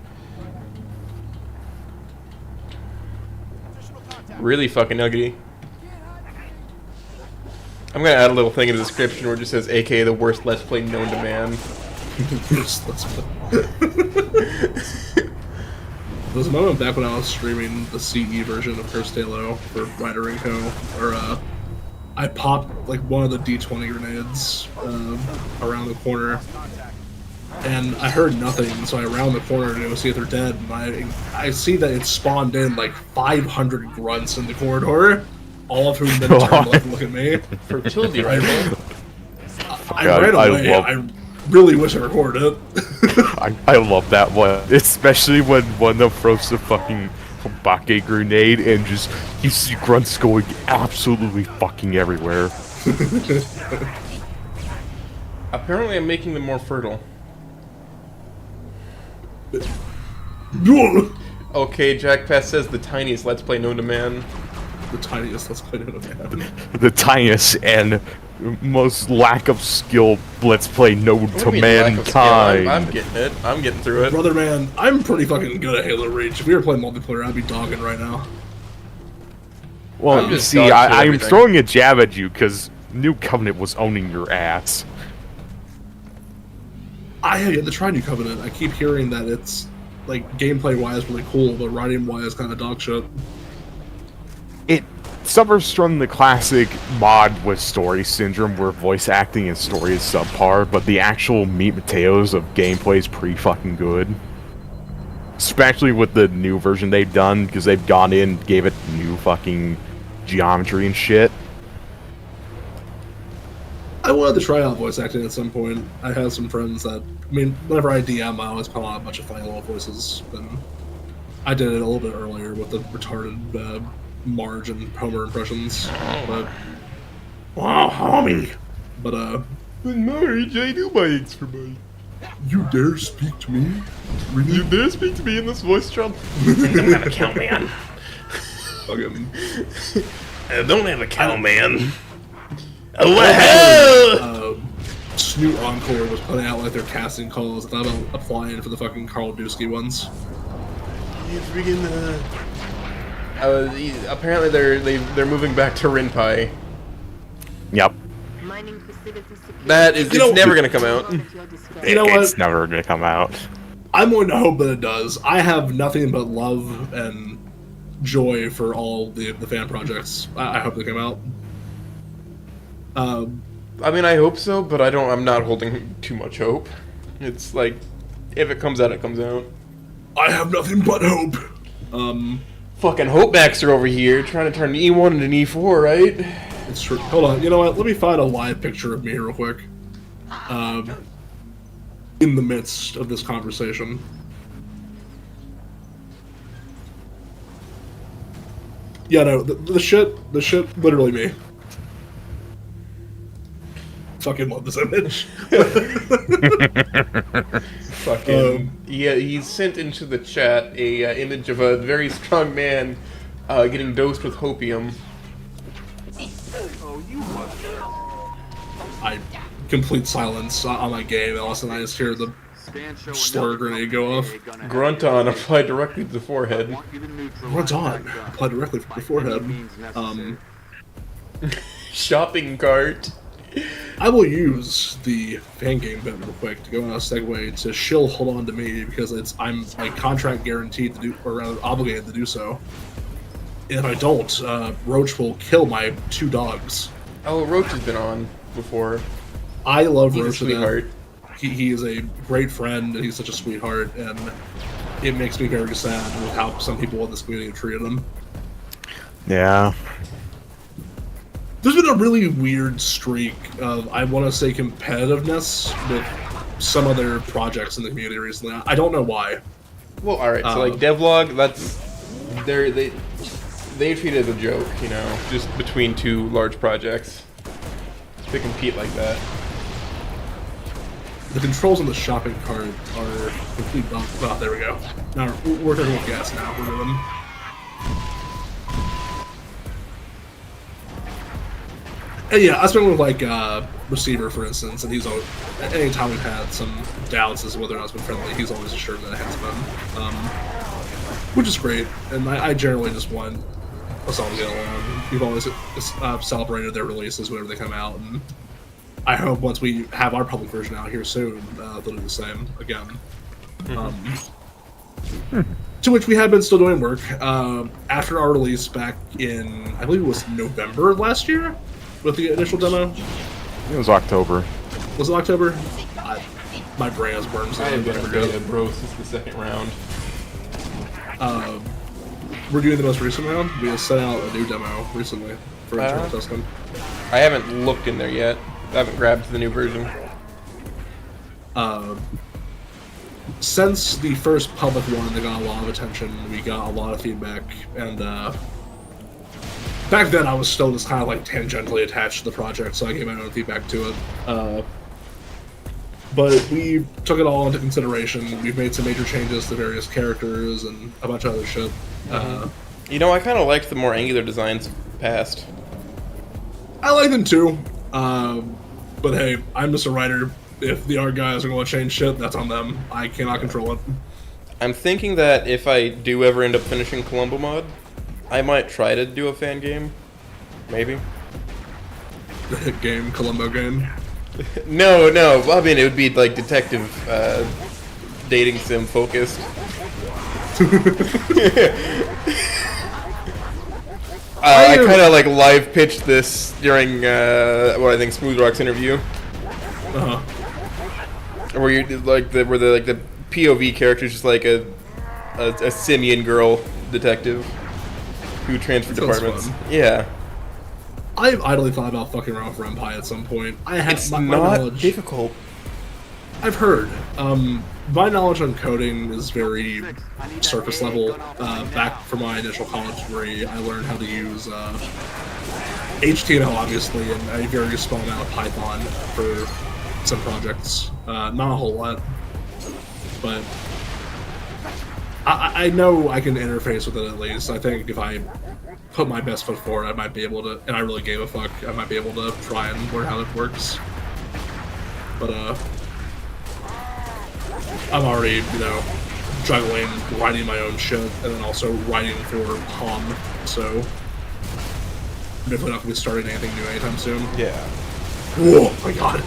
Really fucking nuggety. I'm gonna add a little thing in the description where it just says AKA the worst Let's Play known to man. Worst Let's Play. There was a moment back when I was streaming the CE version of Cursed Halo for Rider & Co. where I popped like one of the D20 grenades around the corner, and I heard nothing, so I round the corner to go see if they're dead, and I see that it spawned in like 500 grunts in the corridor, all of whom then turned left and look at me. Fertility rifle. I ran away. I really wish I recorded it. I love that one, especially when one of them throws the fucking Bake grenade and just you see grunts going absolutely fucking everywhere. Apparently, I'm making them more fertile. Okay, Jack Pass says the tiniest Let's Play known to man. The tiniest Let's Play known to man. The tiniest and most lack of skill Let's Play known to mankind. I'm getting it. I'm getting through it. Brother man, I'm pretty fucking good at Halo Reach. If we were playing multiplayer, I'd be dogging right now. Well, you see, I'm throwing a jab at you because New Covenant was owning your ass. I have yet to try New Covenant. I keep hearing that it's, like, gameplay-wise really cool, but writing-wise kind of dog shit. It suffers from the classic mod with story syndrome where voice acting and story is subpar, but the actual meat and potatoes of gameplay is pretty fucking good. Especially with the new version they've done, because they've gone in, gave it new fucking geometry and shit. I wanted to try out voice acting at some point. I have some friends that, I mean, whenever I DM, I always put on a bunch of funny little voices, and I did it a little bit earlier with the retarded Marge and Homer impressions, but... Wow, homie! But, Marge, I do my eggs for money. You dare speak to me? Really? You dare speak to me in this voice, Trump? I don't have a cow, man. Fuck him. I don't have a cow, man. Oh, Snoot Encore was putting out like their casting calls. I thought about applying for the fucking Carl Dusky ones. You freaking apparently they're moving back to Rinpai. Yep. That is it's never gonna come out. You know what? It's never gonna come out. I'm going to hope that it does. I have nothing but love and joy for all the fan projects. I hope they come out. I mean, I hope so, but I'm not holding too much hope. It's like, if it comes out, it comes out. I have nothing but hope. Fucking Hope Baxter over here, trying to turn E1 into an E4, right? It's true. Hold on, you know what? Let me find a live picture of me real quick. In the midst of this conversation. Yeah, no, the shit, literally me. Fucking love this image. Fucking yeah, he sent into the chat a image of a very strong man getting dosed with hopium. complete silence on my game, and all of a sudden I just hear the slur grenade go off. Grunton applied directly to the forehead. Grunton applied directly from the forehead. Shopping cart. I will use the fan game bit real quick to go on a segue to shill hold on to me because I'm like contract guaranteed to do, or rather obligated to do so. If I don't, Roach will kill my 2 dogs. Oh, Roach has been on before. I love He's a Roach. sweetheart. He is a great friend, and he's such a sweetheart, and it makes me very sad with how some people in this community have treated him. Yeah. There's been a really weird streak of, I want to say, competitiveness with some other projects in the community recently. I don't know why. Well, alright, so like Devlog, they treat it as a joke, you know, just between 2 large projects. To compete like that. The controls on the shopping cart are complete bump. Oh, there we go. Now we're talking about gas now. We're doing. And yeah, I spent with like Receiver, for instance, and he's always, anytime we've had some doubts as to whether or not it's been friendly, he's always assured that it has been, which is great. And I generally just want us all to get along. We've always celebrated their releases whenever they come out, and I hope once we have our public version out here soon, they'll do the same again. To which we have been still doing work. After our release back in, I believe it was November of last year, with the initial demo. It was October. Was it October? My brain has burned. So I have been a beta bro since the second round. We're doing the most recent round. We have sent out a new demo recently for internal testing. I haven't looked in there yet. I haven't grabbed the new version. Since the first public one that got a lot of attention, we got a lot of feedback, and back then I was still just kind of like tangentially attached to the project, so I gave my own feedback to it. But we took it all into consideration. We've made some major changes to various characters and a bunch of other shit. You know, I kind of liked the more angular designs past. I like them too. But hey, I'm just a writer. If the art guys are going to change shit, that's on them. I cannot control it. I'm thinking that if I do ever end up finishing Columbo Mod, I might try to do a fan game. Maybe. The hit game, Columbo game. No. I mean, it would be like detective, dating sim focused. I kind of like live pitched this during what I think Smooth Rock's interview. Where you like the POV character is just like a simian girl detective who transferred departments. Fun. Yeah. I've idly thought about fucking around with Renpai at some point. It's not difficult. I've heard. My knowledge on coding is very surface level. Back from my initial college degree, I learned how to use HTML, obviously, and a very small amount of Python for some projects. Not a whole lot, but I know I can interface with it at least. I think if I put my best foot forward, I might be able to, and I really gave a fuck, I might be able to try and learn how that works. But, I'm already, juggling, writing my own shit, and then also writing for Hum, so I'm definitely not going to be starting anything new anytime soon. Yeah. Oh my god.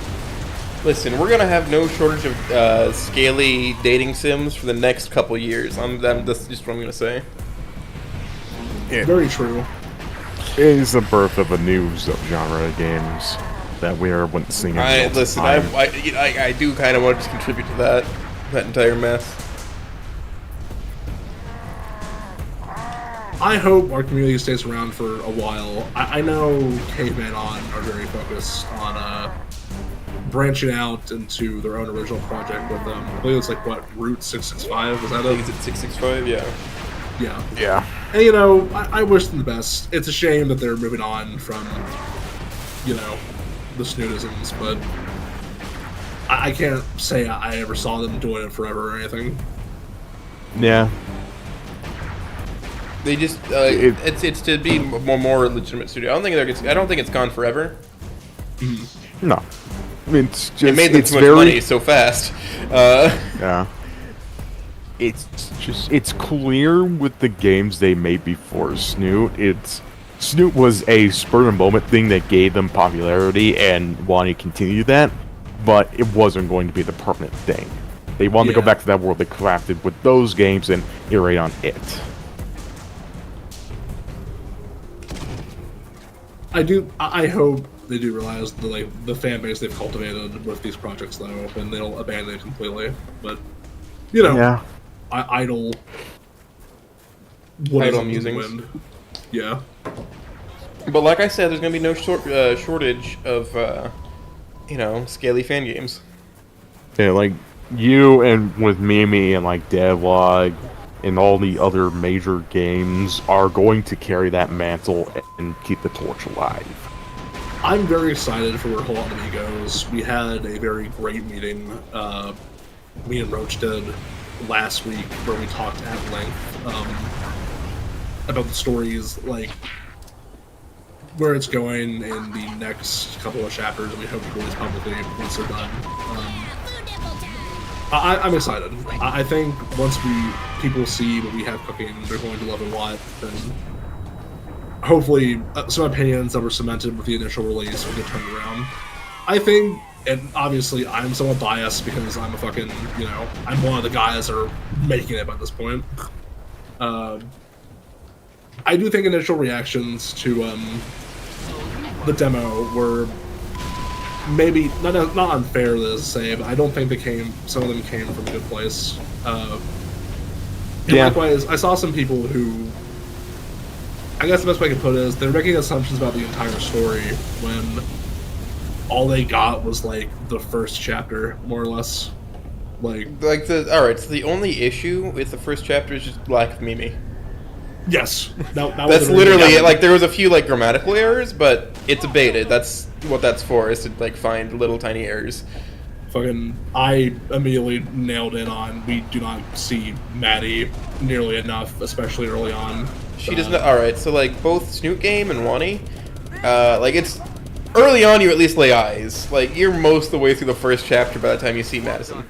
Listen, we're gonna have no shortage of scaly dating sims for the next couple years. That's just what I'm gonna say. Yeah. Very true. It is the birth of a new genre of games that we are witnessing. I do kind of want to contribute to that entire mess. I hope our community stays around for a while. I know Caveman are very focused on branching out into their own original project with them. I believe it's like, what, Route 665? Was that it? I think it's at 665, yeah. Yeah. And, I wish them the best. It's a shame that they're moving on from, the snoodisms, but I can't say I ever saw them doing it forever or anything. Yeah. They just it's to be a more legitimate studio. I don't think it's gone forever. No. It's just It made them it's too much very, money so fast. Yeah. It's clear with the games they made before Snoot. Snoot was a spur of the moment thing that gave them popularity and wanted to continue that, but it wasn't going to be the permanent thing. They wanted to go back to that world they crafted with those games and iterate on it. I hope they do realize the fan base they've cultivated with these projects though, and they'll abandon it completely. But you know, Yeah. idle musings. wind. Yeah. But like I said, there's gonna be no shortage of scaly fan games. Yeah, like you and with Mimi and like Devlog and all the other major games are going to carry that mantle and keep the torch alive. I'm very excited for where Whole Enemy goes. We had a very great meeting, me and Roach did last week, where we talked at length about the stories, like where it's going in the next couple of chapters, and we hope to release publicly once they're done. I'm excited. I think once people see what we have cooking, they're going to love it a lot, and hopefully some opinions that were cemented with the initial release will get turned around. I think, and obviously I'm somewhat biased because I'm a fucking, I'm one of the guys that are making it by this point. I do think initial reactions to the demo were maybe not unfair to say, but I don't think some of them came from a good place. And likewise, I saw some people who, I guess the best way I can put it is, they're making assumptions about the entire story when all they got was like the first chapter, more or less. Alright, so the only issue with the first chapter is just lack of Mimi. Yes. That's literally it. Like, there was a few like grammatical errors, but it's abated. That's what that's for, is to like find little tiny errors. I immediately nailed in on, we do not see Maddie nearly enough, especially early on. She does not. Alright, so like both Snoot Game and Wani, like it's early on you at least lay eyes. Like you're most of the way through the first chapter by the time you see Madison.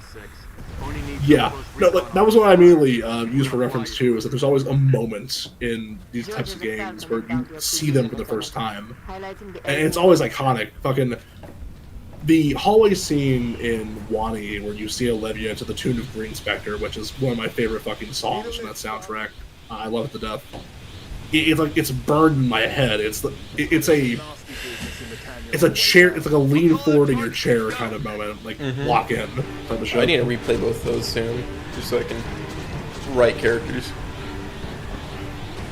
Yeah, no, that was what I immediately used for reference too, is that there's always a moment in these types of games where you see them for the first time. And it's always iconic. The hallway scene in Wani where you see Olivia to the tune of Green Spectre, which is one of my favorite fucking songs from that soundtrack. I love it to death. It's burned in my head. It's a chair. It's like a lean forward in your chair kind of moment, like lock in type of shit. I need to replay both those soon, just so I can write characters.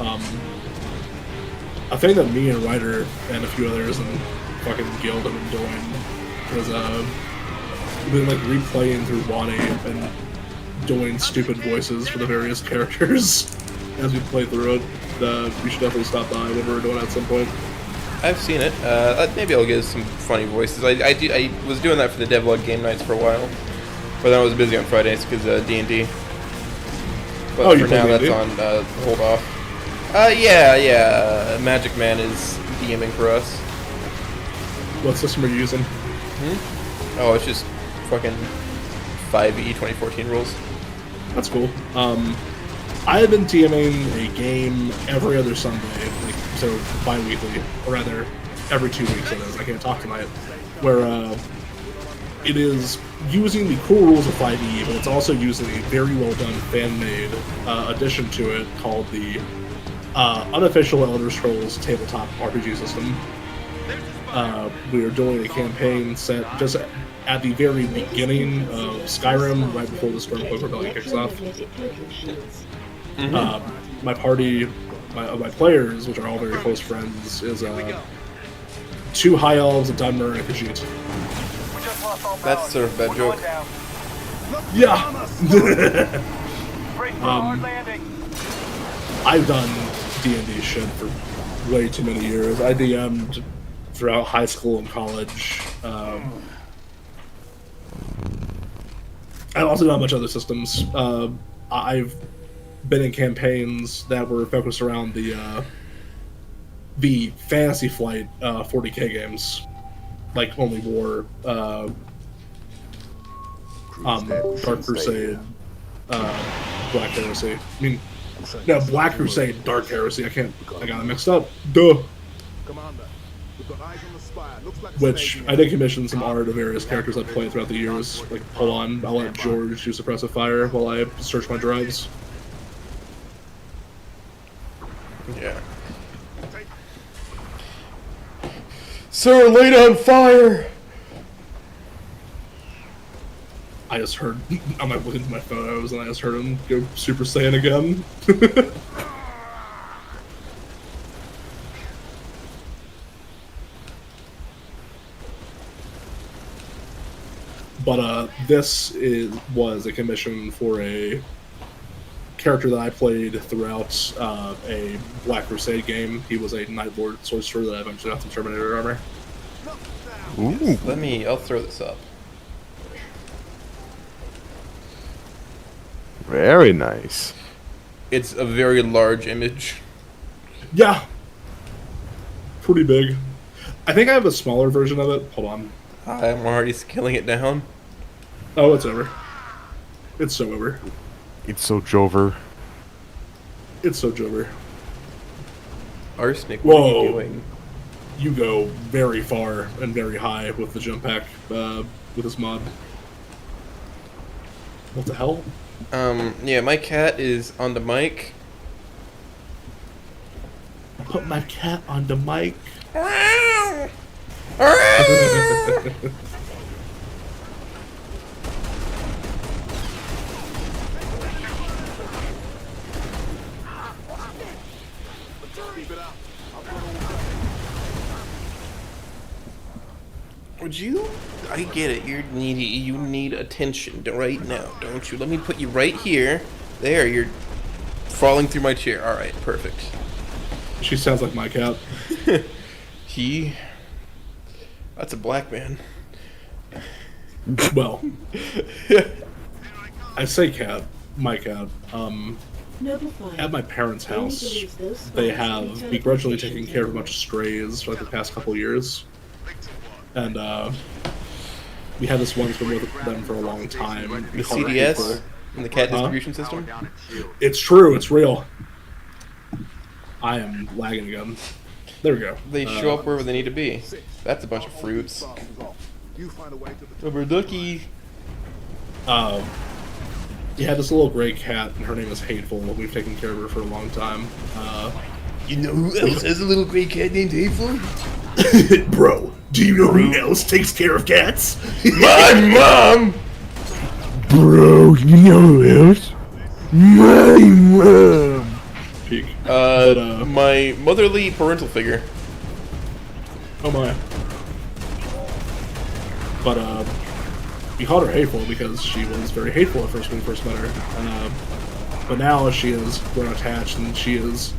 A thing that me and Ryder and a few others in fucking Guild have been doing is we've been like replaying through Wani and doing stupid voices for the various characters as we play through it. We should definitely stop by when we're doing it at some point. I've seen it. Maybe I'll get some funny voices. I was doing that for the Devlog game nights for a while, but then I was busy on Fridays because D&D. But for now, that's on hold off. Yeah. Magic Man is DMing for us. What system are you using? Oh, it's just fucking 5e 2014 rules. That's cool. I have been DMing a game every other Sunday, so bi-weekly, or rather, every 2 weeks it is. I can't talk tonight. Where it is using the cool rules of 5e, but it's also using a very well done fan-made addition to it called the unofficial Elder Scrolls tabletop RPG system. We are doing a campaign set just at the very beginning of Skyrim, right before the Stormcloak Rebellion kicks off. My party, my players, which are all very close friends, is 2 High Elves, a Dunmer, and a Khajiit. That's sort of a bad joke. Yeah! I've done D&D shit for way too many years. I DM'd throughout high school and college. I've also done a bunch of other systems. I've been in campaigns that were focused around the Fantasy Flight 40k games. like only wore Dark Crusade, Black Heresy. I mean, no, Black Crusade, Dark Heresy. I got it mixed up. Duh. Commander, we've got eyes on the spire. Looks like a Which staging I did commission some art of various characters I've played throughout the years. Like, hold on, I'll let George do suppressive fire while I search my drives. Yeah. Sir, lay down fire! I just heard, I'm like looking at my photos, and I just heard him go Super Saiyan again. But this was a commission for a character that I played throughout a Black Crusade game. He was a Night Lord sorcerer that I eventually got some Terminator armor. Ooh. I'll throw this up. Very nice. It's a very large image. Yeah. Pretty big. I think I have a smaller version of it. Hold on. I'm already scaling it down. Oh, it's over. It's so over. It's so Jover. It's so Jover. Arsenic, what are you Whoa. doing? You go very far and very high with the jump pack with this mod. What the hell? Yeah, my cat is on the mic. Put my cat on the mic. Would you? I get it. You're needy. You need attention right now, don't you? Let me put you right here. There, you're falling through my chair. All right, perfect. She sounds like my cat. That's a black man. Well, I say cat, my cat. At my parents' house, they have begrudgingly taken care of a bunch of strays for like the past couple years. And we had this one's been with them for a long time. The CDS and the cat distribution system? It's true, it's real. I am lagging again. There we go. They show up wherever they need to be. That's a bunch of fruits. Rubber ducky. You had this little gray cat, and her name is Hateful. We've taken care of her for a long time. You know who else has a little gray cat named Hateful? Bro, do you know who else takes care of cats? My mom! Bro, you know who else? My mom! Peak. My motherly parental figure. Oh my. But, we called her Hateful because she was very hateful at first when we first met her. But now she is grown attached, and she is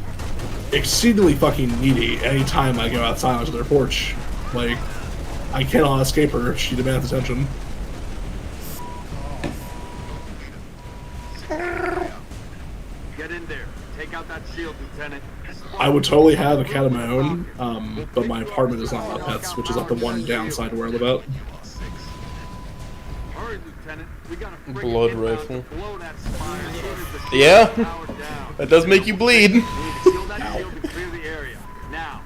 exceedingly fucking needy anytime I go outside onto their porch. Like, I cannot escape her. She demands attention. Get in there. Take out that shield, Lieutenant. I would totally have a cat of my own, but my apartment is not allowed pets, which is like the one downside to where I live out. Hurry, Lieutenant. We got a Blood rifle. Yeah? That does make you bleed. Seal that shield and clear the area. Now.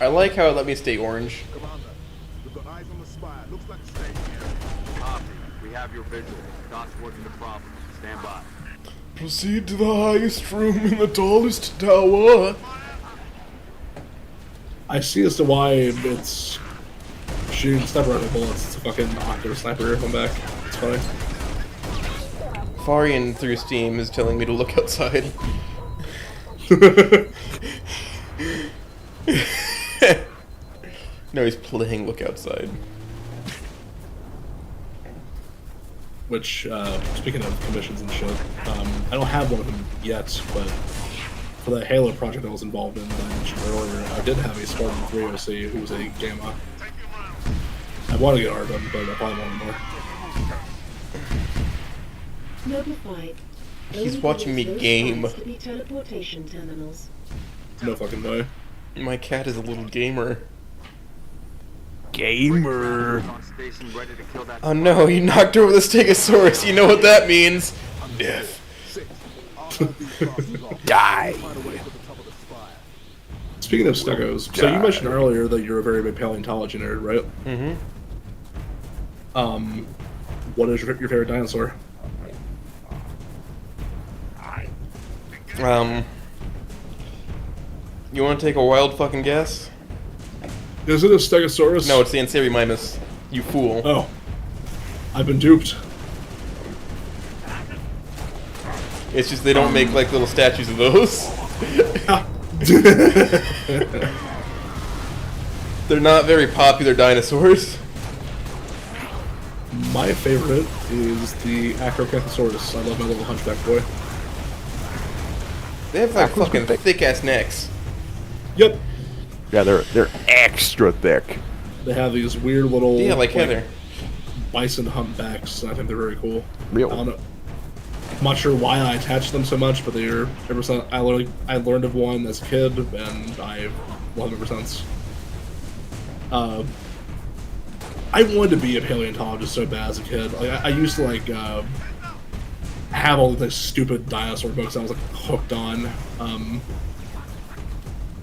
I like how it let me stay orange. Commander, we've got eyes on the spire. Looks like a staging area. Copy. We have your visual. Doc's working the problem. Stand by. Proceed to the highest room in the tallest tower. I see as to why it's shooting sniper rifle bullets. It's a fucking octave sniper come back. It's funny. Farian through Steam is telling me to look outside. No, he's playing Look Outside. Which, speaking of commissions and shit, I don't have one of them yet, but for the Halo project I was involved in that I mentioned earlier, I did have a Spartan 3 OC who was a Gamma. I want to get art done, but I probably want more. Notified. He's watching me game. To be teleportation terminals. No fucking way. My cat is a little gamer. Gamer. Oh no, you knocked over the Stegosaurus. You know what that means? Death. Die. Speaking of Stegos, so you mentioned earlier that you're a very big paleontology nerd, right? Mm-hmm. What is your favorite dinosaur? You want to take a wild fucking guess? Is it a Stegosaurus? No, it's the Anserimimus. You fool. Oh. I've been duped. It's just they don't make like little statues of those. They're not very popular dinosaurs. My favorite is the Acrocanthosaurus. I love my little hunchback boy. They have like fucking thick ass necks. Yep. Yeah, they're extra thick. They have these weird little Yeah, like Heather. bison humpbacks. I think they're very cool. Real. I don't know. I'm not sure why I attached them so much, but they're ever since I learned of one as a kid, and I've loved them ever since. I wanted to be a paleontologist so bad as a kid. Like I used to like have all these stupid dinosaur books I was like hooked on.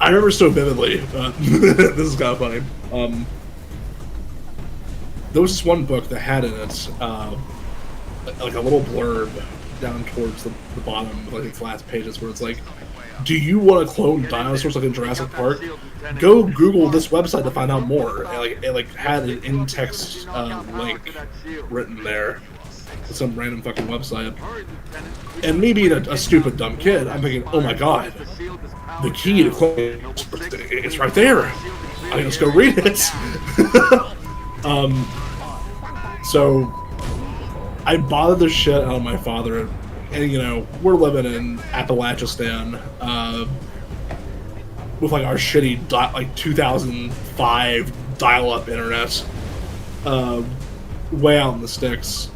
I remember so vividly. This is kind of funny. There was this one book that had in it like a little blurb down towards the bottom, like its last pages, where it's like, "Do you want to clone dinosaurs like in Jurassic Park? Go Google this website to find out more." And it had an in-text link written there to some random fucking website. And me being a stupid dumb kid, I'm thinking, "Oh my god, the key to cloning, it's right there. I can just go read it." So I bothered the shit out of my father, and you know, we're living in Appalachistan, with like our shitty 2005 dial-up internet, way out in the sticks,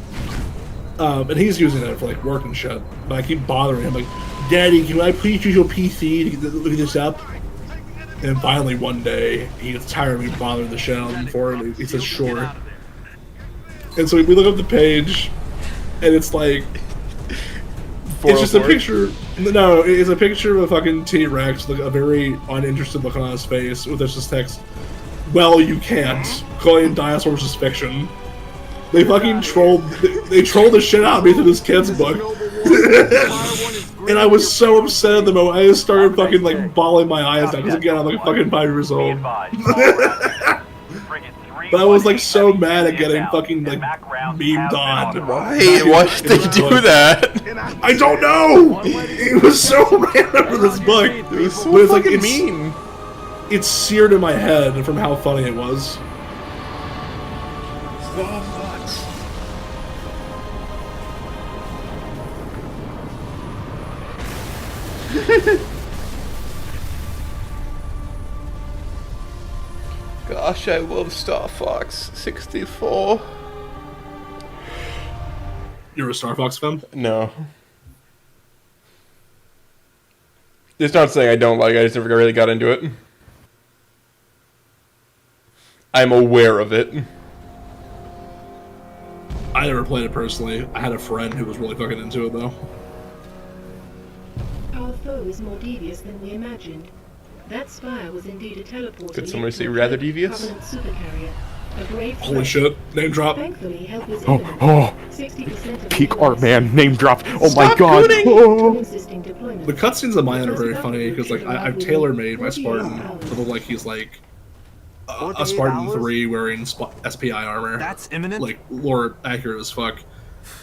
and he's using it for like work and shit. But I keep bothering him, like, "Daddy, can I please use your PC to look this up?" And finally, one day, he gets tired of me bothering the shit out of him for it. He says, "Sure." And so we look up the page, and it's like, it's just a picture. No, it's a picture of a fucking T-Rex, like a very uninterested look on his face, with this text, "Well, you can't. Calling dinosaurs is fiction." They fucking trolled. They trolled the shit out of me through this kid's book. And I was so upset at the moment. I just started fucking like bawling my eyes out because again I'm like fucking 5 years old. But I was like so mad at getting fucking like memed on. Why? Why did they do that? I don't know. It was so random for this book. It was so But it's like fucking mean. It's seared in my head from how funny it was. Gosh, I love Star Fox 64. You're a Star Fox fan? No. It's not saying I don't like it, I just never really got into it. I'm aware of it. I never played it personally. I had a friend who was really fucking into it though. Our foe is more devious than we imagined. That spire was indeed a teleporter. Could somebody say rather devious? Covenant supercarrier. A grave Holy threat. shit! Name drop. Thankfully, help was Oh, imminent. oh. 60% of Peak the art, man. Name dropped. Oh my Stop god. cooning! Oh. insisting deployment. The cutscenes of mine are very funny because like I've tailor-made my Spartan to look like he's like a Spartan 3 wearing SPI armor. That's imminent. Like lore accurate as fuck.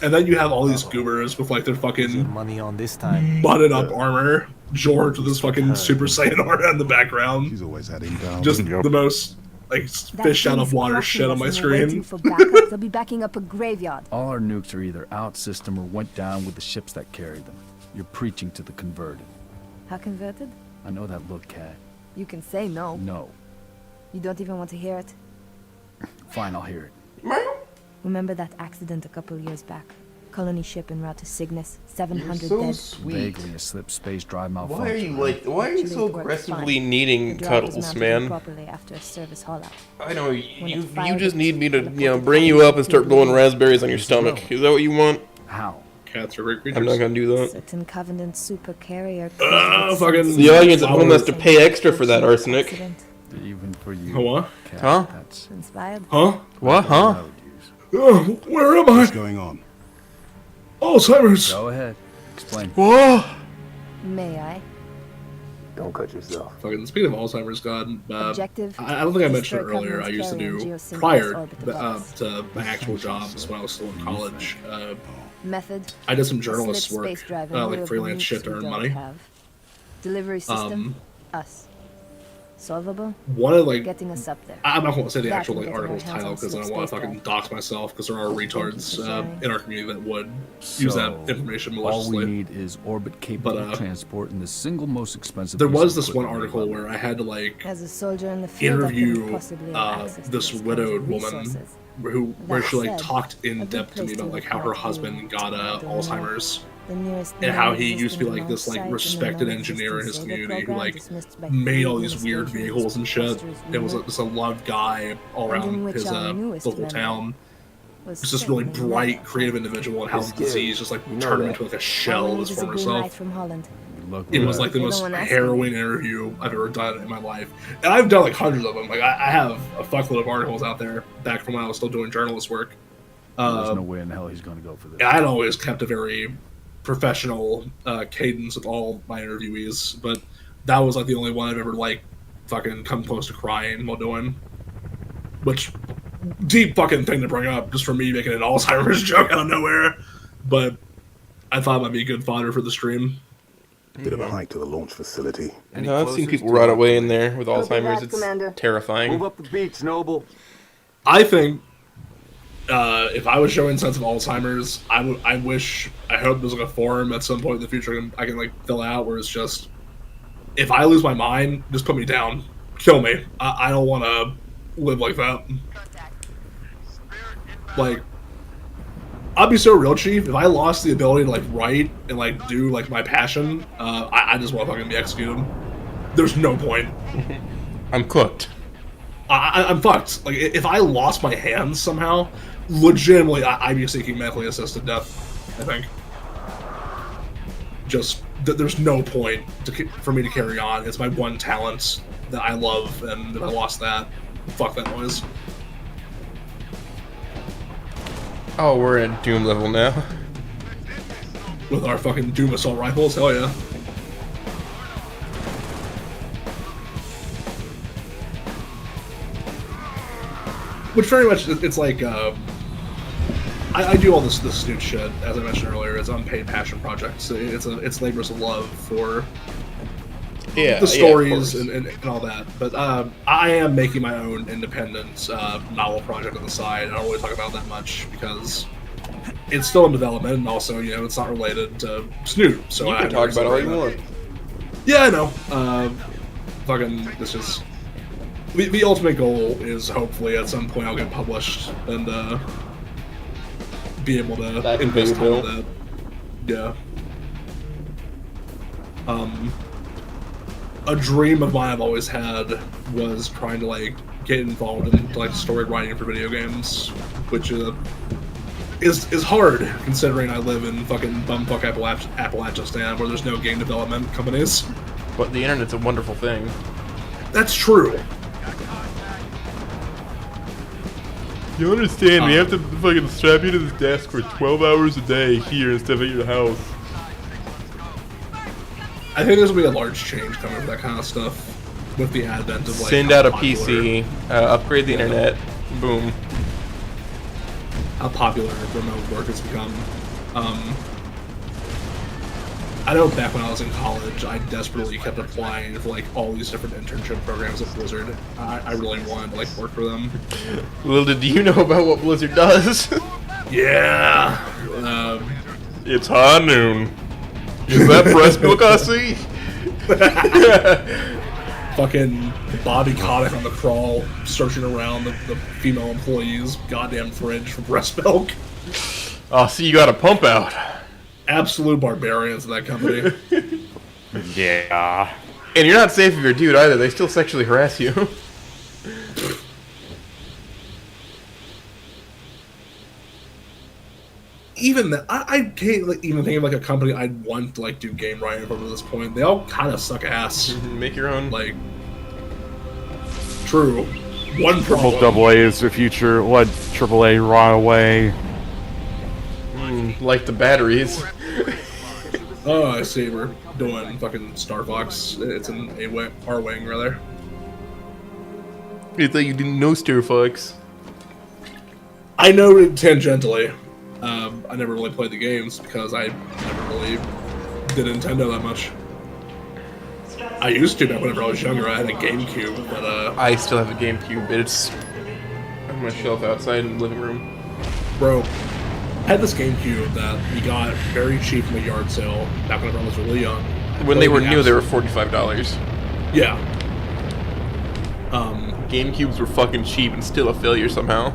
And then you have all these goobers with like their fucking Money on this time. butted up armor. George with his fucking Super Saiyan aura in the background. He's always had him down. Just the most like fish out of water shit on my screen. For backup, they'll be backing up a graveyard. All our nukes are either out system or went down with the ships that carried them. You're preaching to the converted. How converted? I know that look, Cat. You can say no. No. You don't even want to hear it. Fine, I'll hear it. Remember that accident a couple years back? Colony ship en route to Cygnus. 700 so dead. sweet. Vaguely a slip space drive malfunction. Why are you like? Why are you so aggressively needing cuddles, man? Properly after a service haul out. I know you just need me to bring you up and start blowing raspberries on your stomach. Is that what you want? How? Cats are great creatures. I'm not gonna do that. Certain Covenant super carrier. Fucking The audience at home has to pay extra for that arsenic. Even for you. What? Cat, Huh? That's Inspired. Huh? What? I Huh? would use. Oh, where am I? What's going on? Alzheimer's. Go ahead. Explain. Whoa! May I? Don't cut yourself. Fucking speaking of Alzheimer's, God, Objective. I don't think I mentioned it Destroy earlier. I used to Covenant's do carrier and prior geosynchronous orbit above to my actual jobs when I was still in college. Method. I did some A journalist slip work, space drive in lieu like of freelance nukes shit to we earn don't money. have. Delivery system. Us. Solvable. One of like Getting us up there. I'm not going to say the That actual and like getting our article's hands title on because I don't slip want to space fucking drive. dox myself because there are retards for sharing. in our community that would use that information all we maliciously. need is orbit-capable But, transport and the single most expensive. There piece was of this one equipment article we've where I had to like As a soldier in the field, I couldn't interview possibly have access to this kinds of widowed woman resources. where That she like said, talked a in good depth to me place about to like look how her at husband you. got I don't know. Alzheimer's. The nearest And how he non-existent used to be like this like launch site respected in the engineer in his non-existent community who program like dismissed by made all three these weird administrations, vehicles and shit. clusters, It was unit, just a loved guy all and in around which his our newest local member town. was He's just really certainly bright, never creative individual, and how You're the scared. disease just like You know turned him that. into like a All shell we of need his is a former green light self. from Holland. Look, It was like the They most don't wanna ask harrowing interview I've ever done in my life. And I've done like hundreds of them. Like I have a fuckload of articles out there back from when I was still doing journalist work. There's no way in hell he's going to go for this. And I'd always kept a very professional cadence with all my interviewees, but that was like the only one I've ever like fucking come close to crying while doing. Which deep fucking thing to bring up just for me making an Alzheimer's joke out of nowhere. But I thought it might be good fodder for the stream. Bit of a hike to the launch facility. No, I've seen people rot away in there with Copy Alzheimer's. that, It's Commander. terrifying. Move up the beach, Noble. I think if I was showing signs of Alzheimer's, I hope there's like a forum at some point in the future I can like fill out where it's just, if I lose my mind, just put me down, kill me. I don't want to live like that. Like, I'd be so real, Chief. If I lost the ability to like write and like do like my passion, I just want to fucking be executed. There's no point. I'm cooked. I'm fucked. Like, if I lost my hands somehow, legitimately, I'd be seeking medically assisted death, I think. Just, there's no point for me to carry on. It's my one talent that I love, and if I lost that, fuck that noise. Oh, we're at Doom level now. With our fucking Doom assault rifles, hell yeah. Which very much, it's like, I do all this snoot shit, as I mentioned earlier. It's unpaid passion projects. It's labors of love for the stories and all that. But I am making my own independent novel project on the side. I don't really talk about that much because it's still in development, and also, you know, it's not related to Snoot. So You can talk about it all you want. Yeah, I know. Fucking, this is the ultimate goal is hopefully at some point I'll get published and be able to That can invest pay your time in that. Yeah. A dream of mine I've always had was trying to like get involved in like story writing for video games, which is hard considering I live in fucking bumfuck Appalachia where there's no game development companies. But the internet's a wonderful thing. That's true. You understand, we have to fucking strap you to this desk for 12 hours a day here instead of at your house. I think there's gonna be a large change coming with that kind of stuff with the advent of like Send how out a popular- PC, upgrade the internet, boom. How popular remote work has become. I know back when I was in college, I desperately kept applying for like all these different internship programs at Blizzard. I really wanted to like work for them. Little did you know about what Blizzard does. Yeah. It's high noon. Is that breast milk I see? Fucking Bobby Kotick on the crawl, searching around the female employees' goddamn fridge for breast milk. Oh, so you got a pump out. Absolute barbarians in that company. Yeah. And you're not safe if you're a dude either. They still sexually harass you. Even that, I can't like, even think of like a company I'd want to like do game writing from at this point. They all kind of suck ass. Make your own. Like, true. One Triple problem. double A is the future. Let triple A rot away. Like the batteries. Oh, I see. We're doing fucking Star Fox. It's an R wing rather. You thought you didn't know Star Fox. I know it tangentially. I never really played the games because I never really did Nintendo that much. I used to back whenever I was younger. I had a GameCube, but I still have a GameCube. It's on my shelf outside in the living room. Bro, I had this GameCube that we got very cheap from a yard sale back whenever I was really young. When they were new, they were $45. Yeah. GameCubes were fucking cheap and still a failure somehow.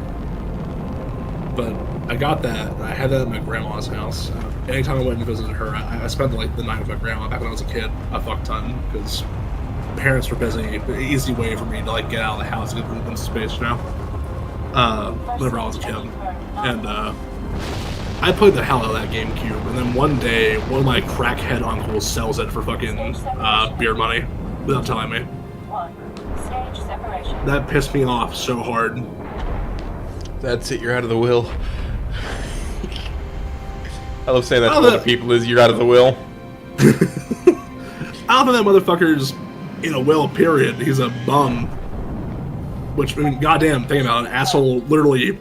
But I got that, and I had that at my grandma's house. Anytime I went and visited her, I spent like the night with my grandma back when I was a kid a fuck ton, because parents were busy. An easy way for me to like get out of the house and get them space, you know? Whenever I was a kid. And I played the hell out of that GameCube, and then one day, one of my crackhead uncles sells it for fucking beer money, without telling me. That pissed me off so hard. That's it, you're out of the will. I love saying that to other people, is you're out of the will. I don't think that motherfucker's in a will, period. He's a bum. Which, I mean, goddamn, think about it. An asshole literally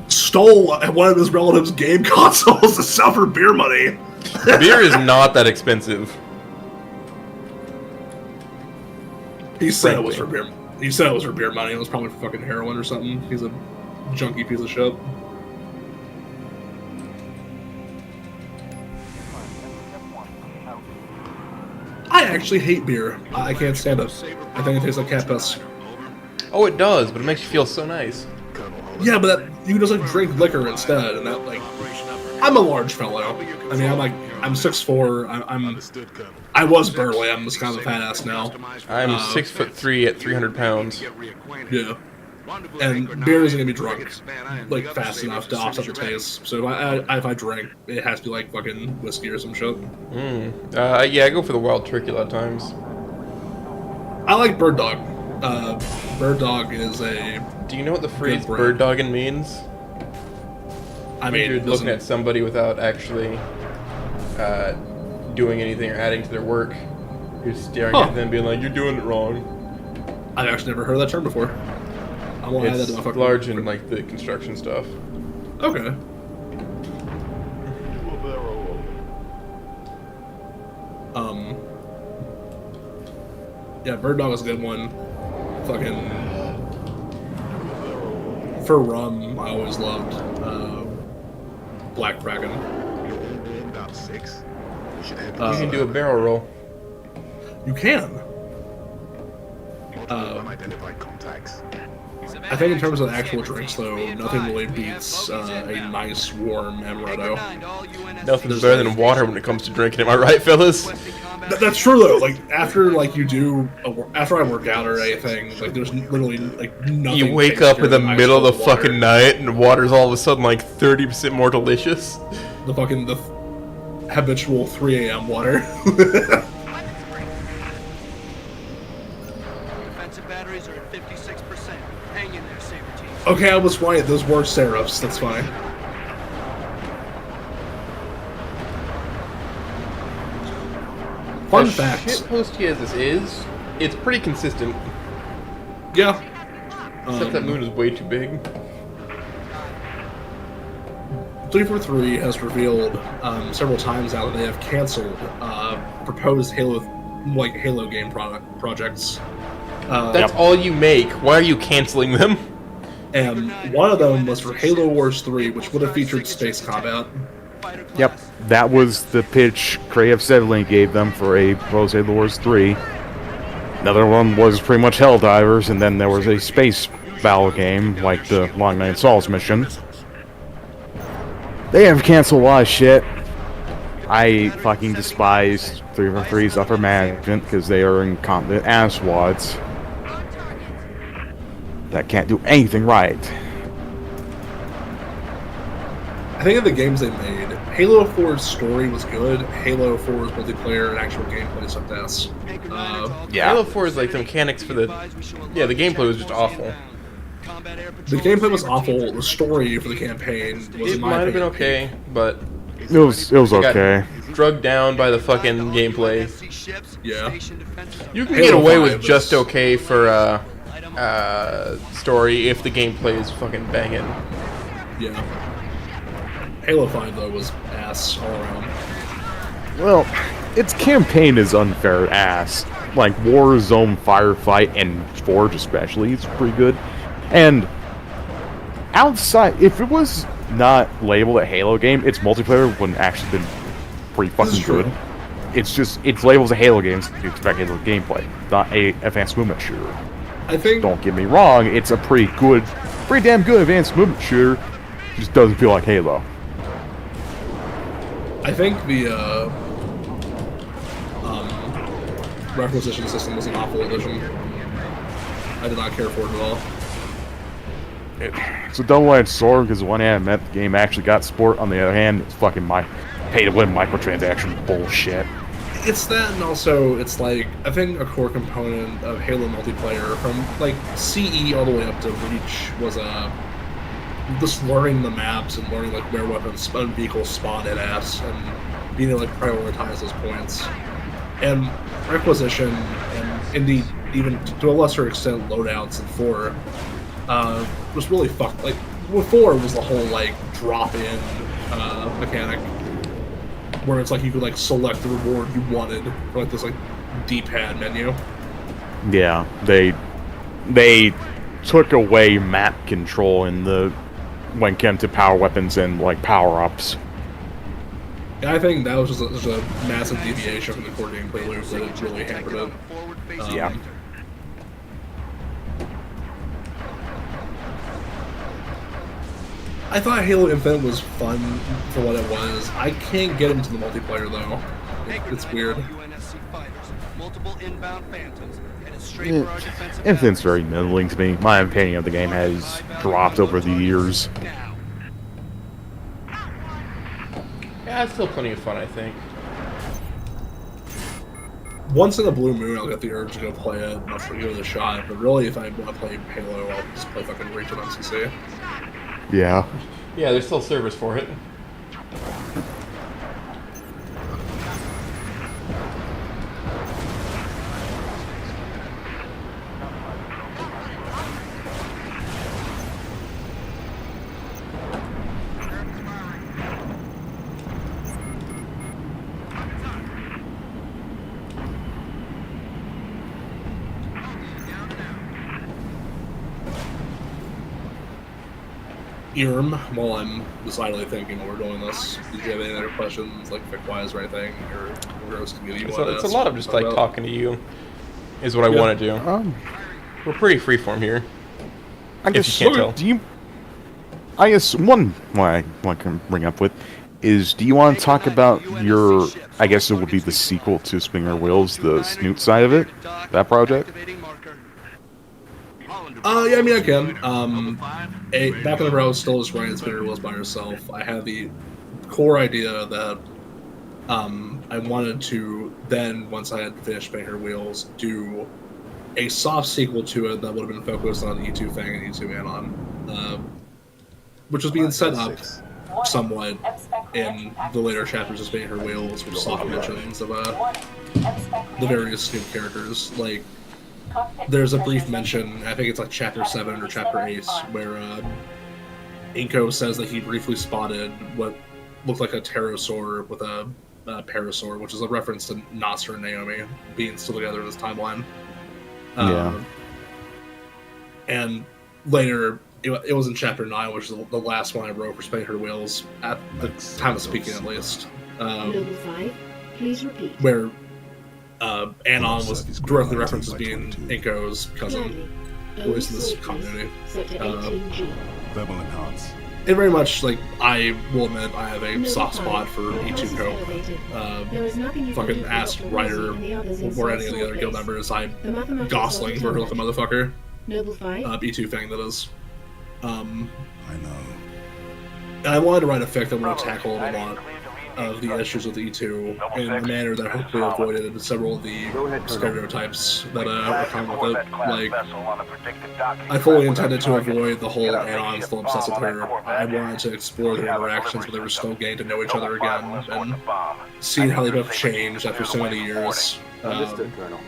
stole one of his relatives' game consoles to sell for beer money. Beer is not that expensive. He said it was for beer. He said it was for beer money. It was probably for fucking heroin or something. He's a junky piece of shit. I actually hate beer. I can't stand it. I think it tastes like cat piss. Oh, it does, but it makes you feel so nice. Yeah, but you can just like drink liquor instead, and that like. I'm a large fellow. I mean, I'm 6'4". I was burly. I'm just kind of a fat ass now. I'm 6'3" at 300 pounds. Yeah. And beer isn't gonna be drunk like fast enough to offset the taste. So if I drink, it has to be like fucking whiskey or some shit. Yeah, I go for the wild turkey a lot of times. I like bird dog. Bird dog is a. Do you know what the phrase bird dogging means? I mean, you're looking at somebody without actually doing anything or adding to their work. You're staring at them, being like, "You're doing it wrong." I've actually never heard that term before. I want to add that to my fucking. Large in like the construction stuff. Okay. Yeah, bird dog is a good one. Fucking. For rum, I always loved Black Kraken. You can do a barrel roll. You can. I think in terms of actual drinks, though, nothing really beats a nice, warm amaretto. Nothing's better than water when it comes to drinking. Am I right, fellas? That's true, though. Like after after I work out or anything, like there's literally like nothing. You wake up in the middle of the fucking night, and water's all of a sudden like 30% more delicious. The habitual 3 a.m. water. Batteries are at 56%. Hang in there, Saber Team. Okay, I was right. Those were Seraphs. That's fine. Fun fact. Shitposty as this is, it's pretty consistent. Yeah. Except that moon is way too big. 343 has revealed several times now that they have canceled proposed Halo game projects. That's all you make. Why are you canceling them? And one of them was for Halo Wars 3, which would have featured space combat. Yep, that was the pitch Krav Sedley gave them for a proposed Halo Wars 3. Another one was pretty much Helldivers, and then there was a space battle game, like the Long Night Assaults mission. They have canceled a lot of shit. I fucking despise 343's upper management because they are incompetent asswads that can't do anything right. I think of the games they made, Halo 4's story was good. Halo 4's multiplayer and actual gameplay sucked ass. Yeah. Halo 4 is like the mechanics for the... Yeah, the gameplay was just awful. The gameplay was awful. The story for the campaign was, It might have been okay, but... It was okay. Drugged down by the fucking gameplay. Yeah. You can Halo get away 5 with is- just okay for story if the gameplay is fucking banging. Yeah. Halo 5 though was ass all around. Well, its campaign is unfair ass. Like Warzone, Firefight, and Forge especially, it's pretty good. And outside, if it was not labeled a Halo game, its multiplayer wouldn't actually been pretty fucking good. It's just, it's labeled as a Halo game, so you expect Halo gameplay, not a advanced movement shooter. I think... Don't get me wrong, it's a pretty damn good advanced movement shooter, just doesn't feel like Halo. I think the requisition system was an awful addition. I did not care for it at all. It's a double-edged sword because on one hand it meant the game actually got support, on the other hand it's fucking pay-to-win microtransaction bullshit. It's that, and also it's like, I think a core component of Halo multiplayer from like CE all the way up to Reach was just learning the maps and learning like where weapons and vehicles spawn at ass and being able to like prioritize those points. And requisition and indeed even to a lesser extent loadouts in 4 was really fucked. Like with 4 was the whole like drop in mechanic where it's like you could like select the reward you wanted for like this like D-pad menu. Yeah, they took away map control in the when it came to power weapons and like power-ups. Yeah, I think that was just a massive deviation from the core gameplay loop that it really hampered it. Yeah. I thought Halo Infinite was fun for what it was. I can't get into the multiplayer though. It's weird. Infinite's very middling to me. My opinion of the game has dropped over the years. Yeah, it's still plenty of fun, I think. Once in a blue moon, I'll get the urge to go play it and I'll give it a shot. But really, if I want to play Halo, I'll just play fucking Reach on MCC. Yeah. Yeah, there's still servers for it. Irm, while I'm decidedly thinking while we're doing this, did you have any other questions, like fic-wise or anything, or gross community you want to It's a lot of just like about? talking to you, is what I want to do. We're pretty freeform here. I guess if you can't tell. I guess one I can bring up with is, do you want to talk about your, I guess it would be the sequel to Spinner Wheels, the Snoot side of it, that project? Yeah, I mean, I can. Back whenever I was still just writing Spinner Wheels by herself, I had the core idea that I wanted to then, once I had finished Spinner Wheels, do a soft sequel to it that would have been focused on E2 Fang and E2 Anon, which was being set up somewhat in the later chapters of Spinner Wheels, with soft mentions of the various Snoop characters. Like, there's a brief mention, I think it's like chapter 7 or chapter 8, where Inko says that he briefly spotted what looked like a pterosaur with a parasaur, which is a reference to Nasser and Naomi being still together in this timeline. Yeah. And later, it was in chapter 9, which is the last one I wrote for Spinning Her Wheels, at the time of speaking at least. Noble 5, please repeat. Where Anon was directly referenced as being Inko's cousin, at least in this continuity. Sector 18G. Verbal enhance. it very much, like, I will admit I have a soft spot for E2 Cope. Fucking ask Ryder or any of the other guild members. I'm Gosling for like a motherfucker. E2 Fang, that is. I know. I wanted to write a fic that would tackle a lot of the issues with E2 in a manner that hopefully avoided several of the stereotypes that are common with it. Like, I fully intended to avoid the whole Anon's still obsessed with her. I wanted to explore their interactions where they were still getting to know each other again and seeing how they both changed after so many years. Understood, Colonel.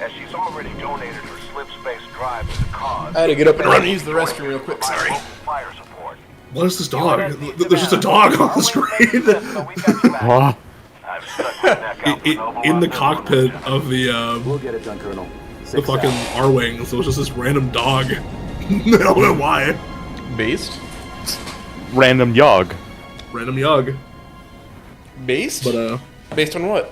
As she's already donated her slip space drive to the cause. I had to get up and run and use the restroom real quick, sorry. Fire support. What is this dog? There's just a dog on the screen. in the cockpit of the we'll get it done, Colonel. The fucking R-Wings, there was just this random dog. I don't know why. Based? Random Yog. Random Yog. Based? But based on what?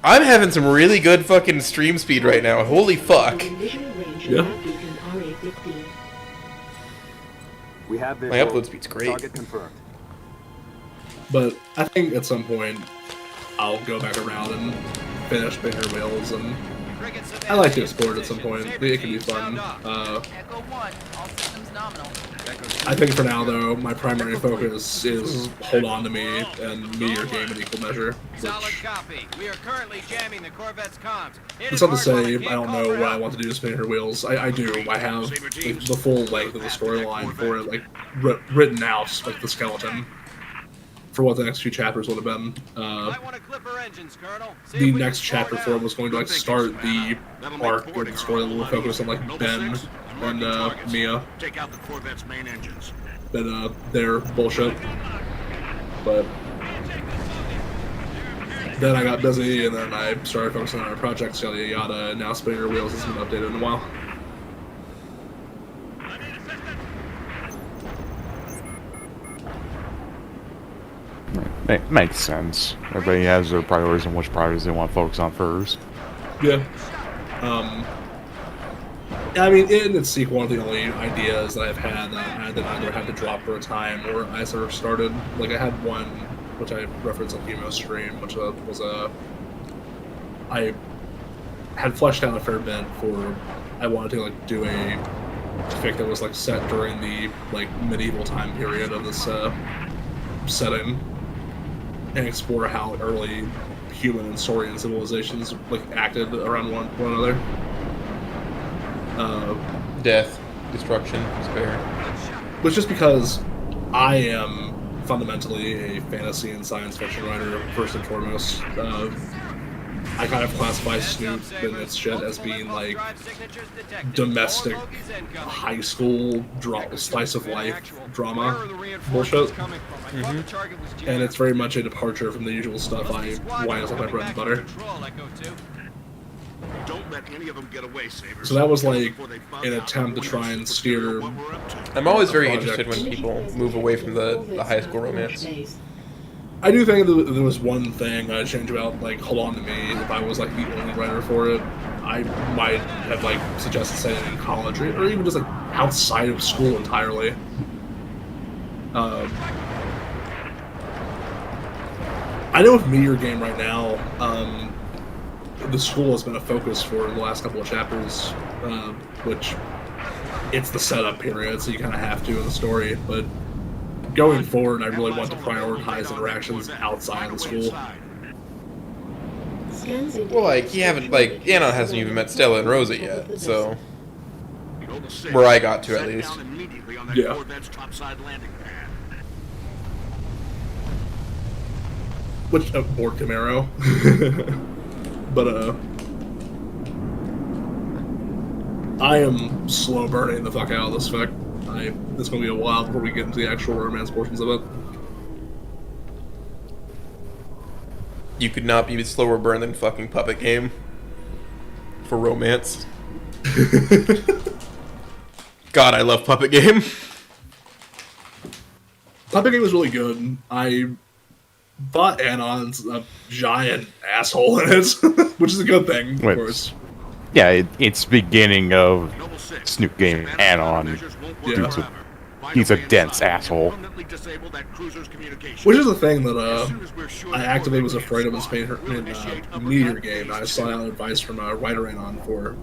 I'm having some really good fucking stream speed right now. Holy fuck. Yeah. We have my upload speed's great. Target confirmed. But I think at some point I'll go back around and finish Bigger Wheels, and I like to explore it at some point. It can be fun. I think for now, though, my primary focus is Hold On to Me and Meteor Game in equal measure. Which, it's not to say I don't know what I want to do to Spin Her Wheels. I do. I have like, the full length of the storyline for it, like written out, like the skeleton, for what the next few chapters would have been. The next chapter for it was going to like start the arc or the story that will focus on like Ben and Mia. Take out the Corvette's main engines. Then their bullshit. But then I got busy, and then I started focusing on our projects, yada yada, and now Spinning Your Wheels hasn't been updated in a while. Makes sense. Everybody has their priorities and which priorities they want to focus on first. Yeah. I mean, in its sequel, one of the only ideas that I've had that I either had to drop for a time or I sort of started. Like, I had one, which I referenced on Humo's stream, which was I had fleshed out a fair bit for. I wanted to, like, do a fic that was, like, set during the, like, medieval time period of this setting and explore how early human and Saurian civilizations, like, acted around one another. Death, destruction, despair. But just because I am fundamentally a fantasy and science fiction writer, first and foremost, I kind of classify Snoop and its shit as being like domestic high school slice of life drama bullshit. Mm-hmm. And it's very much a departure from the usual stuff I wine as like my bread and butter. Don't let any of them get away, Sabers. So that was like an attempt to try and steer. I'm always very interested when people move away from the high school romance. I do think that there was one thing I'd change about, like, Hold On to Me. If I was, like, the only writer for it, I might have, like, suggested setting it in college, or even just, like, outside of school entirely. I know with Meteor Game right now, the school has been a focus for the last couple of chapters, which it's the setup period, so you kind of have to in the story, but going forward, I really want to prioritize interactions outside of the school. Well, like, you haven't, like, Anna hasn't even met Stella and Rosa yet, so... Where I got to, at least. Yeah. Which, or Camaro. But, I am slow burning the fuck out of this fic. It's gonna be a while before we get into the actual romance portions of it. You could not be slower burn than fucking Puppet Game for romance. God, I love Puppet Game. Puppet Game was really good. I thought Anon's a giant asshole in it, which is a good thing, of course. Yeah, it's beginning of Snoop Game Anon. Yeah. he's a dense asshole. Which is the thing that I actively was afraid of in Meteor Game. I sought out advice from a writer Anon for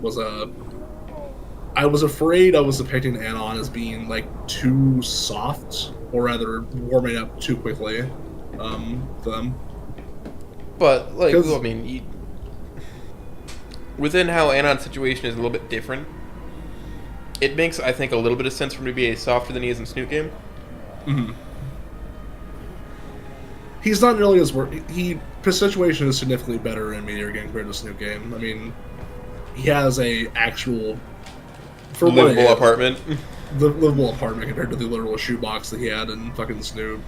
I was afraid I was depicting Anon as being like too soft, or rather warming up too quickly to them. But like, I mean, within how Anon's situation is a little bit different, it makes, I think, a little bit of sense for him to be softer than he is in Snoot Game. Mm-hmm. He's not nearly as his situation is significantly better in Meteor Game compared to Snoot Game. I mean, he has a actual livable apartment. The livable apartment compared to the literal shoebox that he had in fucking Snoot.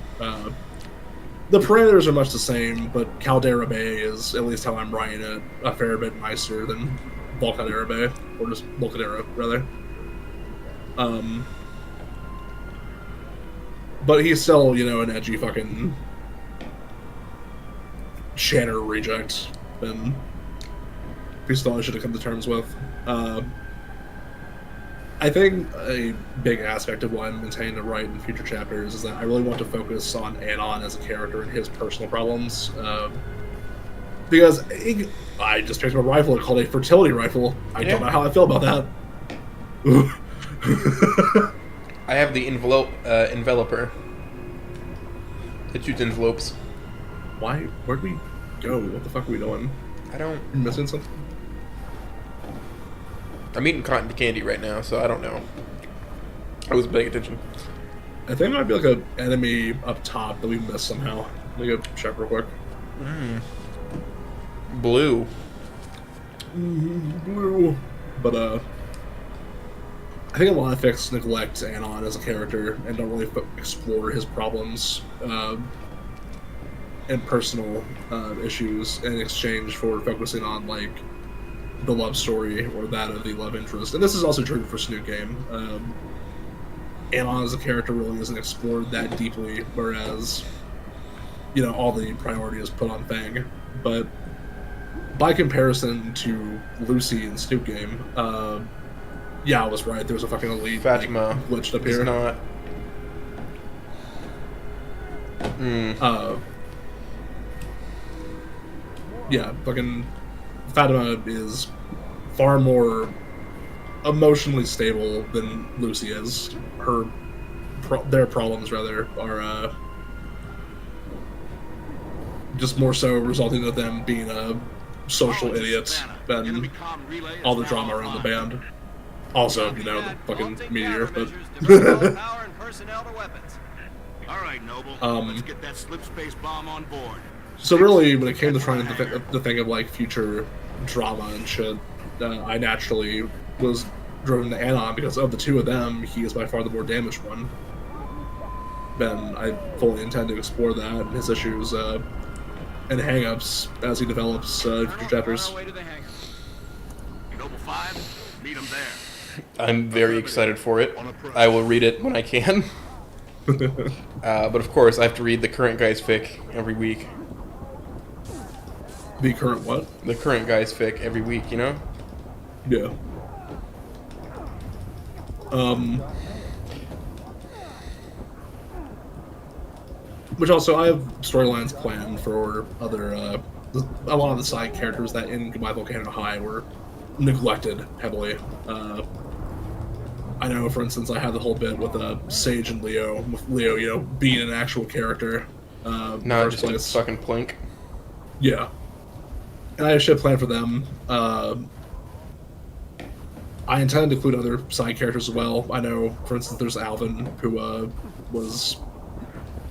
The parameters are much the same, but Caldera Bay is, at least how I'm writing it, a fair bit nicer than Volcadera Bay, or just Volcadera, rather. But he's still, an edgy fucking Shanner reject, and he still should have come to terms with. I think a big aspect of why I'm intending to write in future chapters is that I really want to focus on Anon as a character and his personal problems. Because I just picked up a rifle called a fertility rifle. I don't know how I feel about that. I have the enveloper. It shoots envelopes. Why? Where'd we go? What the fuck are we doing? I don't... You're missing something? I'm eating cotton candy right now, so I don't know. I wasn't paying attention. I think there might be like an enemy up top that we missed somehow. Let me go check real quick. Blue. Blue. But, I think a lot of fics neglect Anon as a character and don't really explore his problems and personal issues in exchange for focusing on, like, the love story or that of the love interest. And this is also true for Snoot Game. Anon as a character really isn't explored that deeply, whereas, all the priority is put on Fang. But by comparison to Lucy in Snoot Game, yeah, I was right. There was a fucking elite Fatima glitched up here. It's not. Yeah, fucking Fatima is far more emotionally stable than Lucy is. Their problems, rather, are just more so resulting in them being social idiots than all the drama around the band. Also, the fucking meteor, but... All right, Noble. Let's get that slip space bomb on board. So really, when it came to trying to think of, like, future drama and shit, I naturally was driven to Anon because of the two of them, he is by far the more damaged one. Then I fully intend to explore that and his issues and hang-ups as he develops future chapters. Noble 5, meet him there. I'm very excited for it. I will read it when I can. But of course, I have to read the current guy's fic every week. The current what? The current guy's fic every week, Yeah. Which also, I have storylines planned for other, a lot of the side characters that in Goodbye Volcano High were neglected heavily. I know, for instance, I had the whole bit with Sage and Leo, with Leo, being an actual character. Not just a fucking plink. Yeah. And I have shit planned for them. I intend to include other side characters as well. I know, for instance, there's Alvin, who was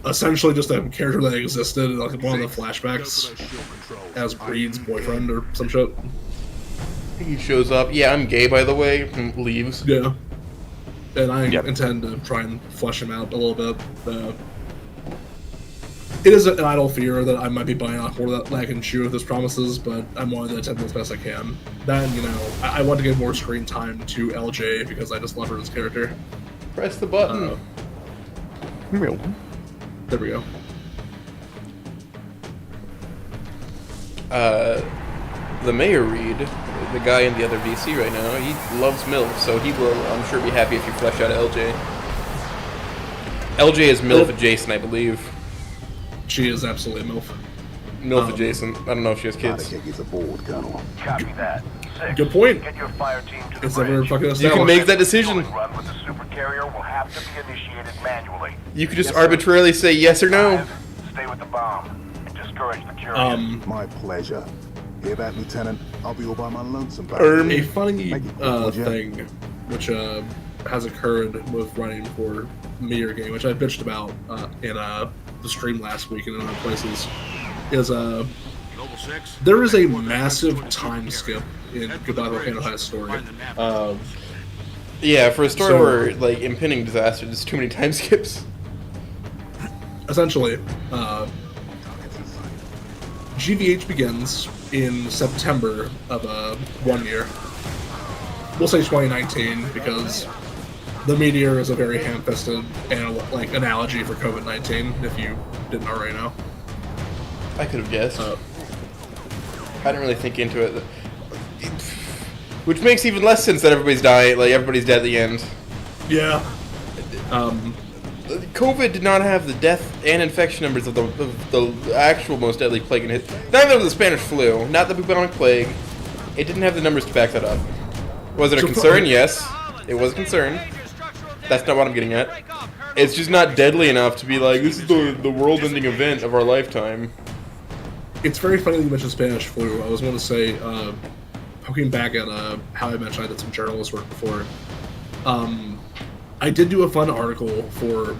essentially just a character that existed in like one of the flashbacks as Reed's boyfriend or some shit. He shows up. Yeah, I'm gay, by the way, and leaves. Yeah. And I intend to try and flesh him out a little bit. It is an idle fear that I might be buying off more that I can chew with his promises, but I'm willing to attempt as best I can. Then, I want to give more screen time to LJ because I just love her as a character. Press the button. There we go. The Mayor Reed, the guy in the other VC right now, he loves MILF, so he will, I'm sure, be happy if you flesh out LJ. LJ is MILF adjacent, I believe. She is absolutely a MILF. MILF adjacent. I don't know if she has kids. Copy that. 6. Good point. Get your fire team to the It's never bridge. fucking You established. can make that decision. Run with the super carrier will have to be initiated manually. You could just arbitrarily say yes or no. Stay with the bomb and discourage the curious. My pleasure. Hear that, Lieutenant? I'll be all by my lonesome back A here. funny Make it quick, would ya? thing, which has occurred with running for Meteor Game, which I bitched about in the stream last week and in other places, is there is a massive time skip in Goodbye Volcano High's story. Yeah, for a story So- where, like, impending disaster, there's too many time skips. Essentially, GVH begins in September of 1 year. We'll say 2019 because the meteor is a very ham-fisted analogy for COVID-19. If you didn't already know, I could have guessed. I didn't really think into it. Which makes even less sense that everybody's dying, like everybody's dead at the end. yeah. COVID did not have the death and infection numbers of the actual most deadly plague in history. Neither was the Spanish flu, not the bubonic plague. It didn't have the numbers to back that up. Was it a concern? Yes. It was a concern. That's not what I'm getting at. It's just not deadly enough to be like, this is the world-ending event of our lifetime. It's very funny that you mentioned Spanish flu. I was going to say, poking back at how I mentioned I did some journalist work before. I did do a fun article for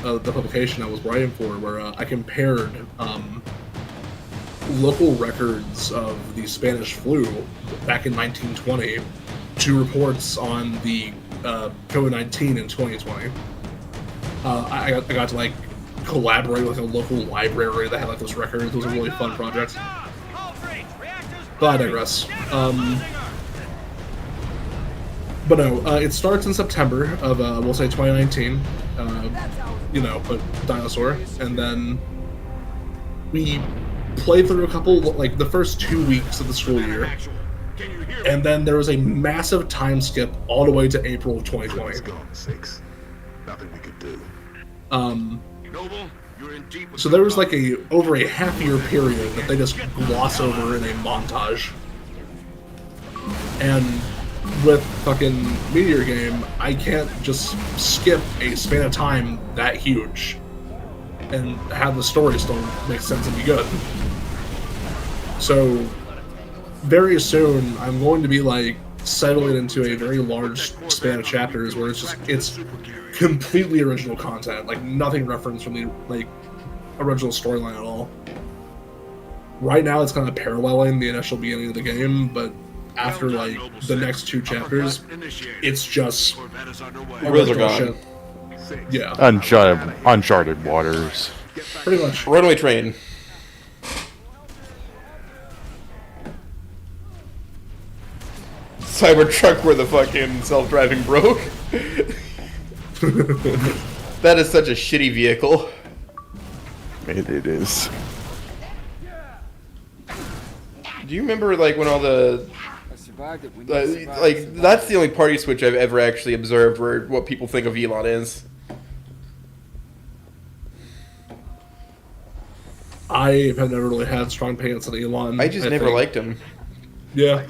the publication I was writing for, where I compared local records of the Spanish flu back in 1920 to reports on the COVID-19 in 2020. I got to like collaborate with a local library that had like those records. It was a really fun project. But I digress. But no, it starts in September of, we'll say 2019, but dinosaur, and then we play through a couple, like, the first 2 weeks of the school year, and then there was a massive time skip all the way to April of 2020. Nothing we could do. So there was like over a half-year period that they just gloss over in a montage. And with fucking Meteor Game, I can't just skip a span of time that huge and have the story still make sense and be good. So very soon I'm going to be like settling into a very large span of chapters where it's completely original content, like nothing referenced from the original storyline at all. Right now it's kind of paralleling the initial beginning of the game, but after like the next 2 chapters, it's just Wheels are gone. shit. Yeah, Uncharted waters. pretty much. Runaway train. Cybertruck where the fucking self-driving broke. That is such a shitty vehicle. It is. Do you remember like when all the that's the only party switch I've ever actually observed where what people think of Elon is. I have never really had strong opinions on Elon. I just never think. liked him. Yeah.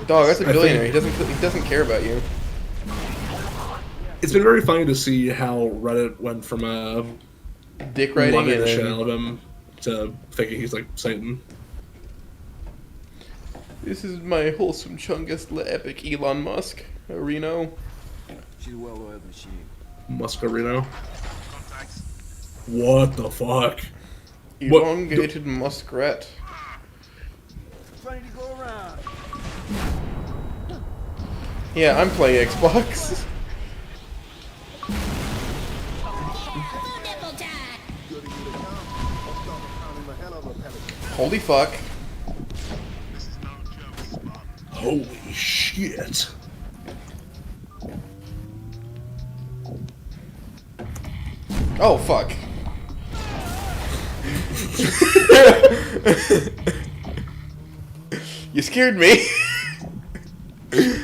Dog, that's a billionaire. He doesn't care about you. It's been very funny to see how Reddit went from dick riding loving and the shit then- out of him to thinking he's like Satan. This is my wholesome chungus epic Elon Musk. Reno. She's a well-oiled machine. Muscarino. What the fuck? Elongated muskrat. Plenty to go around. Yeah, I'm playing Xbox. Holy fuck. Holy shit. Oh fuck. You scared me.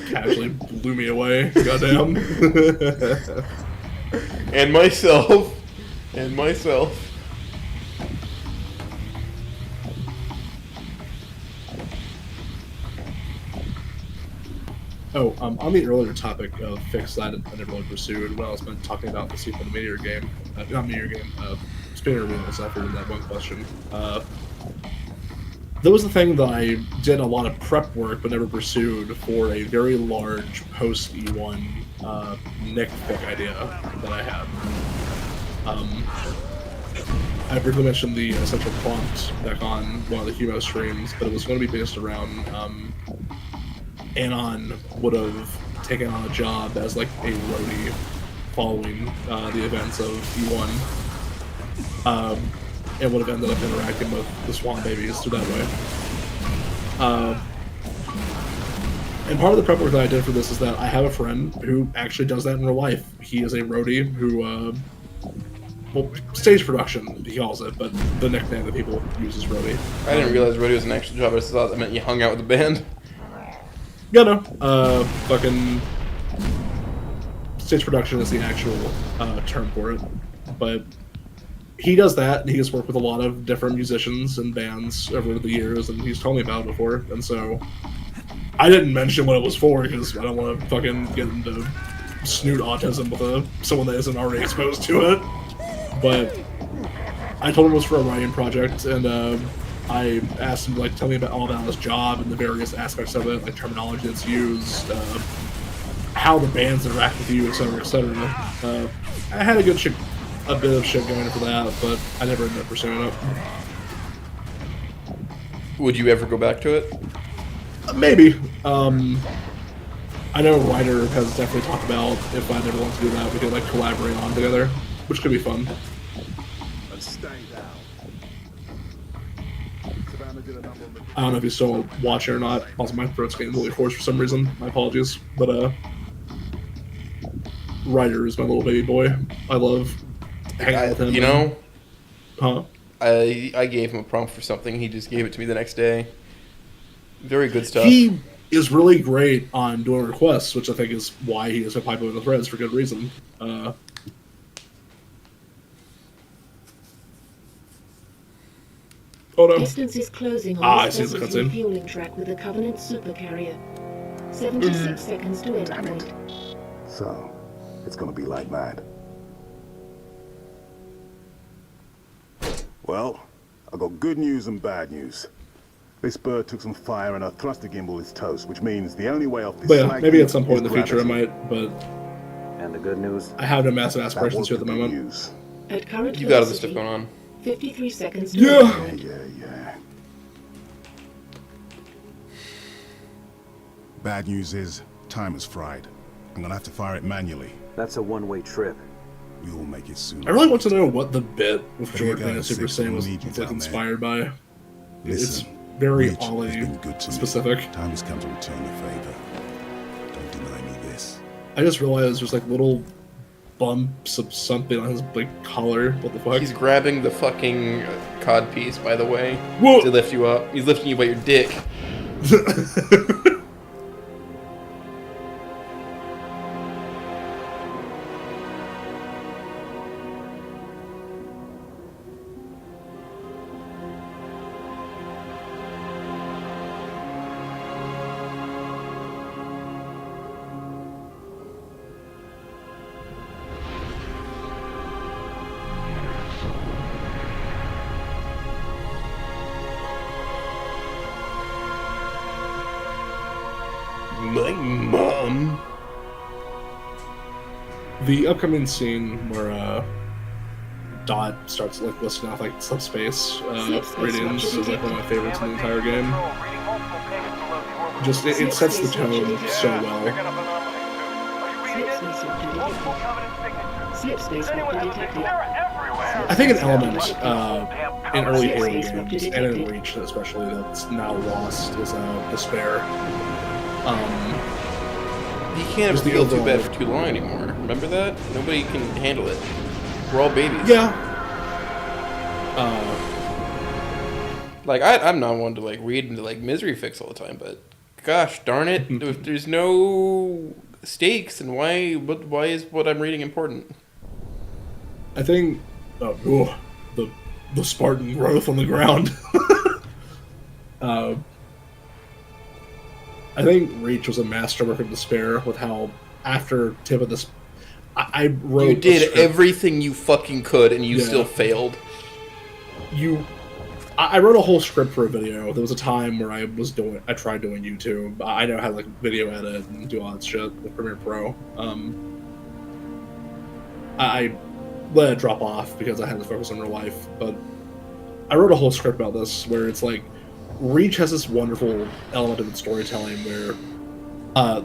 Casually blew me away. Goddamn. And myself. And myself. Oh, on the earlier topic of fix that I never really pursued when I was talking about the sequel to Meteor Game, not Meteor Game, Spinner Wheels after that one question. That was the thing that I did a lot of prep work but never pursued for a very large post E1 Nick fic idea that I had. I briefly mentioned the essential prompt back on one of the Humo streams, but it was going to be based around Anon would have taken on a job as like a roadie following the events of E1. And would have ended up interacting with the Swan Babies through that way. And part of the prep work that I did for this is that I have a friend who actually does that in real life. He is a roadie who, well, stage production, he calls it, but the nickname that people use is roadie. I didn't realize roadie was an actual job. I just thought that meant you hung out with the band. Yeah, no. Fucking stage production is the actual term for it. But he does that, and he has worked with a lot of different musicians and bands over the years, and he's told me about it before. And so I didn't mention what it was for because I don't want to fucking get into snoot autism with someone that isn't already exposed to it. But I told him it was for a writing project, and I asked him to tell me about all about his job and the various aspects of it, like terminology that's used, how the bands interact with you, etc., etc. I had a bit of shit going for that, but I never ended up pursuing it. Would you ever go back to it? Maybe. I know Ryder has definitely talked about if I never want to do that, we could collaborate on together, which could be fun. I don't know if he's still watching or not. Also, my throat's getting really hoarse for some reason. My apologies. But, Ryder is my little baby boy. I love hanging out with him. You know? Huh? I gave him a prompt for something. He just gave it to me the next day. Very good stuff. He is really great on doing requests, which I think is why he is so popular in the threads for good reason. Oh no. Distance is closing on I this see the vessel's cutscene. refueling track with a Covenant supercarrier. 76 seconds to endpoint. So, it's gonna be like that. Well, I've got good news and bad news. This bird took some fire and our thruster gimbal is toast, which means the only way off this But yeah, slag maybe heap at some point in is the future I gravity. might, but... And the good news? I have no massive That aspirations was here at the the good moment. news. At current You got other velocity, stuff going on. 53 seconds to Yeah! endpoint. Yeah. Bad news is, time is fried. I'm gonna have to fire it manually. That's a one-way trip. We will make it soon. I really want to know what the bit with But here Jordan and goes, Super Six, Saiyan was we'll need you down there. inspired by. Listen, It's very Reach has Ollie been good to me. specific. Time has come to return the favor. Don't deny me this. I just realized there's little bumps of something on his collar. What the fuck? He's grabbing the fucking cod piece, by the way, Whoa! to lift you up. He's lifting you by your dick. My mom. The upcoming scene where Dot starts listing off subspace ratings is one of my favorites in the entire game. Just it sets the tone so well. Slip space vector detected. I think an element in early Halo games, and in Reach especially, that's now lost is despair. You can't Just the feel too overall- bad for too long anymore. Remember that? Nobody can handle it. We're all babies. Yeah. I'm not one to read into misery fix all the time, but gosh darn it, if there's no stakes, and why is what I'm reading important? I think the Spartan growth on the ground. I think Reach was a masterwork of despair with how after Tip of this, I wrote. You did everything you fucking could, and you still failed. I wrote a whole script for a video. There was a time where I tried doing YouTube. I know how to like video edit and do all that shit with Premiere Pro. I let it drop off because I had to focus on real life. But I wrote a whole script about this where it's like Reach has this wonderful element of its storytelling where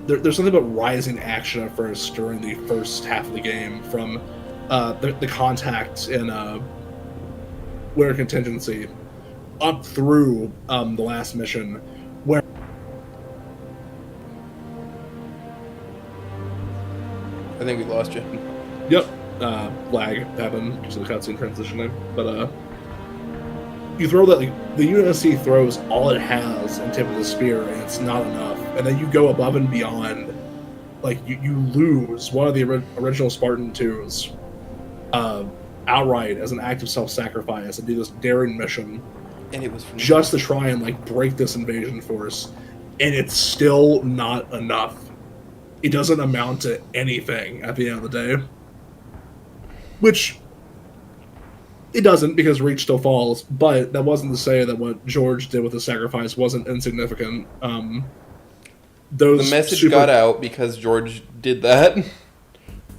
there's something about rising action at first during the first half of the game from the contact in Winter Contingency up through the last mission where I think we lost you. Yep. Lag happened because of the cutscene transitioning. But you throw that, like, the UNSC throws all it has in Tip of the Spear, and it's not enough. And then you go above and beyond. Like, you lose one of the original Spartan 2s outright as an act of self-sacrifice and do this daring mission. And it was just to try and, like, break this invasion force. And it's still not enough. It doesn't amount to anything at the end of the day. Which it doesn't, because Reach still falls, but that wasn't to say that what George did with the sacrifice wasn't insignificant. The message got out because George did that.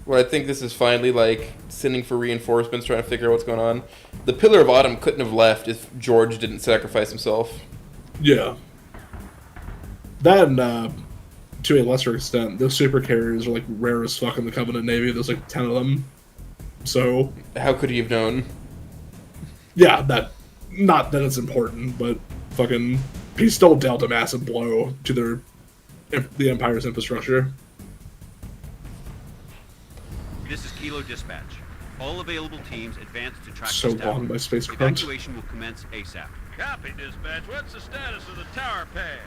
Where I think this is finally like sending for reinforcements, trying to figure out what's going on. The Pillar of Autumn couldn't have left if George didn't sacrifice himself. Yeah. That and, to a lesser extent, those super carriers are like rare as fuck in the Covenant Navy. There's like 10 of them. So how could he have known? Yeah, not that it's important, but fucking he still dealt a massive blow to the Empire's infrastructure. This is Kilo Dispatch. All available teams advance to track So this tower. long by space grunt. Evacuation will commence ASAP. Copy, dispatch. What's the status of the tower pad?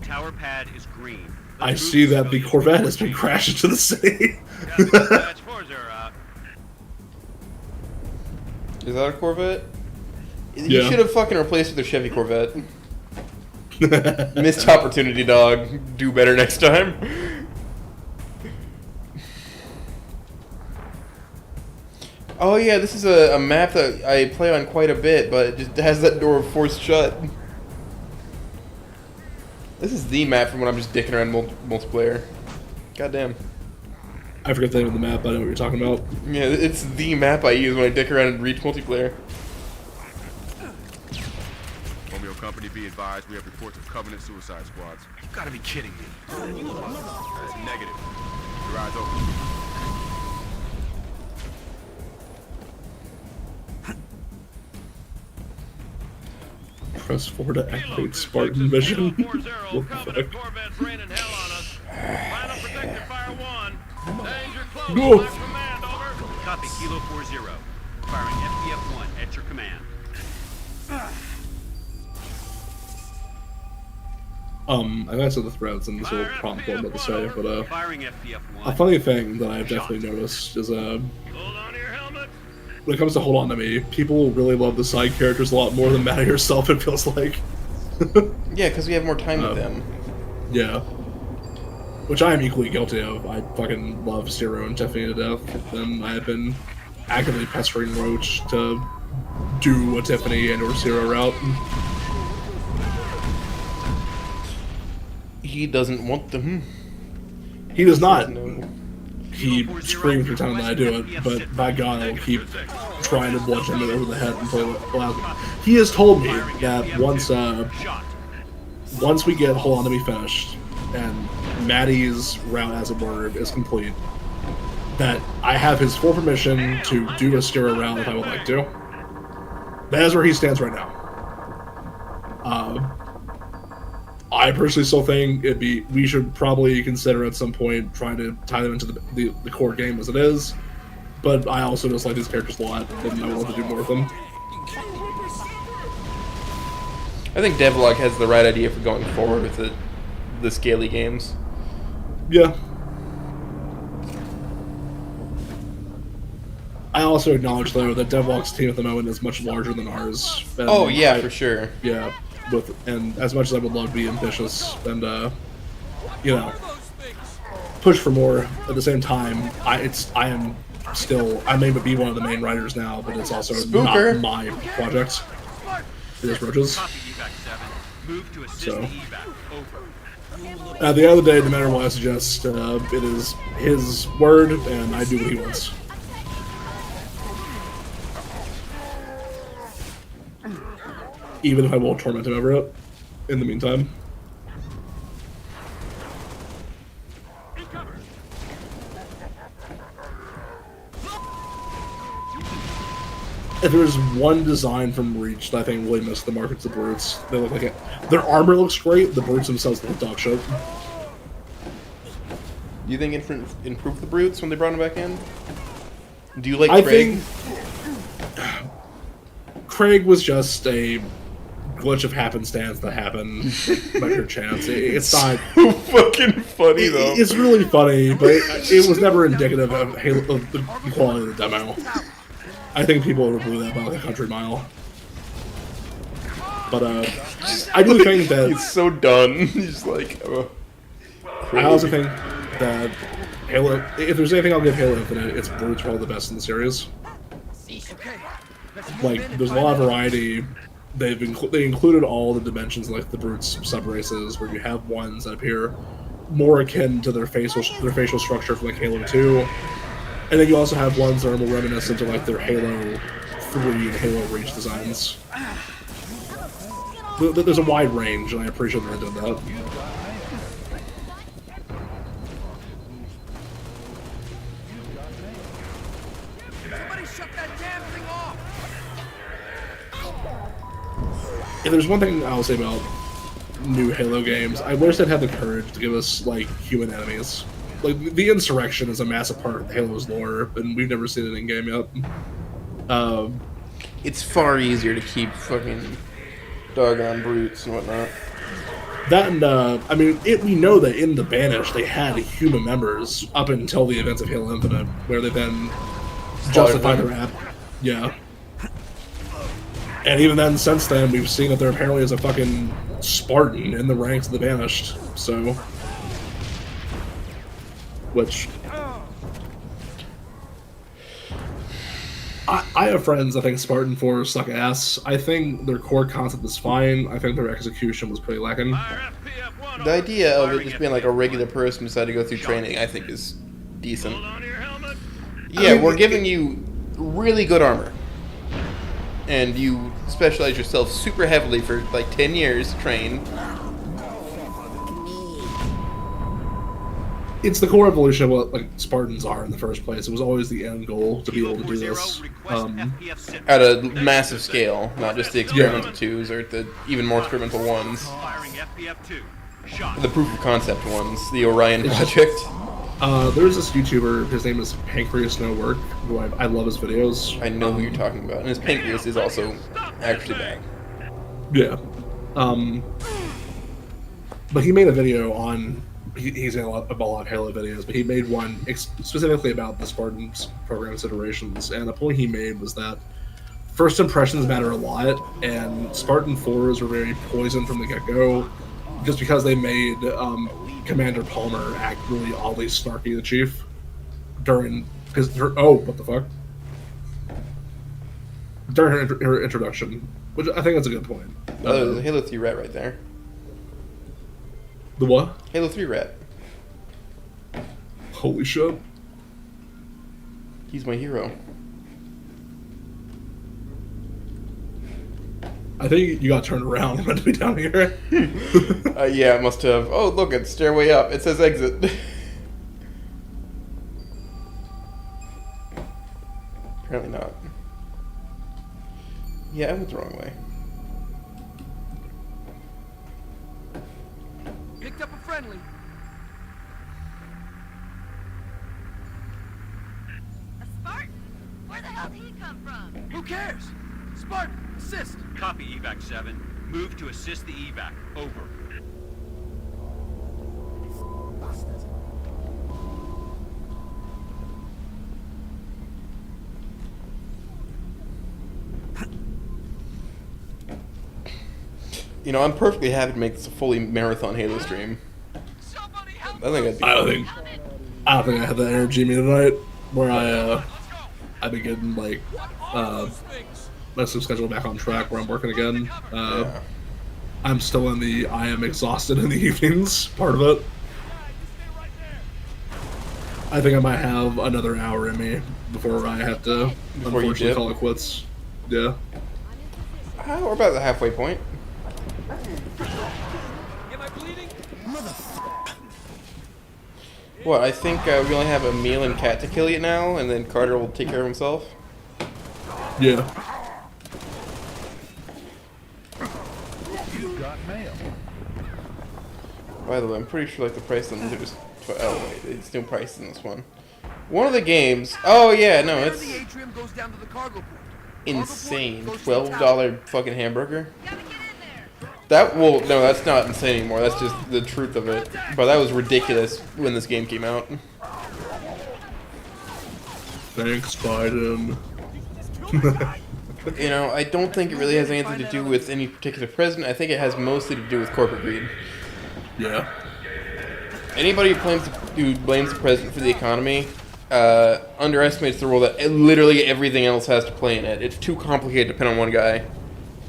Tower pad is green. I see that the Corvette has been crashed into the sea. Dispatch 40 out. Is that a Corvette? Yeah. You should have fucking replaced it with a Chevy Corvette. Missed opportunity, dog. Do better next time. Oh yeah, this is a map that I play on quite a bit, but it just has that door forced shut. This is the map from when I'm just dicking around multiplayer. Goddamn. I forget the name of the map, but I know what you're talking about. Yeah, it's the map I use when I dick around and reach multiplayer. Romeo Company, be advised, we have reports of Covenant suicide squads. You gotta be kidding me. That's negative. Your eyes open. Press 4 to activate Spartan Vision. What the fuck? Corvette's raining hell on us. Final protective fire 1. Danger close. Go. Black command, over. Copy, Kilo 40. Firing FPF-1 at your command. I got some of the threads in this little prompt what I'm about to say, but Firing FPF-1. a funny thing that I've definitely noticed is when it comes to Hold On To Me, people really love the side characters a lot more than Maddie herself, it feels like. Yeah, because we have more time with them. Yeah. Which I am equally guilty of. I fucking love Zero and Tiffany to death, and I have been actively pestering Roach to do a Tiffany and or Zero route. He doesn't want them. He does not. He screams every time that I do it, but by God, I will keep trying to bludgeon him over the head until it allows me. He has told me that once we get Hold On To Me finished, and Maddie's route, as it were, is complete, that I have his full permission to do a Stira route if I would like to. That is where he stands right now. I personally still think we should probably consider at some point trying to tie them into the core game as it is, but I also just like these characters a lot, and I want to do more with them. I think Devlog has the right idea for going forward with the scaly games. Yeah. I also acknowledge, though, that DevWalk's team at the moment is much larger than ours. And Oh yeah, for sure. Yeah, and as much as I would love to be ambitious and you know, push for more, at the same time, I may be one of the main writers now, but it's also Spooker. not my project. It is Roach's. So, at the end of the day, no matter what I suggest, it is his word, and I do what he wants. Even if I will torment him over it, in the meantime. If there's one design from Reach that I think really missed the mark, it's the brutes. They look like it. Their armor looks great. The brutes themselves look dog shit. Do you think it improved the brutes when they brought them back in? Do you like Craig? Craig was just a glitch of happenstance that happened by pure chance. It's not so fucking funny though. It's really funny, but it was never indicative of the quality of the demo. I think people overblew that by like a country mile. But I do think that it's so done. He's like, I also think that Halo. If there's anything I'll give Halo Infinite, it's brutes probably the best in the series. Like, there's a lot of variety. They included all the dimensions, like the brutes sub-races, where you have ones that appear more akin to their facial structure from like Halo 2. And then you also have ones that are more reminiscent of like their Halo 3 and Halo Reach designs. There's a wide range, and I appreciate that they did that. Somebody shut that damn thing off! If there's one thing I'll say about new Halo games, I wish they'd have the courage to give us like human enemies. Like, the Insurrection is a massive part of Halo's lore, and we've never seen it in game yet. It's far easier to keep fucking doggone brutes and whatnot. That and, I mean, we know that in the Banished they had human members up until the events of Halo Infinite, where they then justified their app. Yeah. And even then, since then, we've seen that there apparently is a fucking Spartan in the ranks of the Banished, so... Which I have friends that think Spartan 4 suck ass. I think their core concept is fine. I think their execution was pretty lacking. The idea of it just being like a regular person decided to go through training, I think, is decent. Yeah, we're giving you really good armor. And you specialize yourself super heavily for like 10 years to train. It's the core evolution of what like Spartans are in the first place. It was always the end goal to be able to do this at a massive scale, not just the experimental twos or the even more experimental ones. The proof of concept ones, the Orion project. There's this YouTuber. His name is Pancreas No Work. Who I love his videos. I know who you're talking about, and his pancreas is also actually bad. Yeah. But he made a video on. He's in a lot of Halo videos, but he made one specifically about the Spartans program considerations, and the point he made was that first impressions matter a lot, and Spartan 4s were very poisoned from the get-go, just because they made Commander Palmer act really oddly snarky, the chief, during what the fuck? During her introduction, which I think that's a good point. Oh, there's a Halo 3 rat right there. The what? Halo 3 rat. Holy shit. He's my hero. I think you got turned around. I'm meant to be down here. Yeah, it must have. Oh, look, it's stairway up. It says exit. Apparently not. Yeah, I went the wrong way. Picked up a friendly. A Spartan? Where the hell did he come from? Who cares? Spartan, assist. Copy, evac 7. Move to assist the evac. Over. You know, I'm perfectly happy to make this a fully marathon Halo stream. I think I'd be I don't think I have that energy in me tonight. Where I've been getting like my sleep schedule back on track. Where I'm working again. Yeah. I'm still in the I am exhausted in the evenings part of it. I think I might have another hour in me before I have to unfortunately call it quits. Yeah. We're about the halfway point. What, I think we only have a meal and cat to kill yet now, and then Carter will take care of himself? Yeah. You've got mail. By the way, I'm pretty sure like the price on these are just... Oh wait, it's new prices in this one. One of the games... Oh yeah, no, it's... insane. $12 fucking hamburger? That will... No, that's not insane anymore. That's just the truth of it. But that was ridiculous when this game came out. Thanks, Biden. You know, I don't think it really has anything to do with any particular president. I think it has mostly to do with corporate greed. Yeah. Anybody who blames the president for the economy underestimates the role that literally everything else has to play in it. It's too complicated to pin on one guy.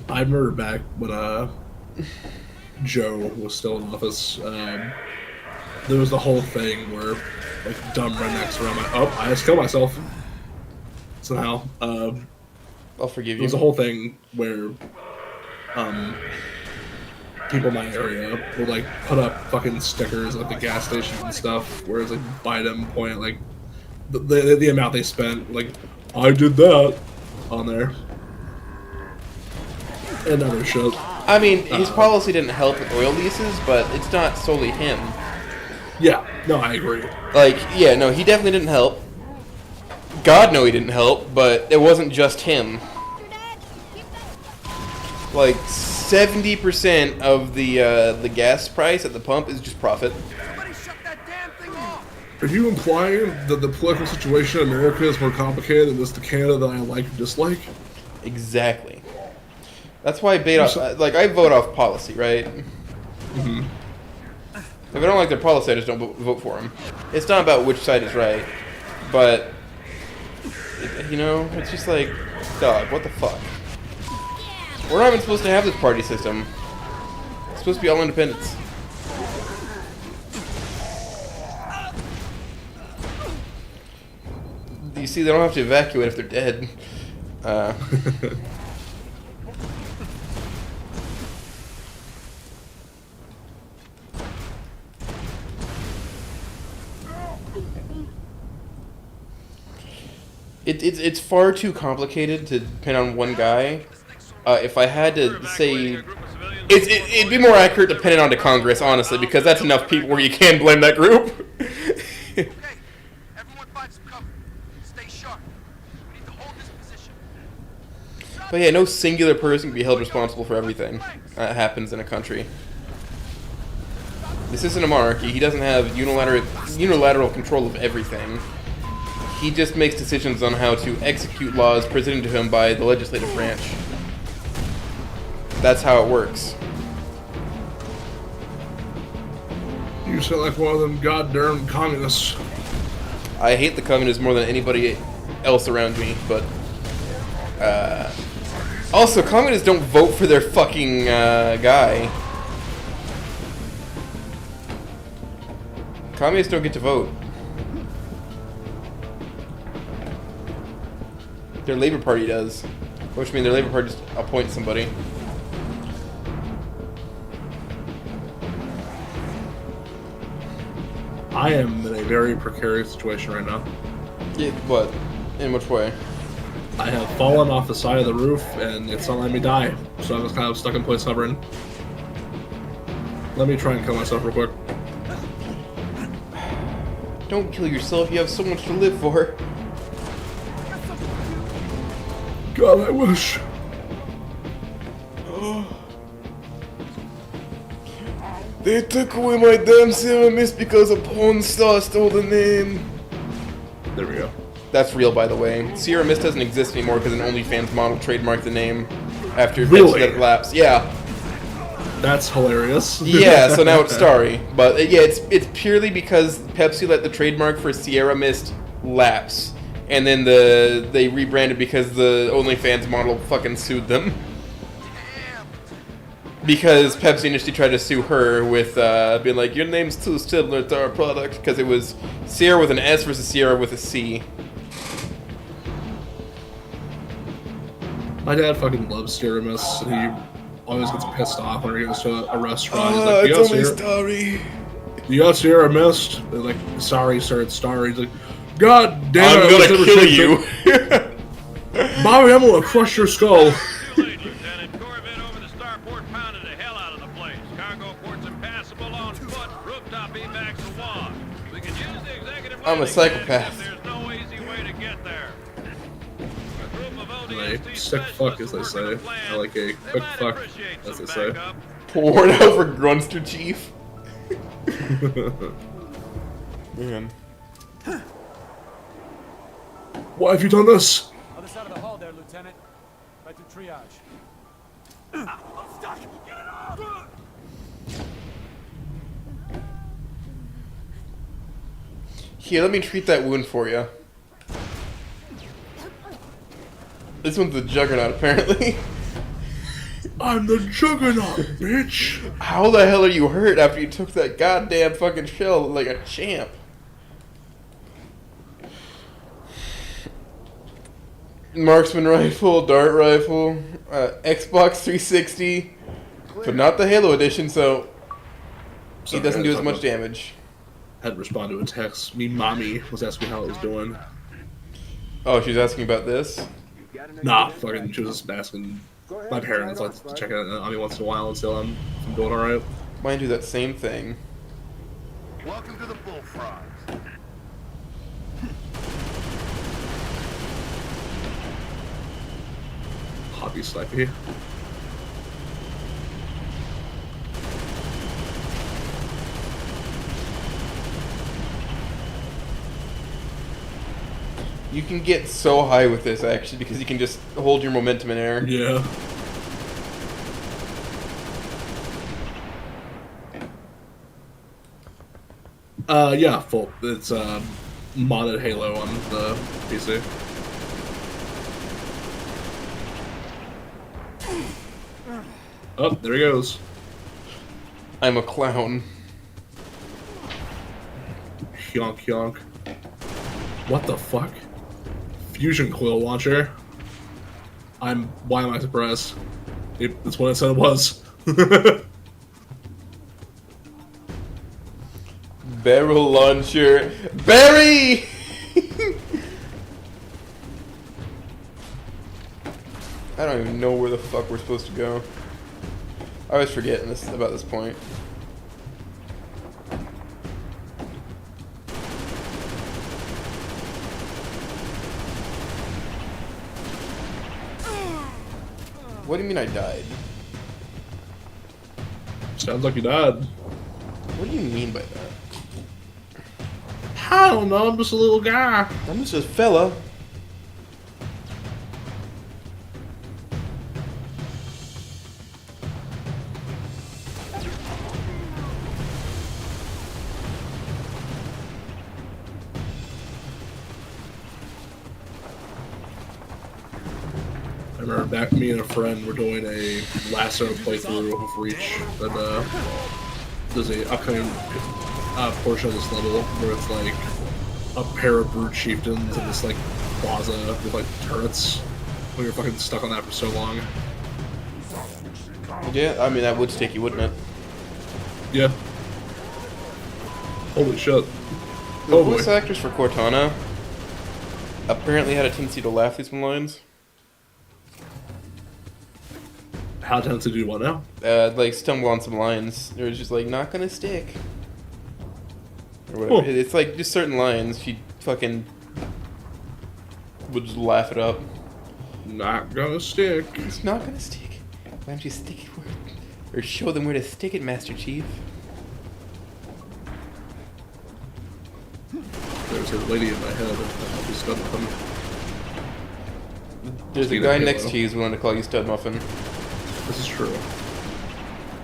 I remember back when Joe was still in office. There was the whole thing where like dumb rednecks around I just killed myself somehow. I'll forgive you. There was a whole thing where people in my area would like put up fucking stickers at the gas station and stuff, whereas like Biden point at like the amount they spent, like I did that on there and other shit. I mean, his policy didn't help with oil leases, but it's not solely him. Yeah, no, I agree. Like, yeah, no, he definitely didn't help. God, no, he didn't help, but it wasn't just him. Like, 70% of the gas price at the pump is just profit. Are you implying that the political situation in America is more complicated than just the Canada that I like or dislike? Exactly. That's why I bait off, like, I vote off policy, right? Mm-hmm. If I don't like their policy, I just don't vote for them. It's not about which side is right, but, you know, it's just like, dog, what the fuck? We're not even supposed to have this party system. It's supposed to be all independents. You see, they don't have to evacuate if they're dead. It's far too complicated to pin on one guy. If I had to say, it'd be more accurate to pin it onto Congress, honestly, because that's enough people where you can blame that group. But yeah, no singular person can be held responsible for everything that happens in a country. This isn't a monarchy. He doesn't have unilateral control of everything. He just makes decisions on how to execute laws presented to him by the legislative branch. That's how it works. You sound like one of them goddamn communists. I hate the communists more than anybody else around me, but... Also, communists don't vote for their fucking guy. Communists don't get to vote. Their Labour Party does. Which means their Labour Party just appoints somebody. I am in a very precarious situation right now. Yeah, what? In which way? I have fallen off the side of the roof, and it's not letting me die. So I'm just kind of stuck in place hovering. Let me try and kill myself real quick. Don't kill yourself, you have so much to live for. God, I wish. They took away my damn Serum Mist because a Pondside stole the name. There we go. That's real, by the way. Sierra Mist doesn't exist anymore because an OnlyFans model trademarked the name after Really? that lapse. Yeah. That's hilarious. Yeah, so now it's Starry. But yeah, it's purely because Pepsi let the trademark for Sierra Mist lapse. And then they rebranded because the OnlyFans model fucking sued them. Because Pepsi initially tried to sue her with being like, your name's too similar to our product. Because it was Sierra with an S versus Sierra with a C. My dad fucking loves Sierra Mist, and he always gets pissed off when he goes to a restaurant. He's like, it's only Starry. You got Sierra Mist? They're like, sorry, sir, it's Starry. He's like, God damn I'm gonna kill you. Bobby, I'm gonna crush your skull. Lieutenant. Corvette over the starport pounded the hell out of the place. Cargo port's impassable on foot. Rooftop evacs a walk. We can use the executive I'm a psychopath. There's no easy way to get there. Like, sick fuck, as they say. I like a quick fuck, as they say. Poured out for Grunster Chief. Man. Why have you done this? Other side of the hall there, Lieutenant. Right to triage. I'm stuck! Get it off! Here, let me treat that wound for you. This one's the Juggernaut, apparently. I'm the Juggernaut, bitch! How the hell are you hurt after you took that goddamn fucking shell like a champ? Marksman rifle, dart rifle, Xbox 360, but not the Halo edition, so it doesn't do as much damage. Had to respond to a text. Me mommy was asking how it was doing. Oh, she's asking about this? Nah, fucking, she was just asking. My parents like to check it on me once in a while and see if I'm doing alright. Mine do that same thing. Welcome to the Bullfrogs. Hobby Snipey. You can get so high with this, actually, because you can just hold your momentum in air. Yeah. Yeah, full. It's modded Halo on the PC. Oh, there he goes. I'm a clown. Yonk yonk. What the fuck? Fusion coil launcher. Why am I surprised? That's what I said it was. Barrel launcher. Barry! I don't even know where the fuck we're supposed to go. I always forget about this point. What do you mean I died? Sounds like you died. What do you mean by that? I don't know, I'm just a little guy. I'm just a fella. I remember back me and a friend were doing a lasso playthrough of Reach, and there's a upcoming portion of this level where it's like a pair of brute chieftains in this like plaza with like turrets. When you're fucking stuck on that for so long. Yeah, I mean that would stick you, wouldn't it? Yeah. Holy shit. The Oh voice boy. actors for Cortana apparently had a tendency to laugh these lines. How tense to do what now? Like stumble on some lines. It was just like not gonna stick. Or whatever. Cool. It's like just certain lines she fucking would just laugh it up. Not gonna stick. It's not gonna stick. Why don't you stick it or show them where to stick it, Master Chief? There's a lady in my head. I'll be stuck with them. There's a guy next to you who's willing to call you Stud Muffin. This is true.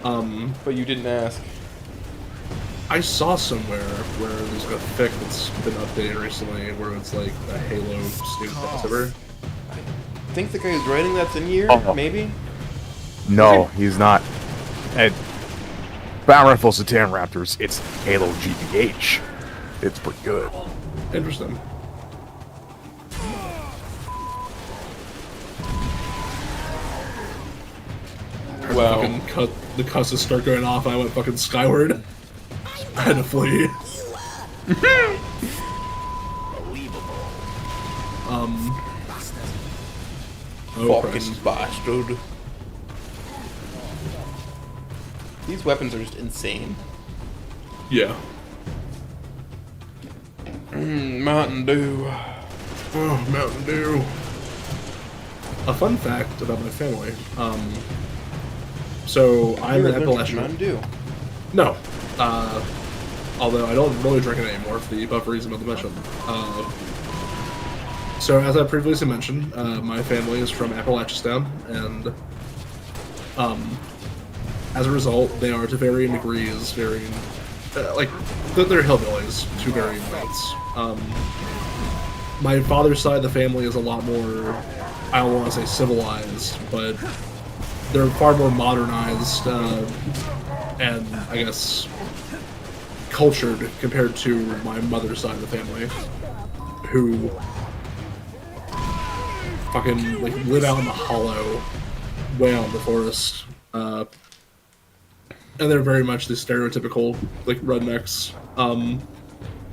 But you didn't ask. I saw somewhere where there's a fic that's been updated recently where it's like a Halo Snoop crossover. I think the guy who's writing that's in here, maybe? No, he's not. At Battle Rifles and Tan Raptors, it's Halo GBH. It's pretty good. Interesting. Wow. The cusses start going off, and I went fucking skyward. I had to flee. Oh, fucking Christ. bastard. These weapons are just insane. Yeah. Mountain Dew. Oh, Mountain Dew. A fun fact about my family. So I'm You're an allergic to Appalachian. Mountain Dew. No. Although I don't really drink it anymore for the above reason of the mention. So as I previously mentioned, my family is from Appalachia, and as a result, they are to varying degrees, they're hillbillies to varying lengths. My father's side of the family is a lot more, I don't want to say civilized, but they're far more modernized and, I guess, cultured compared to my mother's side of the family, who fucking live out in the hollow, way out in the forest, and they're very much the stereotypical rednecks.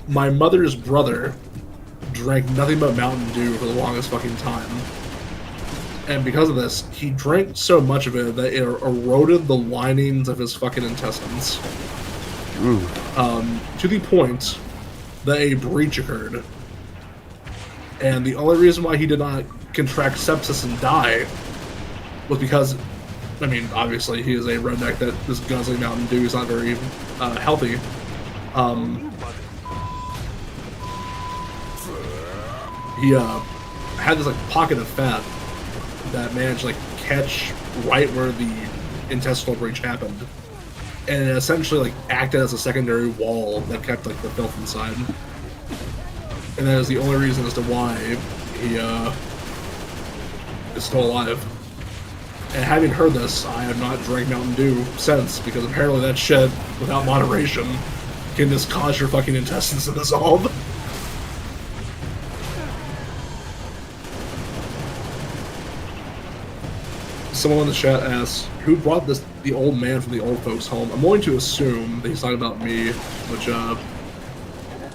My mother's brother drank nothing but Mountain Dew for the longest fucking time, and because of this, he drank so much of it that it eroded the linings of his fucking intestines. To the point that a breach occurred. And the only reason why he did not contract sepsis and die was because, I mean, obviously he is a redneck that is guzzling Mountain Dew. He's not very healthy. He had this pocket of fat that managed to catch right where the intestinal breach happened, and it essentially acted as a secondary wall that kept the filth inside. And that is the only reason as to why he is still alive. And having heard this, I have not drank Mountain Dew since, because apparently that shit, without moderation, can just cause your fucking intestines to dissolve. Someone in the chat asks, who brought the old man from the old folks home? I'm going to assume that he's talking about me, which,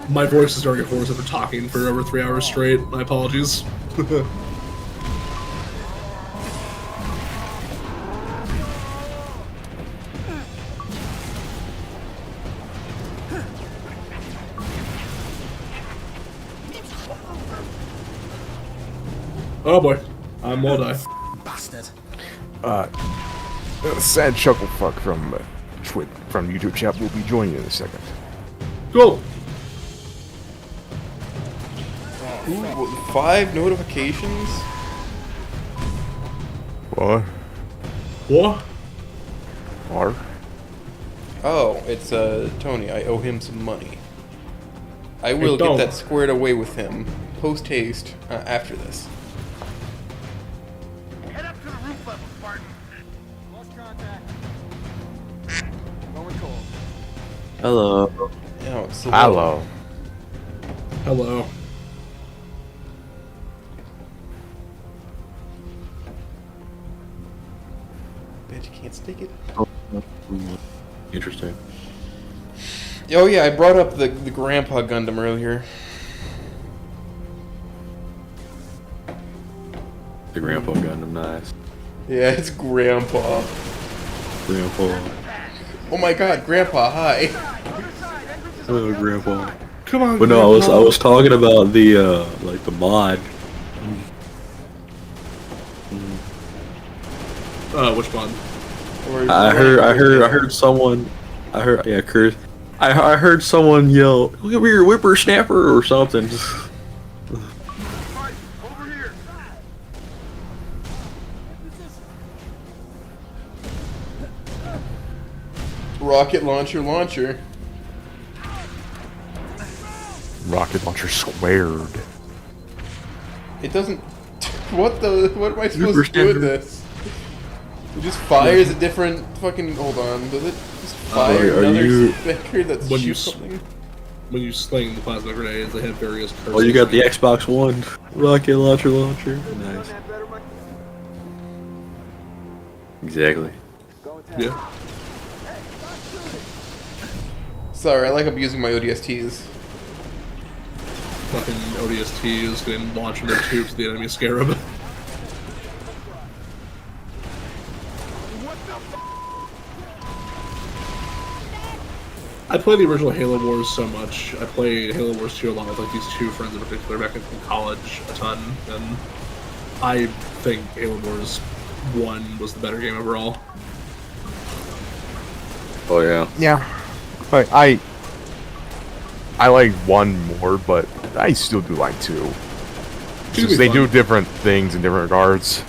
my voice is very hoarse after talking for over 3 hours straight. My apologies. Oh boy, I'm will die. Bastard. Sad Chucklefuck from YouTube chat will be joining you in a second. Cool. Ooh, 5 notifications? What? What? Or? Oh, it's Tony. I owe him some money. I will get that squared away with him post haste after this. Head up to the roof level, Spartan. Lost contact. Going cold. Hello. Oh, it's Hello. Hello. Bet you can't stick it. Interesting. Oh yeah, I brought up the Grandpa Gundam earlier. The Grandpa Gundam, nice. Yeah, it's Grandpa. Grandpa. Oh my God, Grandpa, hi. Hello, Grandpa. Come on. But no, I was talking about the the mod. Which mod? I heard someone. Yeah, Chris. I heard someone yell, "Look at your whippersnapper" or something. Rocket launcher launcher. Rocket launcher squared. It doesn't... What am I supposed to do with this? It just fires a different fucking... Hold on, does it just fire another specker that shoots something? When you sling the plasma grenades, they have various curses. Oh, you got the Xbox One rocket launcher. Nice. Exactly. Yeah. Sorry, I like abusing my ODSTs. Fucking ODSTs getting launched from their tubes to the enemy scarab. I played the original Halo Wars so much. I played Halo Wars 2 along with like these two friends in particular back in college a ton, and I think Halo Wars 1 was the better game overall. Oh yeah. Yeah. But I like 1 more, but I still do like 2. Because they do different things in different regards.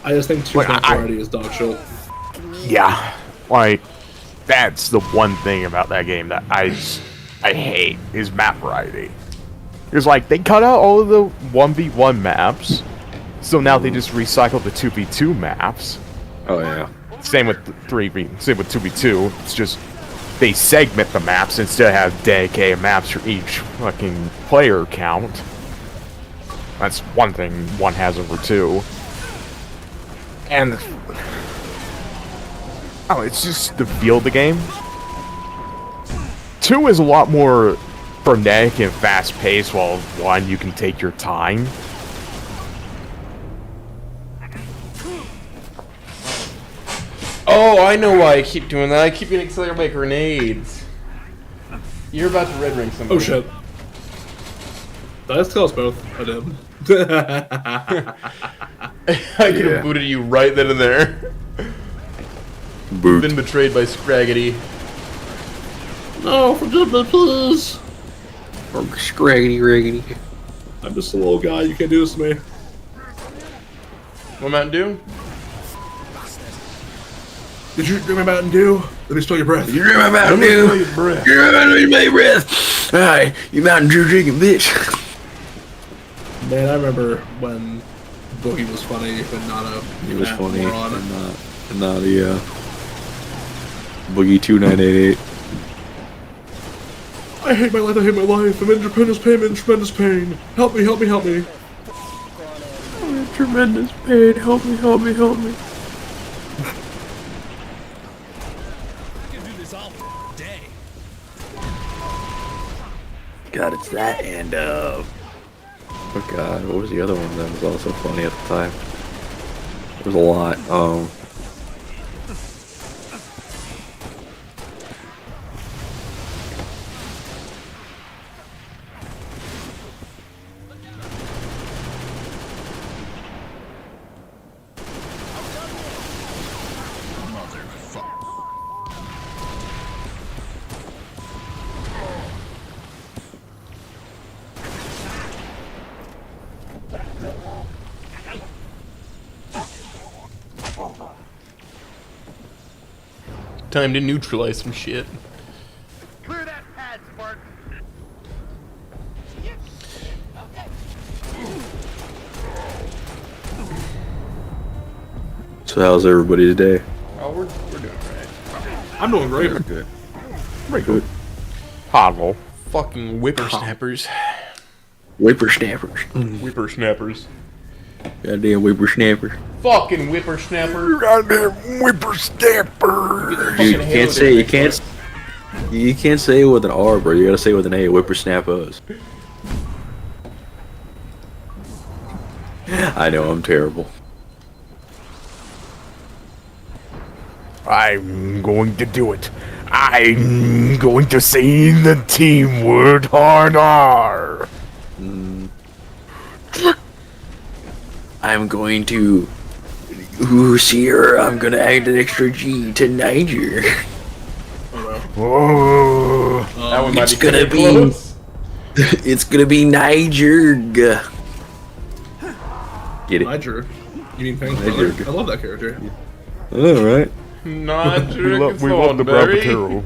I just think 2 variety is dog shit. Yeah. Like, that's the one thing about that game that I hate, is map variety. It's like, they cut out all of the 1v1 maps, so now they just recycle the 2v2 maps. Oh yeah. Same with 3v, same with 2v2, it's just, they segment the maps instead of have dedicated maps for each fucking player count. That's one thing one has over 2. And oh, it's just the feel of the game. 2 is a lot more frenetic and fast-paced, while 1 you can take your time. Oh, I know why I keep doing that. I keep getting accelerated by grenades. You're about to red ring somebody. Oh shit. Let's tell us both. I did. I could have booted you right then and there. Boot. Been betrayed by Scraggity. No, forgive me, please. Scraggity raggedy. I'm just a little guy. You can't do this to me. What Mountain Dew? Did you drink my Mountain Dew? Let me smell your breath. You drink my Mountain Dew? You drink my breath. Alright, you Mountain Dew drinking bitch. Man, I remember when Boogie was funny, but not a He was funny, moron. and not a Boogie 2988. I hate my life, I hate my life. I'm in tremendous pain, I'm in tremendous pain. Help me, help me, help me. I'm in tremendous pain. Help me, help me, help me. God, it's that and oh god, what was the other one that was also funny at the time? There was a lot. Time to neutralize some shit. Clear that pad, Spark. So how's everybody today? Oh, we're doing alright. I'm doing great. Very good. Very good. Hoggle. Fucking whippersnappers. Whippersnappers. Whippersnappers. Goddamn whippersnappers. Fucking whippersnapper. Goddamn whippersnapper. Dude, you can't say it with an R, bro. You gotta say it with an A. Whippersnappers. I know, I'm terrible. I'm going to do it. I'm going to say the team word hard R. I'm going to... Ooh, Sierra, I'm gonna add an extra G to Niger. Oh, that one might It's be gonna be... close. It's gonna be Niger. Get it? Niger. You mean Pang's Niger. brother? I love that character. Alright. Not we love the Brabantero.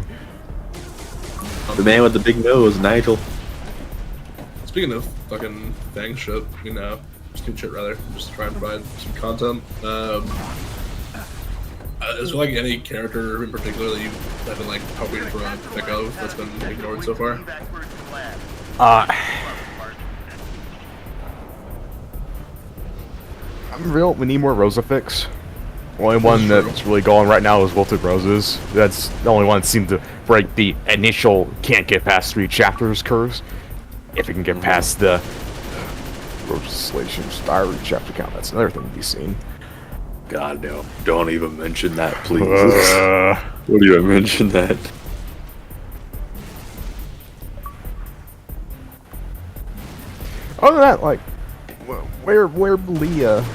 The man with the big nose, Nigel. Speaking of fucking thing shit, stupid shit rather, just to try and provide some content. Is there like any character in particular that you have been like hoping for a pick of that's been ignored so far? We need more Rosafix. Only one that's really going right now is Wilted Roses. That's the only one that seemed to break the initial can't get past 3 chapters curse. If it can get past the Legislation's diary chapter count, that's another thing to be seen. God no, don't even mention that, please. What do you mention that? Other than that, like, where Leah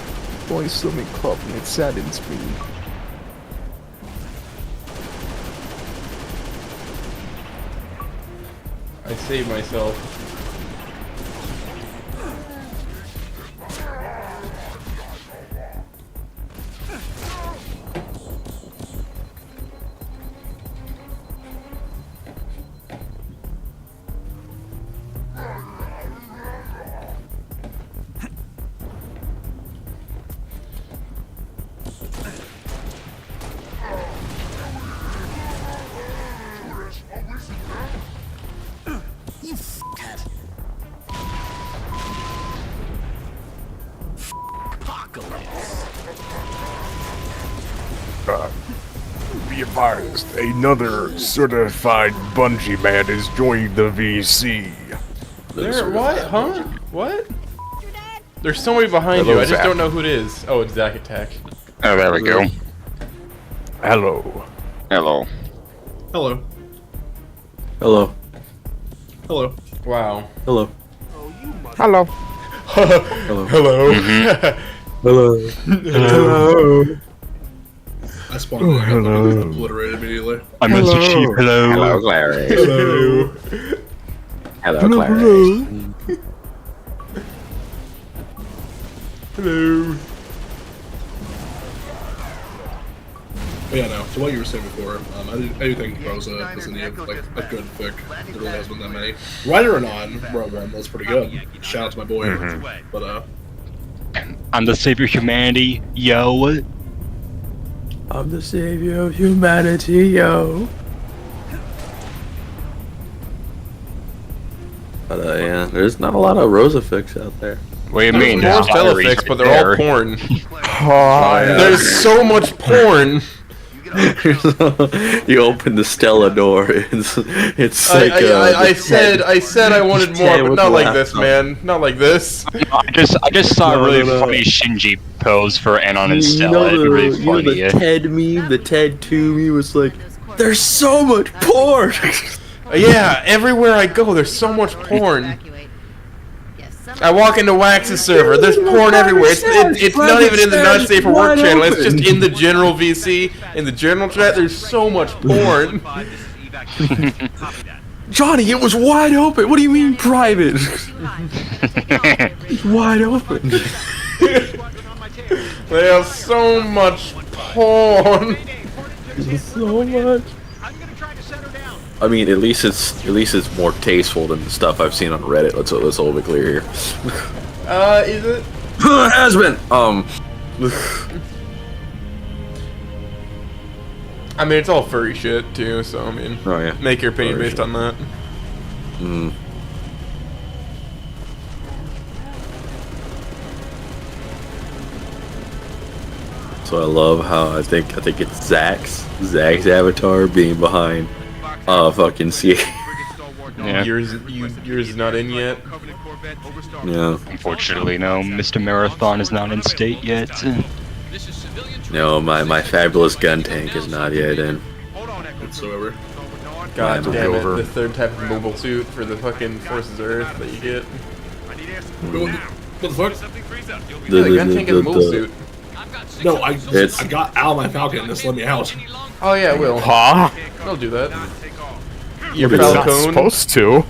boys swimming club, and it saddens me. I saved myself. Be advised, another certified Bungie man is joining the VC. There, what? Huh? What? There's somebody behind you, I just don't know who it is. Oh, it's Zack Attack. Oh, there we go. Hello. Hello. Hello. Hello. Hello. Wow. Hello. Hello. Hello. Hello. Hello. Hello. I spawned back up and obliterated immediately. I'm Mr. Sheep. Hello. Hello, Clary. Hello. Hello, Clary. Hello. But yeah, no. To what you were saying before, I do think Rosa is in need of like a good pick. There really hasn't been that many. Rider and on Rogue One was pretty good. Shout out to my boy. But I'm the savior of humanity, yo. I'm the savior of humanity, yo. But yeah, there's not a lot of Rosafix out there. What do you mean? There's more Telefix, but they're all porn. There's so much porn. You open the Stella door. It's like I said I wanted more, but not like this, man. Not like this. I just saw a really funny Shinji pose for Anon and Stella. It'd be really funny. The Ted meme, the Ted 2 meme was like, there's so much porn. Yeah, everywhere I go, there's so much porn. I walk into Wax's server, there's porn everywhere. It's not even in the Not Safe for Work channel, it's just in the general VC. In the general chat, there's so much porn. Johnny, it was wide open. What do you mean private? It's wide open. They have so much porn. So much. I mean, at least it's more tasteful than the stuff I've seen on Reddit. Let's all be clear here. Is it? Has been. I mean, it's all furry shit too. So I mean, oh yeah, make your opinion based on that. Hmm. So I love how I think it's Zack's avatar being behind fucking CA. Yeah. Yours is not in yet. Yeah. Unfortunately, no. Mr. Marathon is not in state yet. No, my fabulous gun tank is not yet in. Whatsoever. God damn it! The third type of mobile suit for the fucking Forces Earth that you get. What the fuck? The gun tank is a mobile suit. No, I got out of my Falcon. Just let me out. Oh yeah, it will. Huh? I'll do that. Your It's not Falcon. supposed to.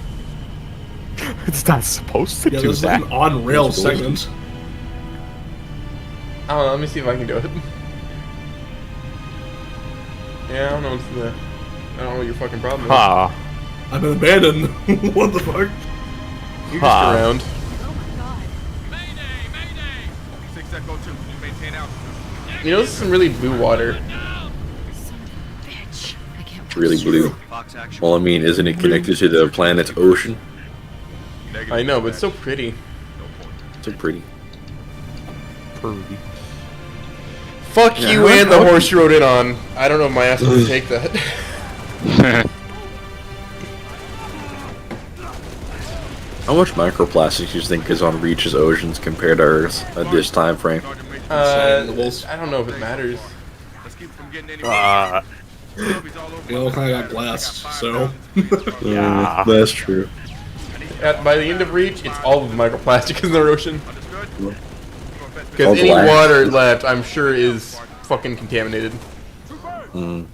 It's not supposed to Yeah, do there's that. like an on-rail segment. I don't know, let me see if I can do it. Yeah, I don't know what's the... I don't know what your fucking problem is. Ha. I've been abandoned. What the fuck? You're just around. You know, this is some really blue water. Really blue. Well, I mean, isn't it connected to the planet's ocean? I know, but it's so pretty. So pretty. Pretty. Fuck Yeah, you and the horse you rode in on. I don't know if my ass will take that. How much microplastics do you think is on Reach's oceans compared to Earth at this time frame? I don't know if it matters. We all kind of got blessed, so. Yeah. That's true. By the end of Reach, it's all of the microplastic in the ocean. All Because any black. water left, I'm sure, is fucking contaminated. Mm.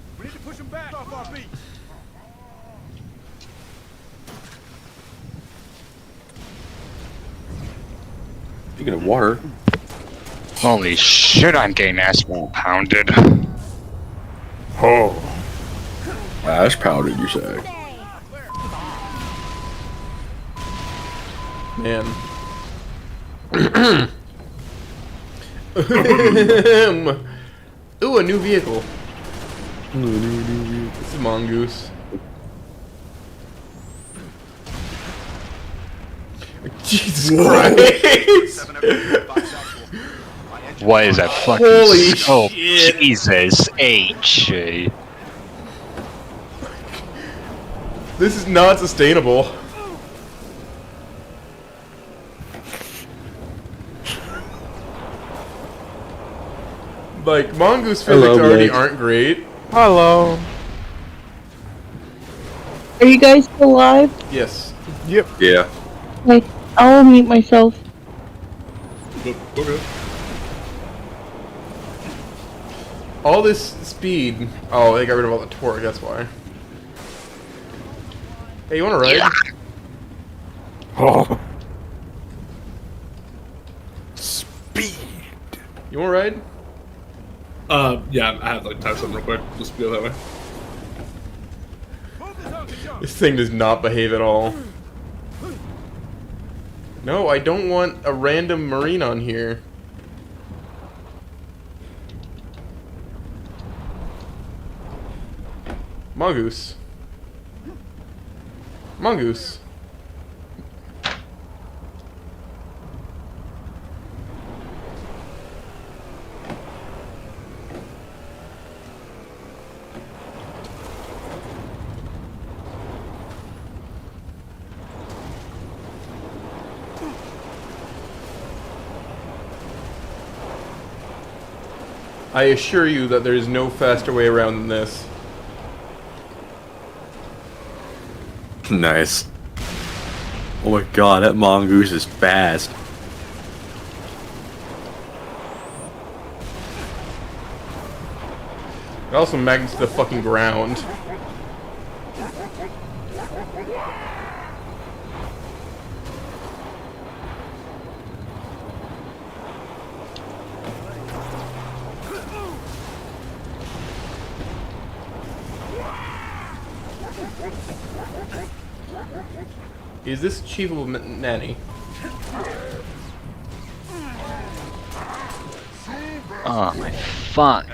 Speaking of water, Holy shit, I'm getting asshole pounded. Oh. ash pounded, you say? Man. Ooh, a new vehicle. It's a mongoose. Jesus Christ! What is that fucking Holy scope? shit. Jesus H. This is not sustainable. like, mongoose physics Hello, already Blake. aren't great. Hello. Are you guys still alive? Yes. Yep. Yeah. Like, I'll mute myself. Okay. All this speed. Oh, they got rid of all the torque, that's why. Hey, you wanna ride? Yeah. Oh. Speed. You wanna ride? Yeah, I had to like type something real quick. Just go that way. This thing does not behave at all. No, I don't want a random marine on here. Mongoose. Mongoose. I assure you that there is no faster way around than this. Nice. Oh my god, that mongoose is fast. It also magnets to the fucking ground. Is this achievable, Nanny? Oh my fuck.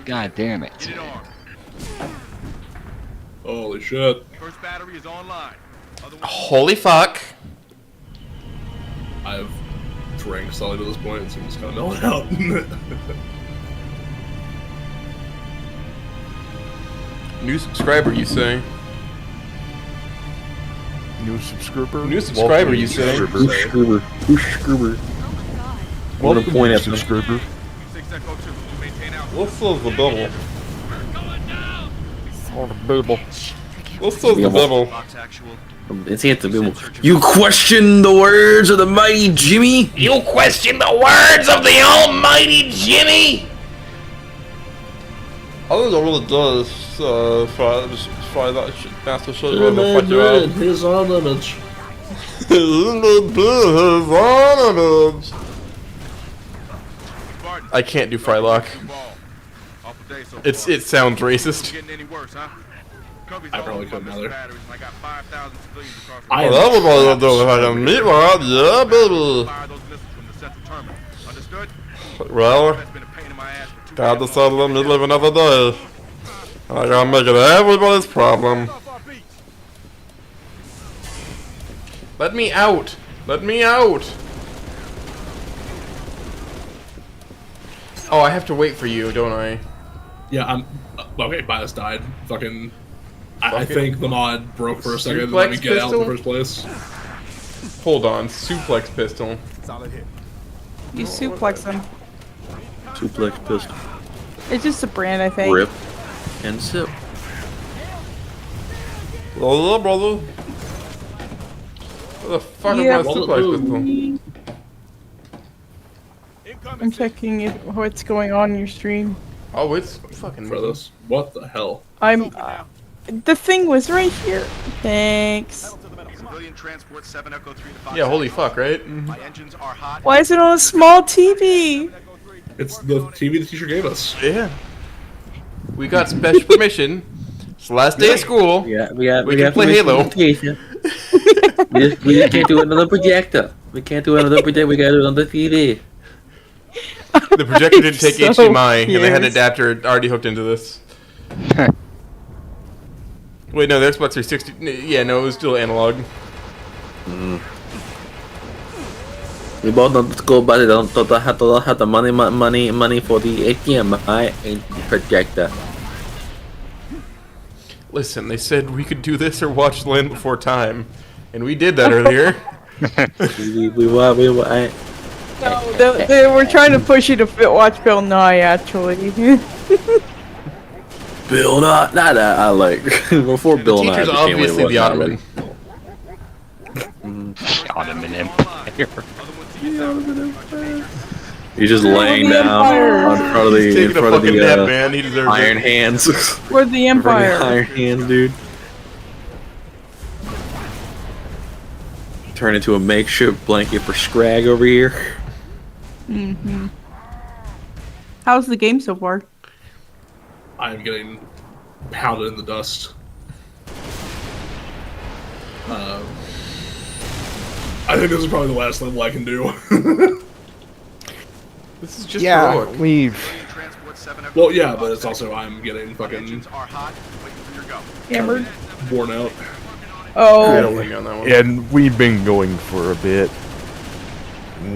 God damn it. Holy shit. First battery is online. Holy fuck. I've drank solid to this point, it seems kind of melted out. New subscriber, you say? New subscriber? New subscriber, you say? Subscriber. Subscriber. I want to point at them. Subscriber. What's the bubble? Oh, the bubble. What's the bubble? It's at the bubble. You question the words of the mighty Jimmy? You question the words of the almighty Jimmy? I think it really does try that shit. That's the shit His ornaments. I can't do Frylock. day so far. It sounds racist. Getting any worse, huh? I probably couldn't either. Batteries, and I got 5,000 civilians across the I Well, that was all the meatball, yeah, baby. fire those missiles from the central terminal. Understood? Well, That's been a pain in my ass for 2 God decided let me live another day. I gotta make it everybody's problem. Let me out! Let me out! Oh, I have to wait for you, don't I? Yeah, I'm... okay, Bias died. Fucking... I think the mod broke for a second and let me get out in the first place. Hold on, suplex pistol. Solid hit. You suplex them. Suplex pistol. It's just a brand, I think. Rip and sip. Hello, brother. What the fuck is my suplex pistol? I'm checking what's going on in your stream. Oh, it's fucking for this. What the hell? I'm. The thing was right here. Thanks. Civilian transport 7 Echo 3 to 5. Yeah, holy fuck, right? My engines are hot. Why is it on a small TV? It's the TV the teacher gave us. Yeah. We got special permission. It's the last day of school. We can play Halo. we just can't do another projector. We can't do another projector. We gotta do it on the TV. The projector didn't take So HDMI, and they had an cute. adapter already hooked into this. Wait, no, the Xbox 360. Yeah, no, it was still analog. We both don't go, but don't have the money for the HDMI projector. Listen, they said we could do this or watch Land Before Time, and we did that earlier. No, they were trying to push you to watch Bill Nye, actually. Bill Nye, not that I like. Before Bill Nye teacher's became what obviously it was, the not Ottoman. really. Ottoman Empire. He's just laying the down Empire. in front of the He's taking a fucking nap, man. He deserves Iron it. Hands. We're the Empire. Iron Hands, dude. Turn into a makeshift blanket for Scrag over here. Mm-hmm. How's the game so far? I'm getting pounded in the dust. I think this is probably the last level I can do. This is just Yeah, heroic. we've. Well, yeah, but it's also I'm getting fucking Hammered? worn out. Oh. And we've been going for a bit.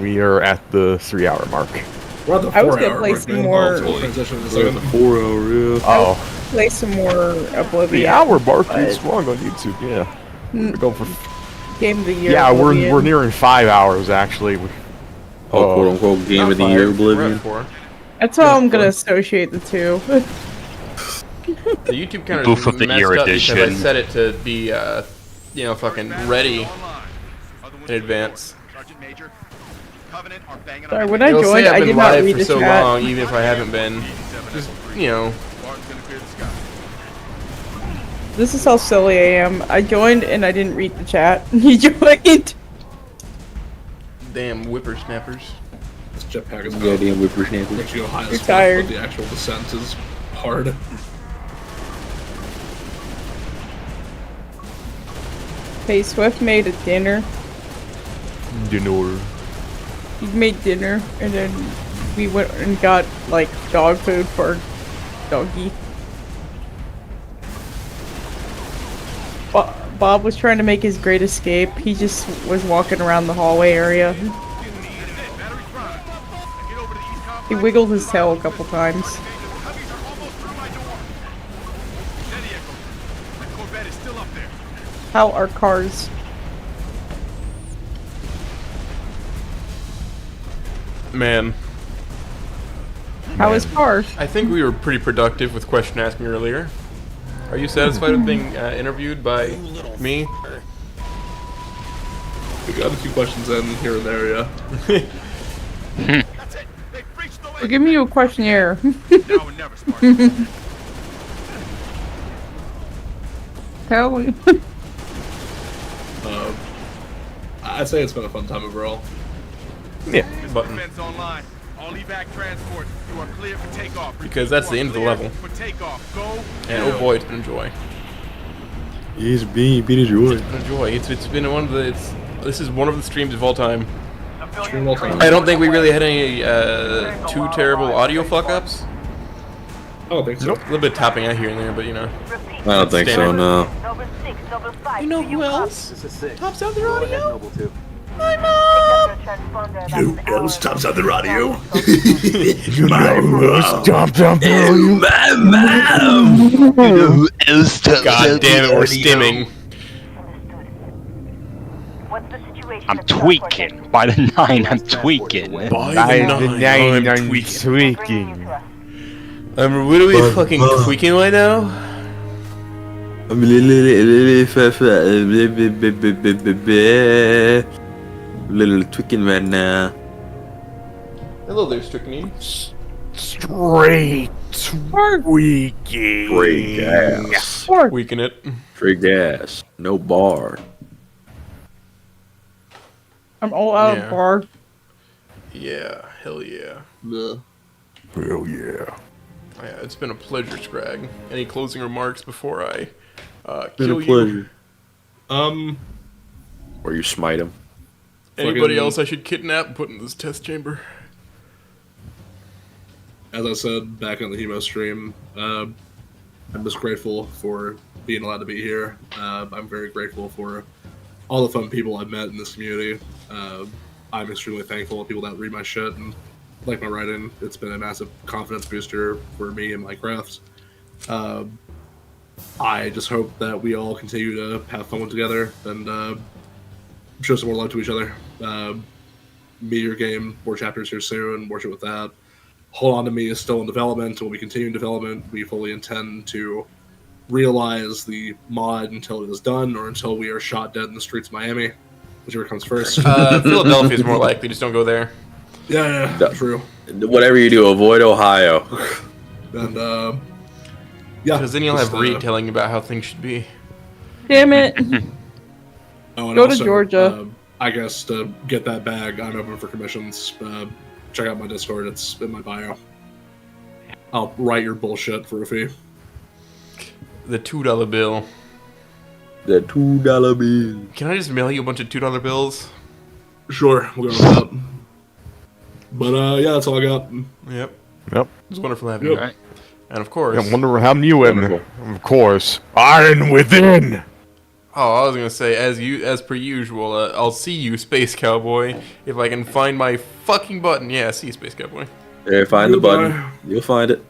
We are at the 3-hour mark. We're at the 4 I was gonna hour play mark, some man. more. We'll transition in a We're at second. the 4 hour, yeah. Oh. Play some more Oblivion. The hour mark but- is long on YouTube, yeah. We're going for. Game of the year. Yeah, we're Oblivion. nearing 5 hours actually. Oh, quote unquote game of the year, Oblivion. That's how I'm gonna associate the two. The YouTube counter Booth is of the messed Year up because I edition. set it to be, you know, fucking ready in advance. Sorry, when I It'll say joined, I've I been did not live read for the so chat. long, even if I haven't been. Just, you know. This is how silly I am. I joined and I didn't read the chat. You joined. Damn whippersnappers. This jetpack is Goddamn whippersnapper. makes you go high You're as fuck, tired. but the actual descent is hard. Hey, Swift made a dinner. Dinner. He made dinner, and then we went and got like dog food for doggy. Bob was trying to make his great escape. He just was walking around the hallway area. He wiggled his tail a couple times. How are cars? Man. How is cars? I think we were pretty productive with question asking earlier. Are you satisfied with being interviewed by me? We got a few questions in here and there, yeah. Well, give me a questionnaire. Tell me. I'd say it's been a fun time overall. Yeah. Button. All evac transports, you are clear for takeoff. Because that's the end of the level. For takeoff. Go. And oh boy, it's been a joy. It's been a joy. It's been a joy. It's been one of the. This is one of the streams of all time. Stream of all time. I don't think we really had any too terrible audio fuck-ups. I don't think so. A little bit of tapping out here and there, but you know. I don't think so, no. You know who else tops out their audio? My mom! Who else tops out the radio? My mom! Tops out the My mom! Who else tops God damn it, we're stimming. I'm tweaking. By the 9, I'm tweaking. By the 9, I'm tweaking. What are we fucking tweaking right now? I'm a little tweaking right now. Hello there, Strychnine. Straight tweaking. Straight gas. Tweaking it. Straight gas. No bar. I'm all out of bar. Yeah, hell yeah. Hell yeah. Yeah, it's been a pleasure, Scrag. Any closing remarks before I Been kill a pleasure. you? Or you smite him. Anybody else I should kidnap and put in this test chamber? As I said back on the Hemo stream, I'm just grateful for being allowed to be here. I'm very grateful for all the fun people I've met in this community. I'm extremely thankful to people that read my shit and like my writing. It's been a massive confidence booster for me and my craft. I just hope that we all continue to have fun together and show some more love to each other. Meteor game, more chapters here soon, worship with that. Hold On To Me is still in development. When we continue in development, we fully intend to realize the mod until it is done or until we are shot dead in the streets of Miami, whichever comes first. Philadelphia is more likely, just don't go there. Yeah, true. Whatever you do, avoid Ohio. And, yeah. Because then you'll have Reed telling you about how things should be. Damn it. Oh, and Go also, to Georgia. I guess to get that bag, I'm open for commissions. Check out my Discord, it's in my bio. I'll write your bullshit for a fee. The $2 bill. The $2 bill. Can I just mail you a bunch of $2 bills? Sure, we'll go with that. But yeah, that's all I got. Yep. Yep. It's wonderful having you. And of course... I wonder how you in. Of course. Iron within! Oh, I was gonna say, as per usual, I'll see you, Space Cowboy, if I can find my fucking button. Yeah, see you, Space Cowboy. There, find the button. You'll find it.